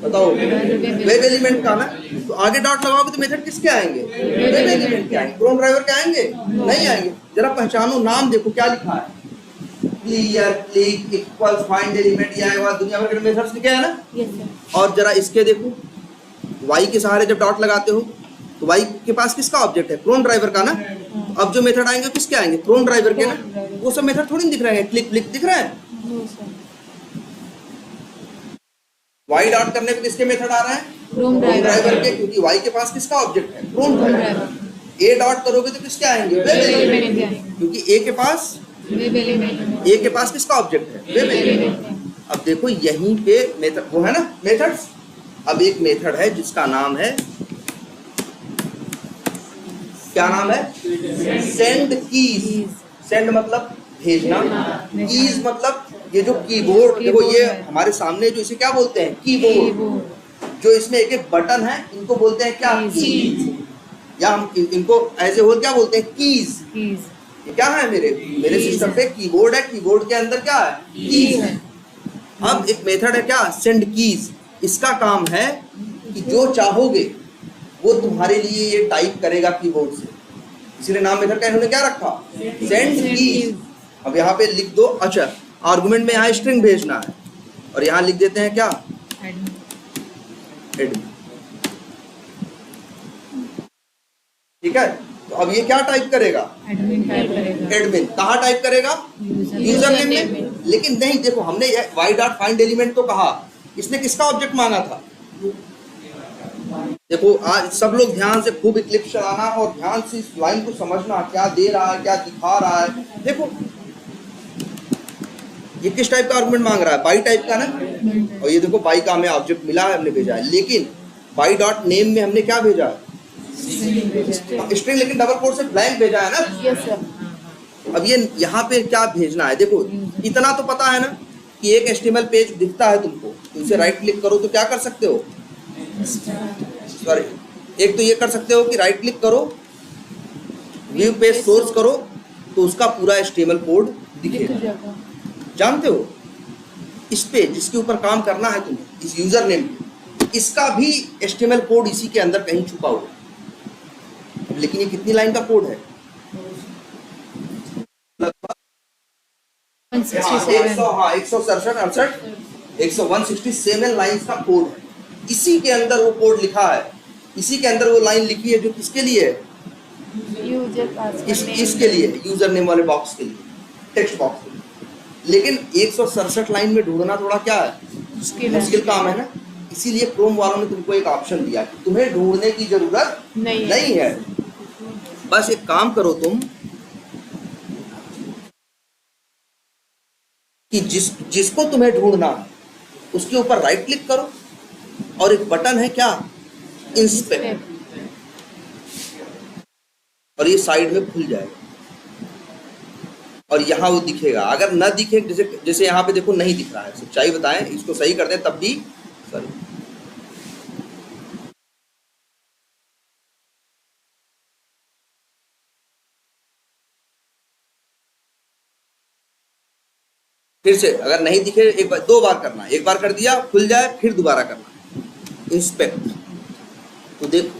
बताओ वेब एलिमेंट का ना। तो आगे डॉट लगाओगे तो मेथड किसके आएंगे? वेब एलिमेंट के आएंगे। क्रोम ड्राइवर के आएंगे? नहीं आएंगे। जरा पहचानो, नाम देखो क्या लिखा है? Clear, click, equal, find element, ये आएगा। दुनिया भर के मेथड्स लिखे हैं ना। Yes sir. और जरा इसके देखो, वाई के सहारे जब डॉट लगाते हो तो वाई के पास किसका ऑब्जेक्ट है? क्रोम ड्राइवर का ना। तो अब जो मेथड आएंगे किसके आएंगे? क्रोम ड्राइवर के ना। वो सब मेथड थोड़ी दिख रहे हैं, क्लिक क्लिक दिख रहे हैं। वाई डॉट करने पे किसके मेथड आ रहे हैं? क्रोम ड्राइवर के, क्योंकि वाई के पास किसका ऑब्जेक्ट है? Chrome driver. ए डॉट करोगे तो किसके आएंगे? वेब एलिमेंट, क्योंकि ए के पास किसका ऑब्जेक्ट है? Web element. अब देखो यहीं पे मेथड वो है ना, मेथड्स। अब एक मेथड है जिसका नाम है, क्या नाम है? Send keys. सेंड मतलब भेजना, कीज मतलब ये जो कीबोर्ड, देखो ये हमारे सामने जो इसे क्या बोलते हैं? कीबोर्ड। जो इसमें एक एक बटन है इनको बोलते हैं क्या? कीज। या हम इनको एज ए होल क्या बोलते हैं? कीज। ये क्या है? मेरे सिस्टम पे कीबोर्ड है, कीबोर्ड के अंदर क्या है? कीज है। अब एक मेथड है क्या? Send keys. इसका काम है कि जो चाहोगे वो तुम्हारे लिए ये टाइप करेगा कीबोर्ड से। इसलिए नाम मेथड का इन्होंने क्या रखा? Send keys. अब यहाँ पे लिख दो, अच्छा आर्गुमेंट में यहाँ स्ट्रिंग भेजना है और यहाँ लिख देते हैं क्या? एडमिन। ठीक है, तो अब ये क्या टाइप करेगा? एडमिन। कहाँ टाइप करेगा? यूजर नेम में। लेकिन नहीं, देखो हमने वाई डॉट फाइंड एलिमेंट तो कहा, इसने किसका ऑब्जेक्ट मांगा था? देखो आज सब लोग ध्यान से खूब इक्लिप्स चलाना और ध्यान से इस लाइन को समझना, क्या दे रहा है, क्या दिखा रहा है। देखो ये किस टाइप का आर्गुमेंट मांग रहा है? बाई टाइप का ना। और ये देखो बाई का हमें ऑब्जेक्ट मिला है, हमने भेजा है। लेकिन बाई डॉट नेम में हमने क्या भेजा है? स्ट्रिंग, लेकिन डबल कोट से ब्लैंक भेजा है ना। Yes sir. अब ये यहाँ पे क्या भेजना है? देखो इतना तो पता है ना कि एक HTML पेज दिखता है तुमको, तो इसे राइट क्लिक करो तो क्या कर सकते हो? सॉरी, एक तो ये कर सकते हो कि राइट क्लिक करो, व्यू पेज सोर्स करो, तो उसका पूरा HTML कोड दिखेगा। जानते हो इस पे जिसके ऊपर काम करना है तुम्हें, इस यूजर नेम, इसका भी HTML कोड इसी के अंदर कहीं छुपा हुआ है। लेकिन ये कितनी लाइन का कोड है? लगभग 167 लाइन्स का कोड है। इसी के अंदर वो कोड लिखा है, इसी के अंदर वो लाइन लिखी है जो किसके लिए है? इसके लिए, यूजर नेम वाले बॉक्स के लिए, टेक्स्ट बॉक्स के लिए। लेकिन 167 लाइन में ढूंढना थोड़ा क्या है? मुश्किल काम है ना। इसीलिए क्रोम वालों ने तुमको एक ऑप्शन दिया कि तुम्हें ढूंढने की जरूरत नहीं है। बस एक काम करो तुम कि जिसको तुम्हें ढूंढना है उसके ऊपर राइट क्लिक करो और एक बटन है क्या? इंस्पेक्ट, और ये साइड में खुल जाएगा और यहाँ वो दिखेगा। अगर न दिखे, जैसे यहाँ पे देखो नहीं दिख रहा है, सच्चाई बताएं, इसको सही कर दें तब भी। सॉरी, फिर से अगर नहीं दिखे, एक बार 2 बार करना, एक बार कर दिया खुल जाए, फिर दोबारा करना। इंस्पेक्ट, तो देखो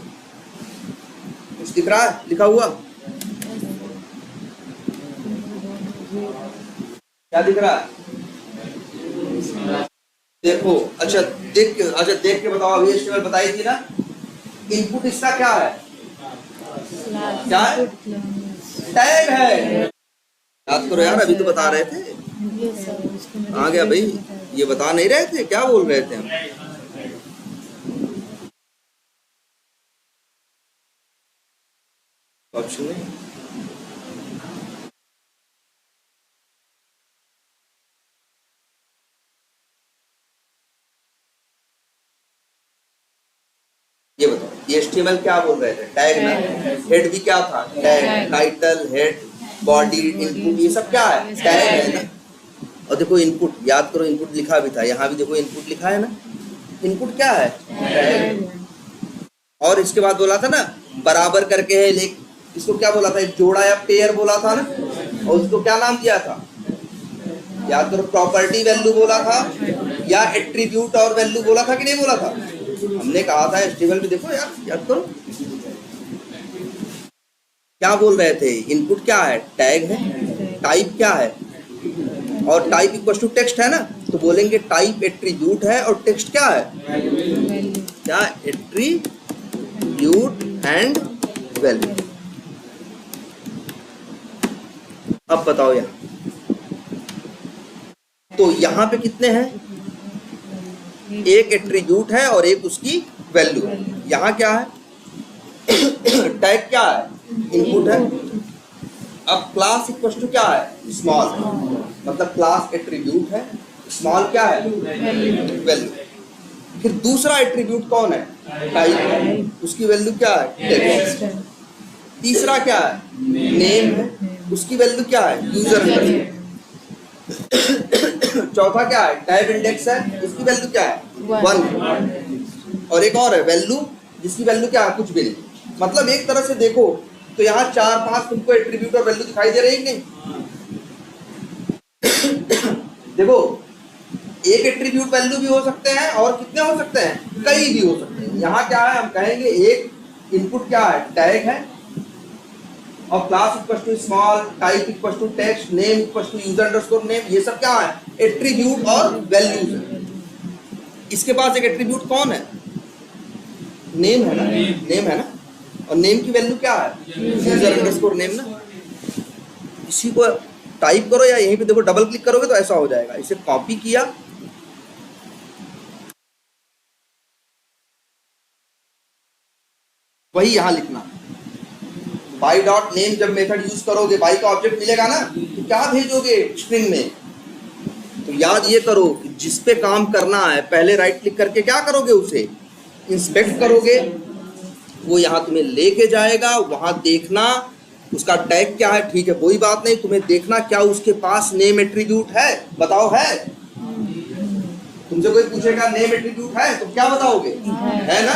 कुछ दिख रहा है लिखा हुआ, क्या दिख रहा है? देखो अच्छा देख के बताओ। अभी HTML बताई थी ना, इनपुट इसका क्या है? क्या है? टैग है। याद करो यार, अभी तो बता रहे थे। आ गया भाई, ये बता नहीं रहे थे, क्या बोल रहे थे हम? ऑप्शन में ये बताओ, ये HTML क्या बोल रहे थे? टैग ना। हेड भी क्या था? Tag. Title, head, body, input, ये सब क्या है? टैग है ना। और देखो इनपुट, याद करो इनपुट लिखा भी था, यहाँ भी देखो इनपुट लिखा है ना। इनपुट क्या है? टैग। और इसके बाद बोला था ना बराबर करके है, लेकिन इसको क्या बोला था? एक जोड़ा या पेयर बोला था ना, और उसको क्या नाम दिया था? याद करो, प्रॉपर्टी वैल्यू बोला था या एट्रीब्यूट और वैल्यू बोला था कि नहीं बोला था? हमने कहा था HTML में, देखो यार याद करो क्या बोल रहे थे। इनपुट क्या है? टैग है। टाइप क्या है? और टाइप इक्वल टू टेक्स्ट है ना, तो बोलेंगे टाइप एट्रीब्यूट है और टेक्स्ट क्या है? क्या? Attribute and value. अब बताओ यार, तो यहाँ पे कितने हैं? एक एट्रीब्यूट है और एक उसकी वैल्यू है। यहाँ क्या है? टैग क्या है? इनपुट है। अब क्लास इक्वल टू क्या है? स्मॉल, मतलब क्लास एट्रीब्यूट है, स्मॉल क्या है? वैल्यू। फिर दूसरा एट्रीब्यूट कौन है? टाइप है, उसकी वैल्यू क्या है? टेक्स्ट। तीसरा क्या है? नेम है, उसकी वैल्यू क्या है? यूजर है। चौथा क्या है? टाइप इंडेक्स है, उसकी वैल्यू क्या है? 1। और एक और है वैल्यू, जिसकी वैल्यू क्या है? कुछ भी नहीं। मतलब एक तरह से देखो तो यहाँ 4-5 तुमको एट्रीब्यूट और वैल्यू दिखाई दे रही है कि नहीं? देखो एक एट्रीब्यूट वैल्यू भी हो सकते हैं और कितने हो सकते हैं? कई भी हो सकते हैं। यहाँ क्या है? हम कहेंगे एक इनपुट क्या है? टैग है, और class equal to small, type equal to text, name equal to user underscore name, ये सब क्या है? एट्रीब्यूट और वैल्यूज है। इसके पास एक एट्रीब्यूट कौन है? नेम है ना, नेम है ना, और नेम की वैल्यू क्या है? यूजर अंडरस्कोर नेम ना। इसी को टाइप करो या यहीं पे देखो डबल क्लिक करोगे तो ऐसा हो जाएगा। इसे कॉपी किया, वही यहां लिखना। बाई डॉट नेम जब मेथड यूज करोगे, बाई का ऑब्जेक्ट मिलेगा ना, तो क्या भेजोगे स्ट्रिंग में? तो याद ये करो कि जिस पे काम करना है पहले राइट क्लिक करके क्या करोगे? उसे इंस्पेक्ट करोगे, वो यहाँ तुम्हें लेके जाएगा। वहां देखना उसका टैग क्या है, ठीक है कोई बात नहीं, तुम्हें देखना क्या उसके पास नेम एट्रीब्यूट है। बताओ है? तुमसे कोई पूछेगा नेम एट्रीब्यूट है तो क्या बताओगे? है ना।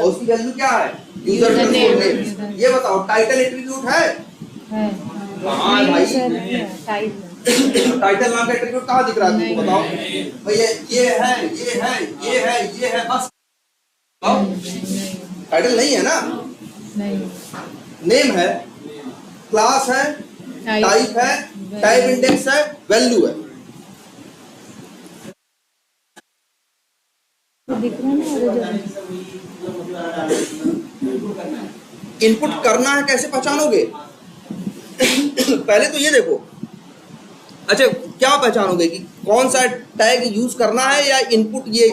और उसकी वैल्यू क्या है? User underscore name. ये बताओ टाइटल एट्रीब्यूट है? हाँ भाई, टाइटल नाम का एट्रीब्यूट कहाँ दिख रहा है तुमको? बताओ भैया। ये है, ये है, ये है, ये है, बस टाइटल नहीं है ना। नेम है, क्लास है, टाइप है, टाइप इंडेक्स है, वैल्यू है। इनपुट करना है, कैसे पहचानोगे? पहले तो ये देखो, अच्छा क्या पहचानोगे कि कौन सा टैग यूज करना है या इनपुट? ये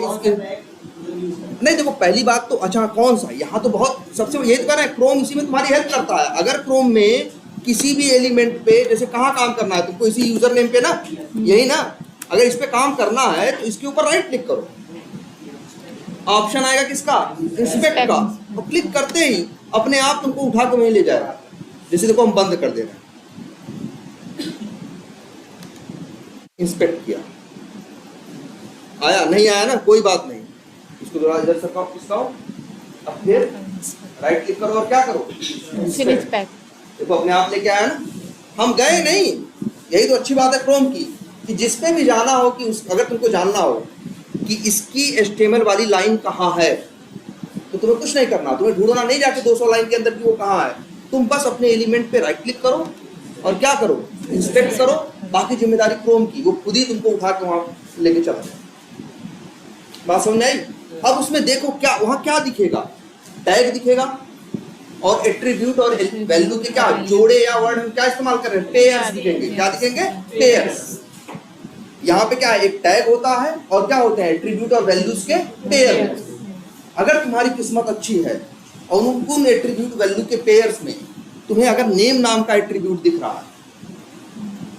नहीं, देखो पहली बात तो अच्छा कौन सा, यहाँ तो बहुत सबसे यही तो कह रहा है, क्रोम इसी में तुम्हारी हेल्प करता है। अगर क्रोम में किसी भी एलिमेंट पे, जैसे कहाँ काम करना है तुमको? इसी यूजर नेम पे ना, यही ना। अगर इस पे काम करना है तो इसके ऊपर राइट क्लिक करो, ऑप्शन आएगा किसका? इंस्पेक्ट का, और क्लिक करते ही अपने आप तुमको उठा के वहीं ले जाएगा। जैसे देखो हम बंद कर दे रहे हैं, इंस्पेक्ट किया, आया नहीं आया ना, कोई बात नहीं, इसको थोड़ा इधर सरकाओ, खिसकाओ, अब फिर राइट क्लिक करो और क्या करो? Finish pack. देखो अपने आप लेके आया ना, हम गए नहीं। यही तो अच्छी बात है क्रोम की, कि जिस पे भी जाना हो, कि अगर तुमको जानना हो कि इसकी HTML वाली लाइन कहाँ है, तो तुम्हें कुछ नहीं करना, तुम्हें ढूंढना नहीं जाके 200 लाइन के अंदर कि वो कहाँ है। तुम बस अपने एलिमेंट पे राइट क्लिक करो और क्या करो, इंस्पेक्ट करो, बाकी जिम्मेदारी क्रोम की, वो खुद ही तुमको उठा के वहां लेके चला जाए। बात समझ आई? अब उसमें देखो क्या वहां क्या दिखेगा, टैग दिखेगा और एट्रीब्यूट और वैल्यू के क्या जोड़े या वर्ड हम क्या इस्तेमाल कर रहे हैं, पेयर्स दिखेंगे। क्या दिखेंगे? पेयर्स। यहाँ पे क्या है, एक टैग होता है और क्या होते हैं, एट्रीब्यूट और वैल्यूज के पेयर। अगर तुम्हारी किस्मत अच्छी है और उन एट्रीब्यूट वैल्यू के पेयर्स में तुम्हें अगर नेम नाम का एट्रीब्यूट दिख रहा है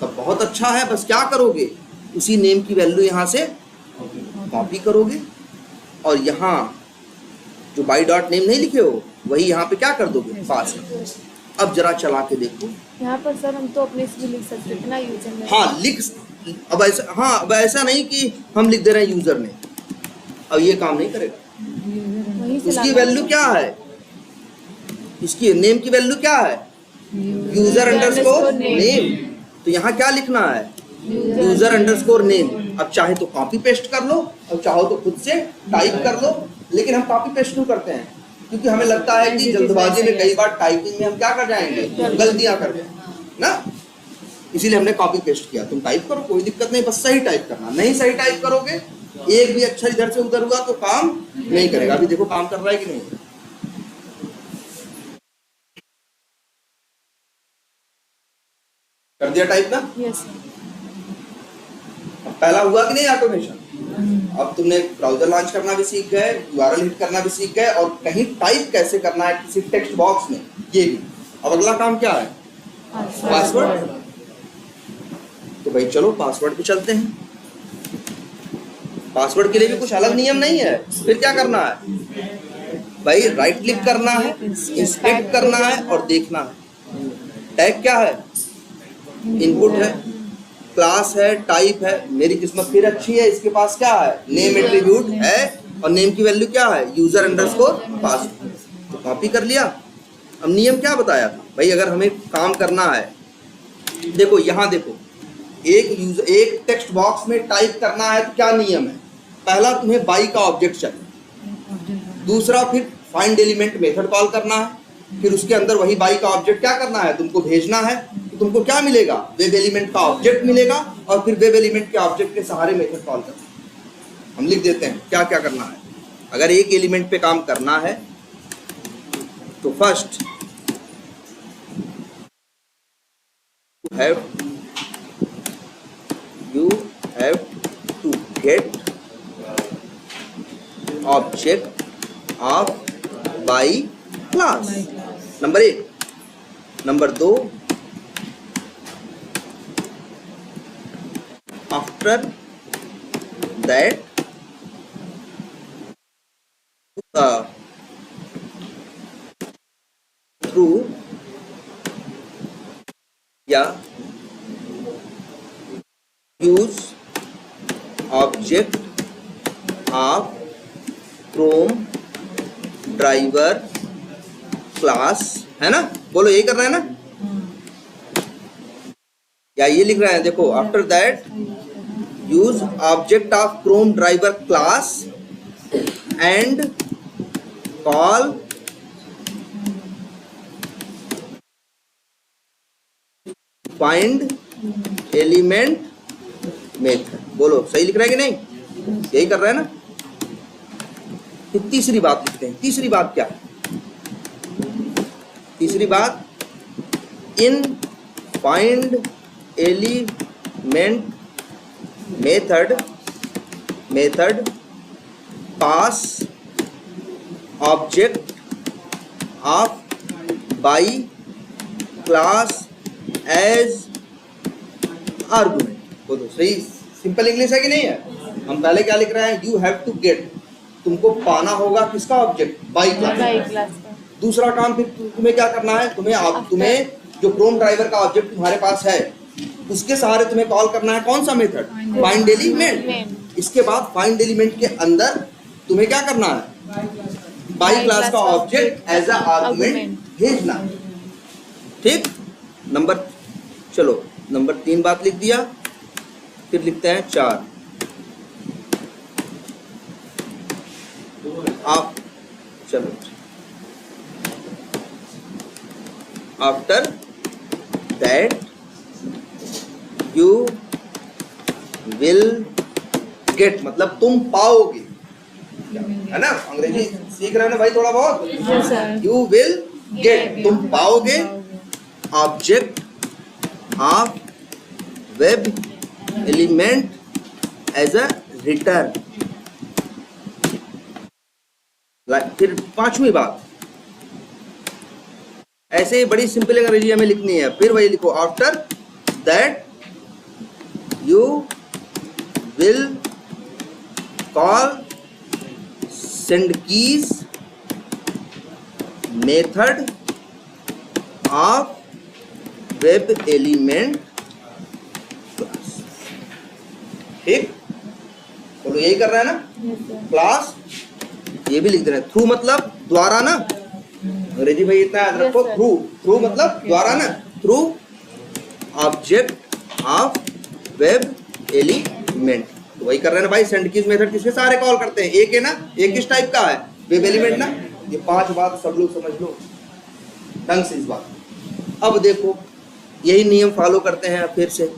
तब बहुत अच्छा है। बस क्या करोगे, उसी नेम की वैल्यू यहाँ से कॉपी करोगे और यहाँ जो बाई डॉट नेम नहीं लिखे हो वही यहाँ पे क्या कर दोगे, पास। अब जरा चला के देखो यहाँ पर सर हम तो अपने से भी लिख सकते हैं ना, यूजर ने। हाँ लिख, अब ऐसा, हाँ अब ऐसा नहीं कि हम लिख दे रहे हैं यूजर ने, अब ये काम नहीं करेगा। वहीं से उसकी लाना वैल्यू क्या है, इसकी नेम की वैल्यू क्या है, यूजर अंडरस्कोर नेम। तो यहाँ क्या लिखना है, यूजर अंडरस्कोर नेम। अब चाहे तो कॉपी पेस्ट कर लो और चाहो तो खुद से टाइप कर लो, लेकिन हम कॉपी पेस्ट क्यों करते हैं, क्योंकि हमें लगता है कि जल्दबाजी में कई बार टाइपिंग में हम क्या कर जाएंगे, गलतियां कर जाएंगे ना, इसीलिए हमने कॉपी पेस्ट किया। तुम टाइप करो, कोई दिक्कत नहीं, बस सही टाइप करना। नहीं सही टाइप करोगे, एक भी अक्षर इधर से उधर हुआ तो काम नहीं करेगा। अभी देखो काम कर रहा है कि नहीं, कर दिया टाइप ना। यस पहला हुआ कि नहीं ऑटोमेशन। अब तुमने ब्राउजर लॉन्च करना भी सीख गए, यूआरएल हिट करना भी सीख गए और कहीं टाइप कैसे करना है किसी टेक्स्ट बॉक्स में, ये भी। अब अगला काम क्या है, पासवर्ड। तो भाई चलो पासवर्ड पे चलते हैं। पासवर्ड के लिए भी कुछ अलग नियम नहीं है। फिर क्या करना है भाई, राइट क्लिक करना है, इंस्पेक्ट करना है और देखना है। टैग क्या है, इनपुट है, क्लास है, टाइप है। मेरी किस्मत फिर अच्छी है, इसके पास क्या है, नेम एट्रीब्यूट है और नेम की वैल्यू क्या है, यूजर अंडरस्कोर पासवर्ड। तो कॉपी कर लिया। अब नियम क्या बताया था भाई, अगर हमें काम करना है, देखो यहाँ देखो, एक टेक्स्ट बॉक्स में टाइप करना है तो क्या नियम है, पहला तुम्हें बाई का ऑब्जेक्ट चाहिए, दूसरा फिर फाइंड एलिमेंट मेथड कॉल करना है, फिर उसके अंदर वही बाई का ऑब्जेक्ट क्या करना है, तुमको भेजना है। तो तुमको क्या मिलेगा, वेब एलिमेंट का ऑब्जेक्ट मिलेगा और फिर वेब एलिमेंट के ऑब्जेक्ट के सहारे मेथड कॉल करना है। हम लिख देते हैं क्या क्या करना है। अगर एक एलिमेंट पे काम करना है तो first you have to get object of by class, number 1। Number 2, after that through या use object of Chrome driver class, है ना, बोलो यही कर रहे हैं ना, या ये लिख रहे हैं, देखो after that use object of Chrome driver class and call find element method. बोलो सही लिख रहा है कि नहीं, यही कर रहे हैं ना। फिर तीसरी बात लिखते हैं। तीसरी बात क्या है, तीसरी बात, in find element method pass object of by class as argument. बोलो सही, सिंपल इंग्लिश है कि नहीं है। हम पहले क्या लिख रहे हैं, यू हैव टू गेट, तुमको पाना होगा किसका ऑब्जेक्ट, बाई क्लास। दूसरा काम फिर तुम्हें क्या करना है, तुम्हें जो क्रोम ड्राइवर का ऑब्जेक्ट तुम्हारे पास है उसके सहारे तुम्हें कॉल करना है कौन सा मेथड, फाइंड एलिमेंट। इसके बाद फाइंड एलिमेंट के अंदर तुम्हें क्या करना है, बाई क्लास का ऑब्जेक्ट एज अ आर्गुमेंट भेजना। ठीक, नंबर 3 बात लिख दिया। फिर लिखते हैं 4, आप चलो, after that you will gate, मतलब तुम पाओगे, है ना? अंग्रेजी सीख रहे हो ना भाई थोड़ा बहुत? Yes sir. You will get, तुम पाओगे object of web element as a return. फिर पांचवी बात, ऐसे ही बड़ी सिंपल अंग्रेजी हमें लिखनी है, फिर वही लिखो, after that you will call send keys method of web element class. ठीक, चलो यही कर रहे हैं ना? Yes sir. क्लास, ये भी लिख दे रहे हैं, थ्रू मतलब द्वारा ना, अंग्रेजी भाई इतना याद रखो, Yes, sir. थ्रू, थ्रू मतलब द्वारा ना, through object of web element. तो वही कर रहे हैं ना भाई, सेंड कीज मेथड किसके सारे कॉल करते हैं? एक है ना, एक किस टाइप का है? वेब एलिमेंट ना। ये पांच बात सब लोग समझ लो ढंग से इस बात। अब देखो, यही नियम फॉलो करते हैं फिर से।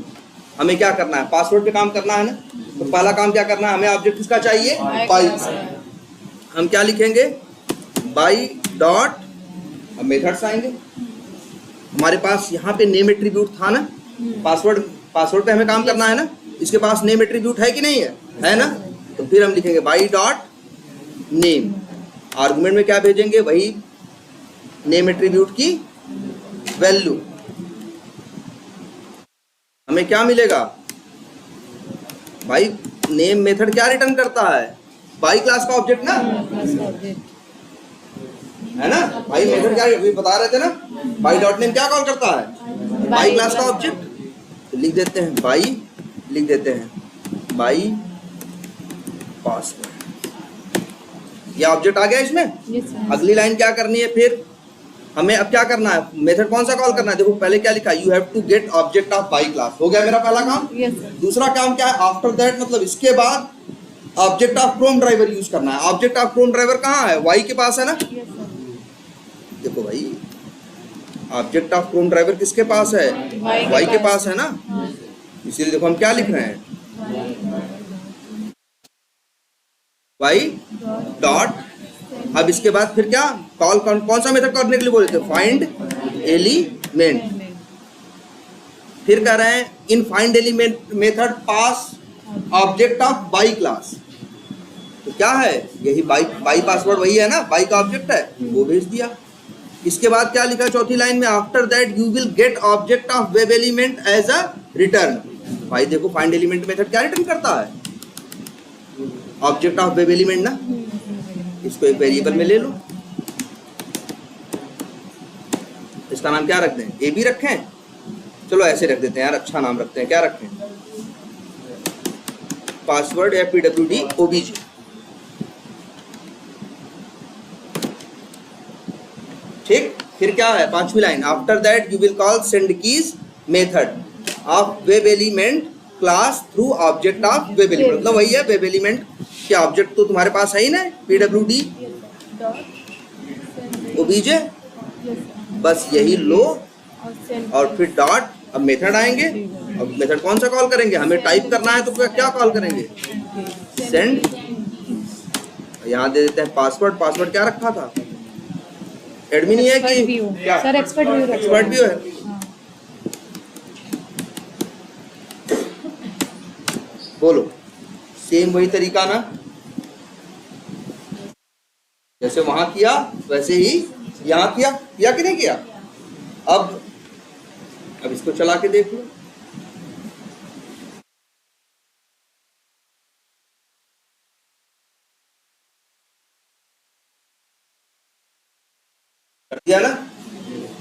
हमें क्या करना है? पासवर्ड पे काम करना है ना। तो पहला काम क्या करना है? हमें ऑब्जेक्ट किसका चाहिए? बाई। हम क्या लिखेंगे? बाई डॉट, अब मेथड्स आएंगे हमारे पास। यहाँ पे नेम एट्रीब्यूट था ना, पासवर्ड पे हमें काम करना है ना। इसके पास नेम एट्रीब्यूट है कि नहीं है ना? तो फिर हम लिखेंगे बाई डॉट नेम। आर्गुमेंट में क्या भेजेंगे? वही नेम एट्रीब्यूट की वैल्यू। हमें क्या मिलेगा भाई? नेम मेथड क्या रिटर्न करता है? बाई क्लास का ऑब्जेक्ट ना, है ना? बाई मेथड क्या अभी बता रहे थे ना, बाई डॉट नेम क्या कॉल करता है? बाई क्लास का ऑब्जेक्ट। तो लिख देते हैं बाई, लिख देते हैं बाई पासवर्ड। ये ऑब्जेक्ट आ गया इसमें। Yes sir. अगली लाइन क्या करनी है? फिर हमें अब क्या करना है? मेथड कौन सा कॉल करना है? देखो पहले क्या लिखा? You have to get object of by class. हो गया मेरा पहला काम। Yes sir. दूसरा काम क्या है? आफ्टर दैट मतलब इसके बाद object of chrome driver use करना है। ऑब्जेक्ट ऑफ क्रोम ड्राइवर कहाँ है? वाई के पास है ना। Yes sir. देखो भाई, ऑब्जेक्ट ऑफ क्रोम ड्राइवर किसके पास है? वाई के पास है ना। इसीलिए देखो हम क्या लिख रहे हैं? Y dot. अब इसके बाद फिर क्या कॉल, कौन सा मेथड करने के लिए बोले थे? Find element. फिर कह रहे हैं इन find element method pass object of by class. तो क्या है? यही बाई पासवर्ड वही है ना, बाई का ऑब्जेक्ट है, वो भेज दिया। इसके बाद क्या लिखा चौथी लाइन में? After that you will get object of web element as a return. भाई देखो फाइंड एलिमेंट मेथड क्या रिटर्न करता है? ऑब्जेक्ट ऑफ वेब एलिमेंट ना। इसको एक वेरिएबल में ले लो। इसका नाम क्या रख दें? ए बी रखें? चलो ऐसे रख देते हैं यार, अच्छा नाम रखते हैं। क्या रखें? पासवर्ड या पीडब्ल्यूडी ओबीजी। ठीक, फिर क्या है? पांचवी line, after that you will call send keys method of web element class through object of web element. मतलब वही है वेब एलिमेंट के ऑब्जेक्ट तो तुम्हारे पास है ही ना, पीडब्ल्यूडी ओबीजे। बस यही लो और फिर डॉट। अब मेथड आएंगे। अब मेथड कौन सा कॉल करेंगे? हमें टाइप करना है तो क्या कॉल करेंगे? सेंड। यहाँ दे देते हैं पासवर्ड। पासवर्ड क्या रखा था? एडमिन ही है कि क्या? Sir expert view. Expert view है। बोलो, सेम वही तरीका ना, जैसे वहां किया वैसे ही यहाँ किया कि नहीं किया? अब इसको चला के देख लो। कर दिया ना,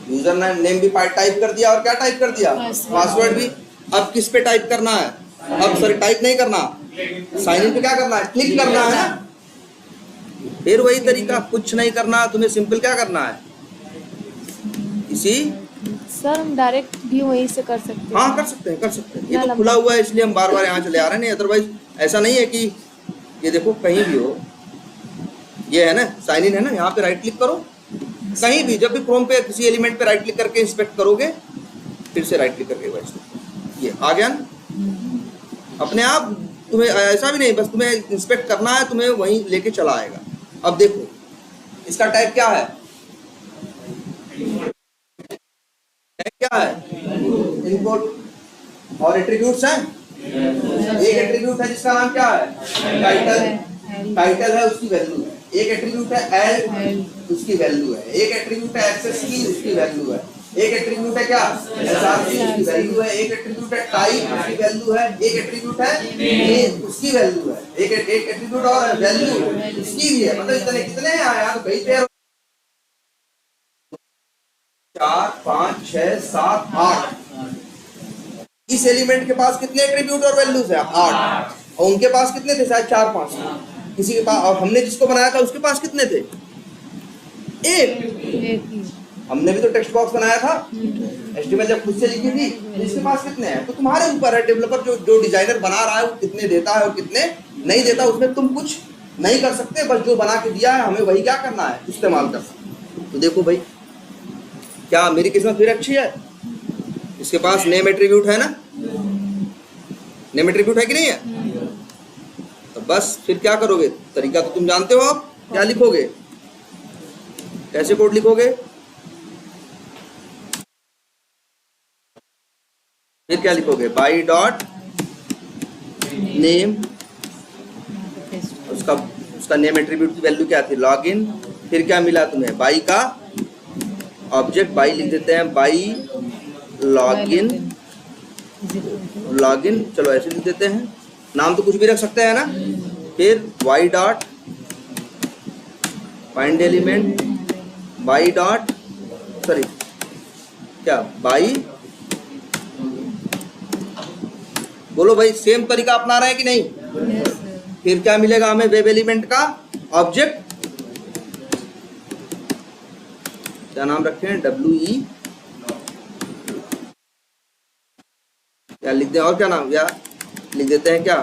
यूजर नेम भी टाइप कर दिया और क्या टाइप कर दिया? पासवर्ड भी। अब किस पे टाइप करना है? अब सर टाइप नहीं करना, साइन इन पे क्या करना है? क्लिक करना है ना। फिर वही तरीका, कुछ नहीं करना तुम्हें, सिंपल क्या करना है? इसी सर हम डायरेक्ट भी वहीं से कर सकते हैं। हाँ कर सकते हैं। ये तो खुला हुआ है इसलिए हम बार बार यहाँ चले आ रहे हैं, नहीं अदरवाइज ऐसा नहीं है कि ये देखो कहीं भी हो ये है ना, साइन इन है ना, यहाँ पे राइट क्लिक करो, कहीं भी जब भी क्रोम पे किसी एलिमेंट पे राइट क्लिक करके इंस्पेक्ट करोगे, फिर से राइट क्लिक करके वैसे ये आ गया ना अपने आप। तुम्हें ऐसा भी नहीं, बस तुम्हें इंस्पेक्ट करना है, तुम्हें वहीं लेके चला आएगा। अब देखो इसका टाइप क्या है, क्या है, इनपुट और एट्रीब्यूट्स हैं। एक एट्रीब्यूट है जिसका नाम क्या है, टाइटल, टाइटल है उसकी वैल्यू है। एक एट्रीब्यूट है एल, उसकी वैल्यू है। एक एट्रीब्यूट है एक्सेस की, उसकी वैल्यू है। एक एट्रीब्यूट है क्या, एसआरसी, उसकी वैल्यू है। एक एट्रीब्यूट है टाइप, उसकी वैल्यू है। एक एट्रीब्यूट है नेम, उसकी वैल्यू है। एक एट्रीब्यूट और वैल्यू उसकी भी है। मतलब इतने कितने हैं यहाँ तो कई पेयर, 4 5 6 7 8। इस एलिमेंट के पास कितने एट्रीब्यूट और वैल्यूज है, 8। और उनके पास कितने थे, शायद 4 5 किसी के पास। और हमने जिसको बनाया था उसके पास कितने थे, 1। हमने भी तो टेक्स्ट बॉक्स बनाया था, एचटीएमएल जब खुद से लिखी थी। इसके पास कितने हैं, तो तुम्हारे ऊपर है, डेवलपर जो डिजाइनर बना रहा है वो कितने देता है और कितने नहीं देता, उसमें तुम कुछ नहीं कर सकते। बस जो बना के दिया है हमें वही क्या करना है, इस्तेमाल करना। तो देखो भाई क्या मेरी किस्मत फिर अच्छी है, इसके पास नेम एट्रीब्यूट है ना, नेम एट्रीब्यूट है कि नहीं है। तो बस फिर क्या करोगे, तरीका तो तुम जानते हो। आप क्या लिखोगे, कैसे कोड लिखोगे, फिर क्या लिखोगे, बाई डॉट नेम, उसका नेम एट्रीब्यूट की वैल्यू क्या थी, लॉगिन। फिर क्या मिला तुम्हें, बाई का ऑब्जेक्ट, बाई लिख देते हैं, बाई लॉगिन, लॉगिन चलो ऐसे लिख देते हैं, नाम तो कुछ भी रख सकते हैं ना। फिर y dot find element, by dot sorry क्या, बाई, बोलो भाई सेम तरीका अपना रहे हैं कि नहीं। फिर क्या मिलेगा हमें, वेब एलिमेंट का ऑब्जेक्ट, क्या नाम रखे हैं, WE, क्या लिख दें और क्या नाम, या लिख देते हैं क्या,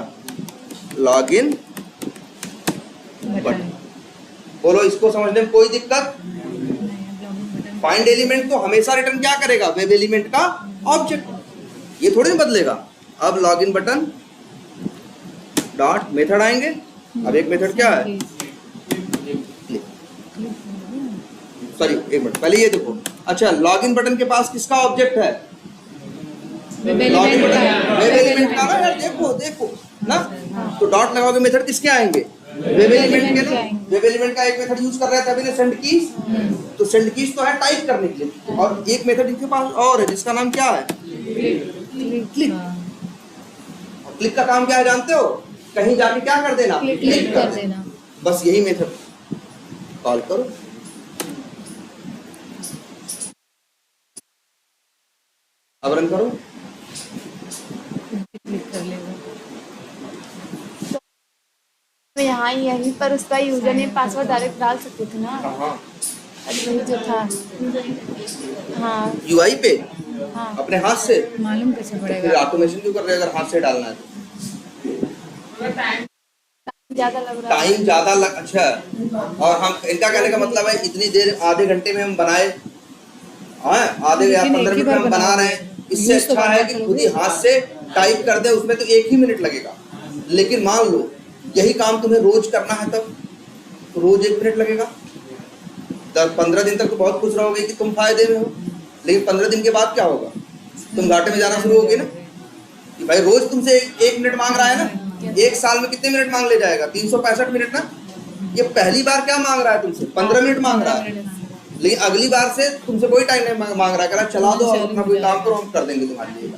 लॉगिन बटन। बोलो इसको समझने में कोई दिक्कत। फाइंड एलिमेंट तो हमेशा रिटर्न क्या करेगा, वेब एलिमेंट का ऑब्जेक्ट, ये थोड़ी ना बदलेगा। अब लॉगिन बटन डॉट मेथड आएंगे। अब एक मेथड क्या है, सॉरी एक मिनट पहले ये देखो। अच्छा लॉगिन बटन के पास किसका ऑब्जेक्ट है, लॉगिन बटन वेब एलिमेंट का ना यार, देखो देखो ना। तो डॉट लगाओगे मेथड किसके आएंगे, वेब एलिमेंट के ना। वेब एलिमेंट का एक मेथड यूज कर रहे थे अभी ने, सेंड कीज। तो सेंड कीज तो है टाइप करने के लिए, और एक मेथड इनके पास और है जिसका नाम क्या है, क्लिक। क्लिक का काम क्या है जानते हो, कहीं जाके क्या कर देना, क्लिक कर देना। बस यही मेथड कॉल करो। अब रन करो, तो यहाँ यहीं पर उसका यूजर नेम पासवर्ड डायरेक्ट डाल सकते थे ना। वही जो था हाँ, यूआई पे हाँ अपने हाथ से मालूम कैसे तो फिर ऑटोमेशन क्यों कर रहे हैं, अगर हाथ से डालना है तो ज्यादा लग रहा है, टाइम ज्यादा लग। अच्छा, और हम इनका कहने का मतलब है इतनी देर, आधे घंटे में हम बनाए, आधे या 15 मिनट में हम बना रहे हैं। इससे अच्छा है कि खुद ही हाथ से टाइप कर दे, उसमें तो 1 ही मिनट लगेगा। लेकिन मान लो यही काम तुम्हें रोज करना है, तब तो रोज 1 मिनट लगेगा। 15 दिन तक तो बहुत खुश रहोगे कि तुम फायदे में हो, लेकिन 15 दिन के बाद क्या होगा, तुम घाटे में जाना शुरू होगे ना। कि भाई रोज तुमसे 1 मिनट मांग रहा है ना, 1 साल में कितने मिनट मांग ले जाएगा, 365 मिनट ना। ये पहली बार क्या मांग रहा है तुमसे, 15 मिनट मांग रहा है, लेकिन अगली बार से तुमसे कोई टाइम नहीं मांग रहा है, कह रहा चला दो और अपना कोई काम करो, हम कर देंगे तुम्हारे लिए,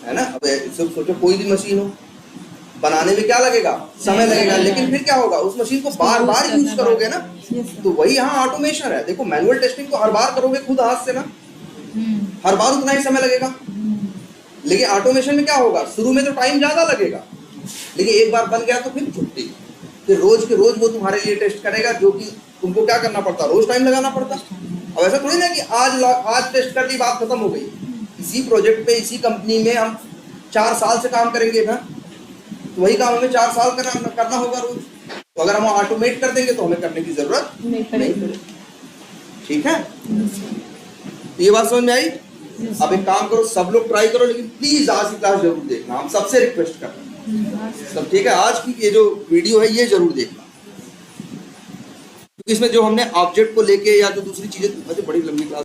है ना। अब सोचो कोई भी मशीन हो, बनाने में क्या लगेगा, समय लगेगा, लेकिन फिर क्या होगा, उस मशीन को बार बार यूज करोगे ना। तो वही यहाँ ऑटोमेशन है। देखो मैनुअल टेस्टिंग को हर बार करोगे खुद हाथ से ना, हर बार उतना ही समय लगेगा। लेकिन ऑटोमेशन में क्या होगा, शुरू में तो टाइम ज्यादा लगेगा, लेकिन एक बार बन गया तो फिर छुट्टी, फिर रोज के रोज वो तुम्हारे लिए टेस्ट करेगा, जो कि तुमको क्या करना पड़ता, रोज टाइम लगाना पड़ता। अब ऐसा थोड़ी ना कि आज टेस्ट कर दी बात खत्म हो गई। इसी प्रोजेक्ट पे, इसी कंपनी में हम 4 साल से काम करेंगे ना, तो वही काम हमें 4 साल करना होगा रोज। तो अगर हम ऑटोमेट कर देंगे तो हमें करने की जरूरत नहीं नहीं पड़ेगी। ठीक है, तो ये बात समझ में आई। अब एक काम करो, सब लोग ट्राई करो, लेकिन प्लीज आज की क्लास जरूर देखना, हम सबसे रिक्वेस्ट कर रहे हैं। सब ठीक है, आज की ये जो वीडियो है ये जरूर देखना, क्योंकि इसमें जो हमने ऑब्जेक्ट को लेके या जो दूसरी चीजें, बड़ी लंबी क्लास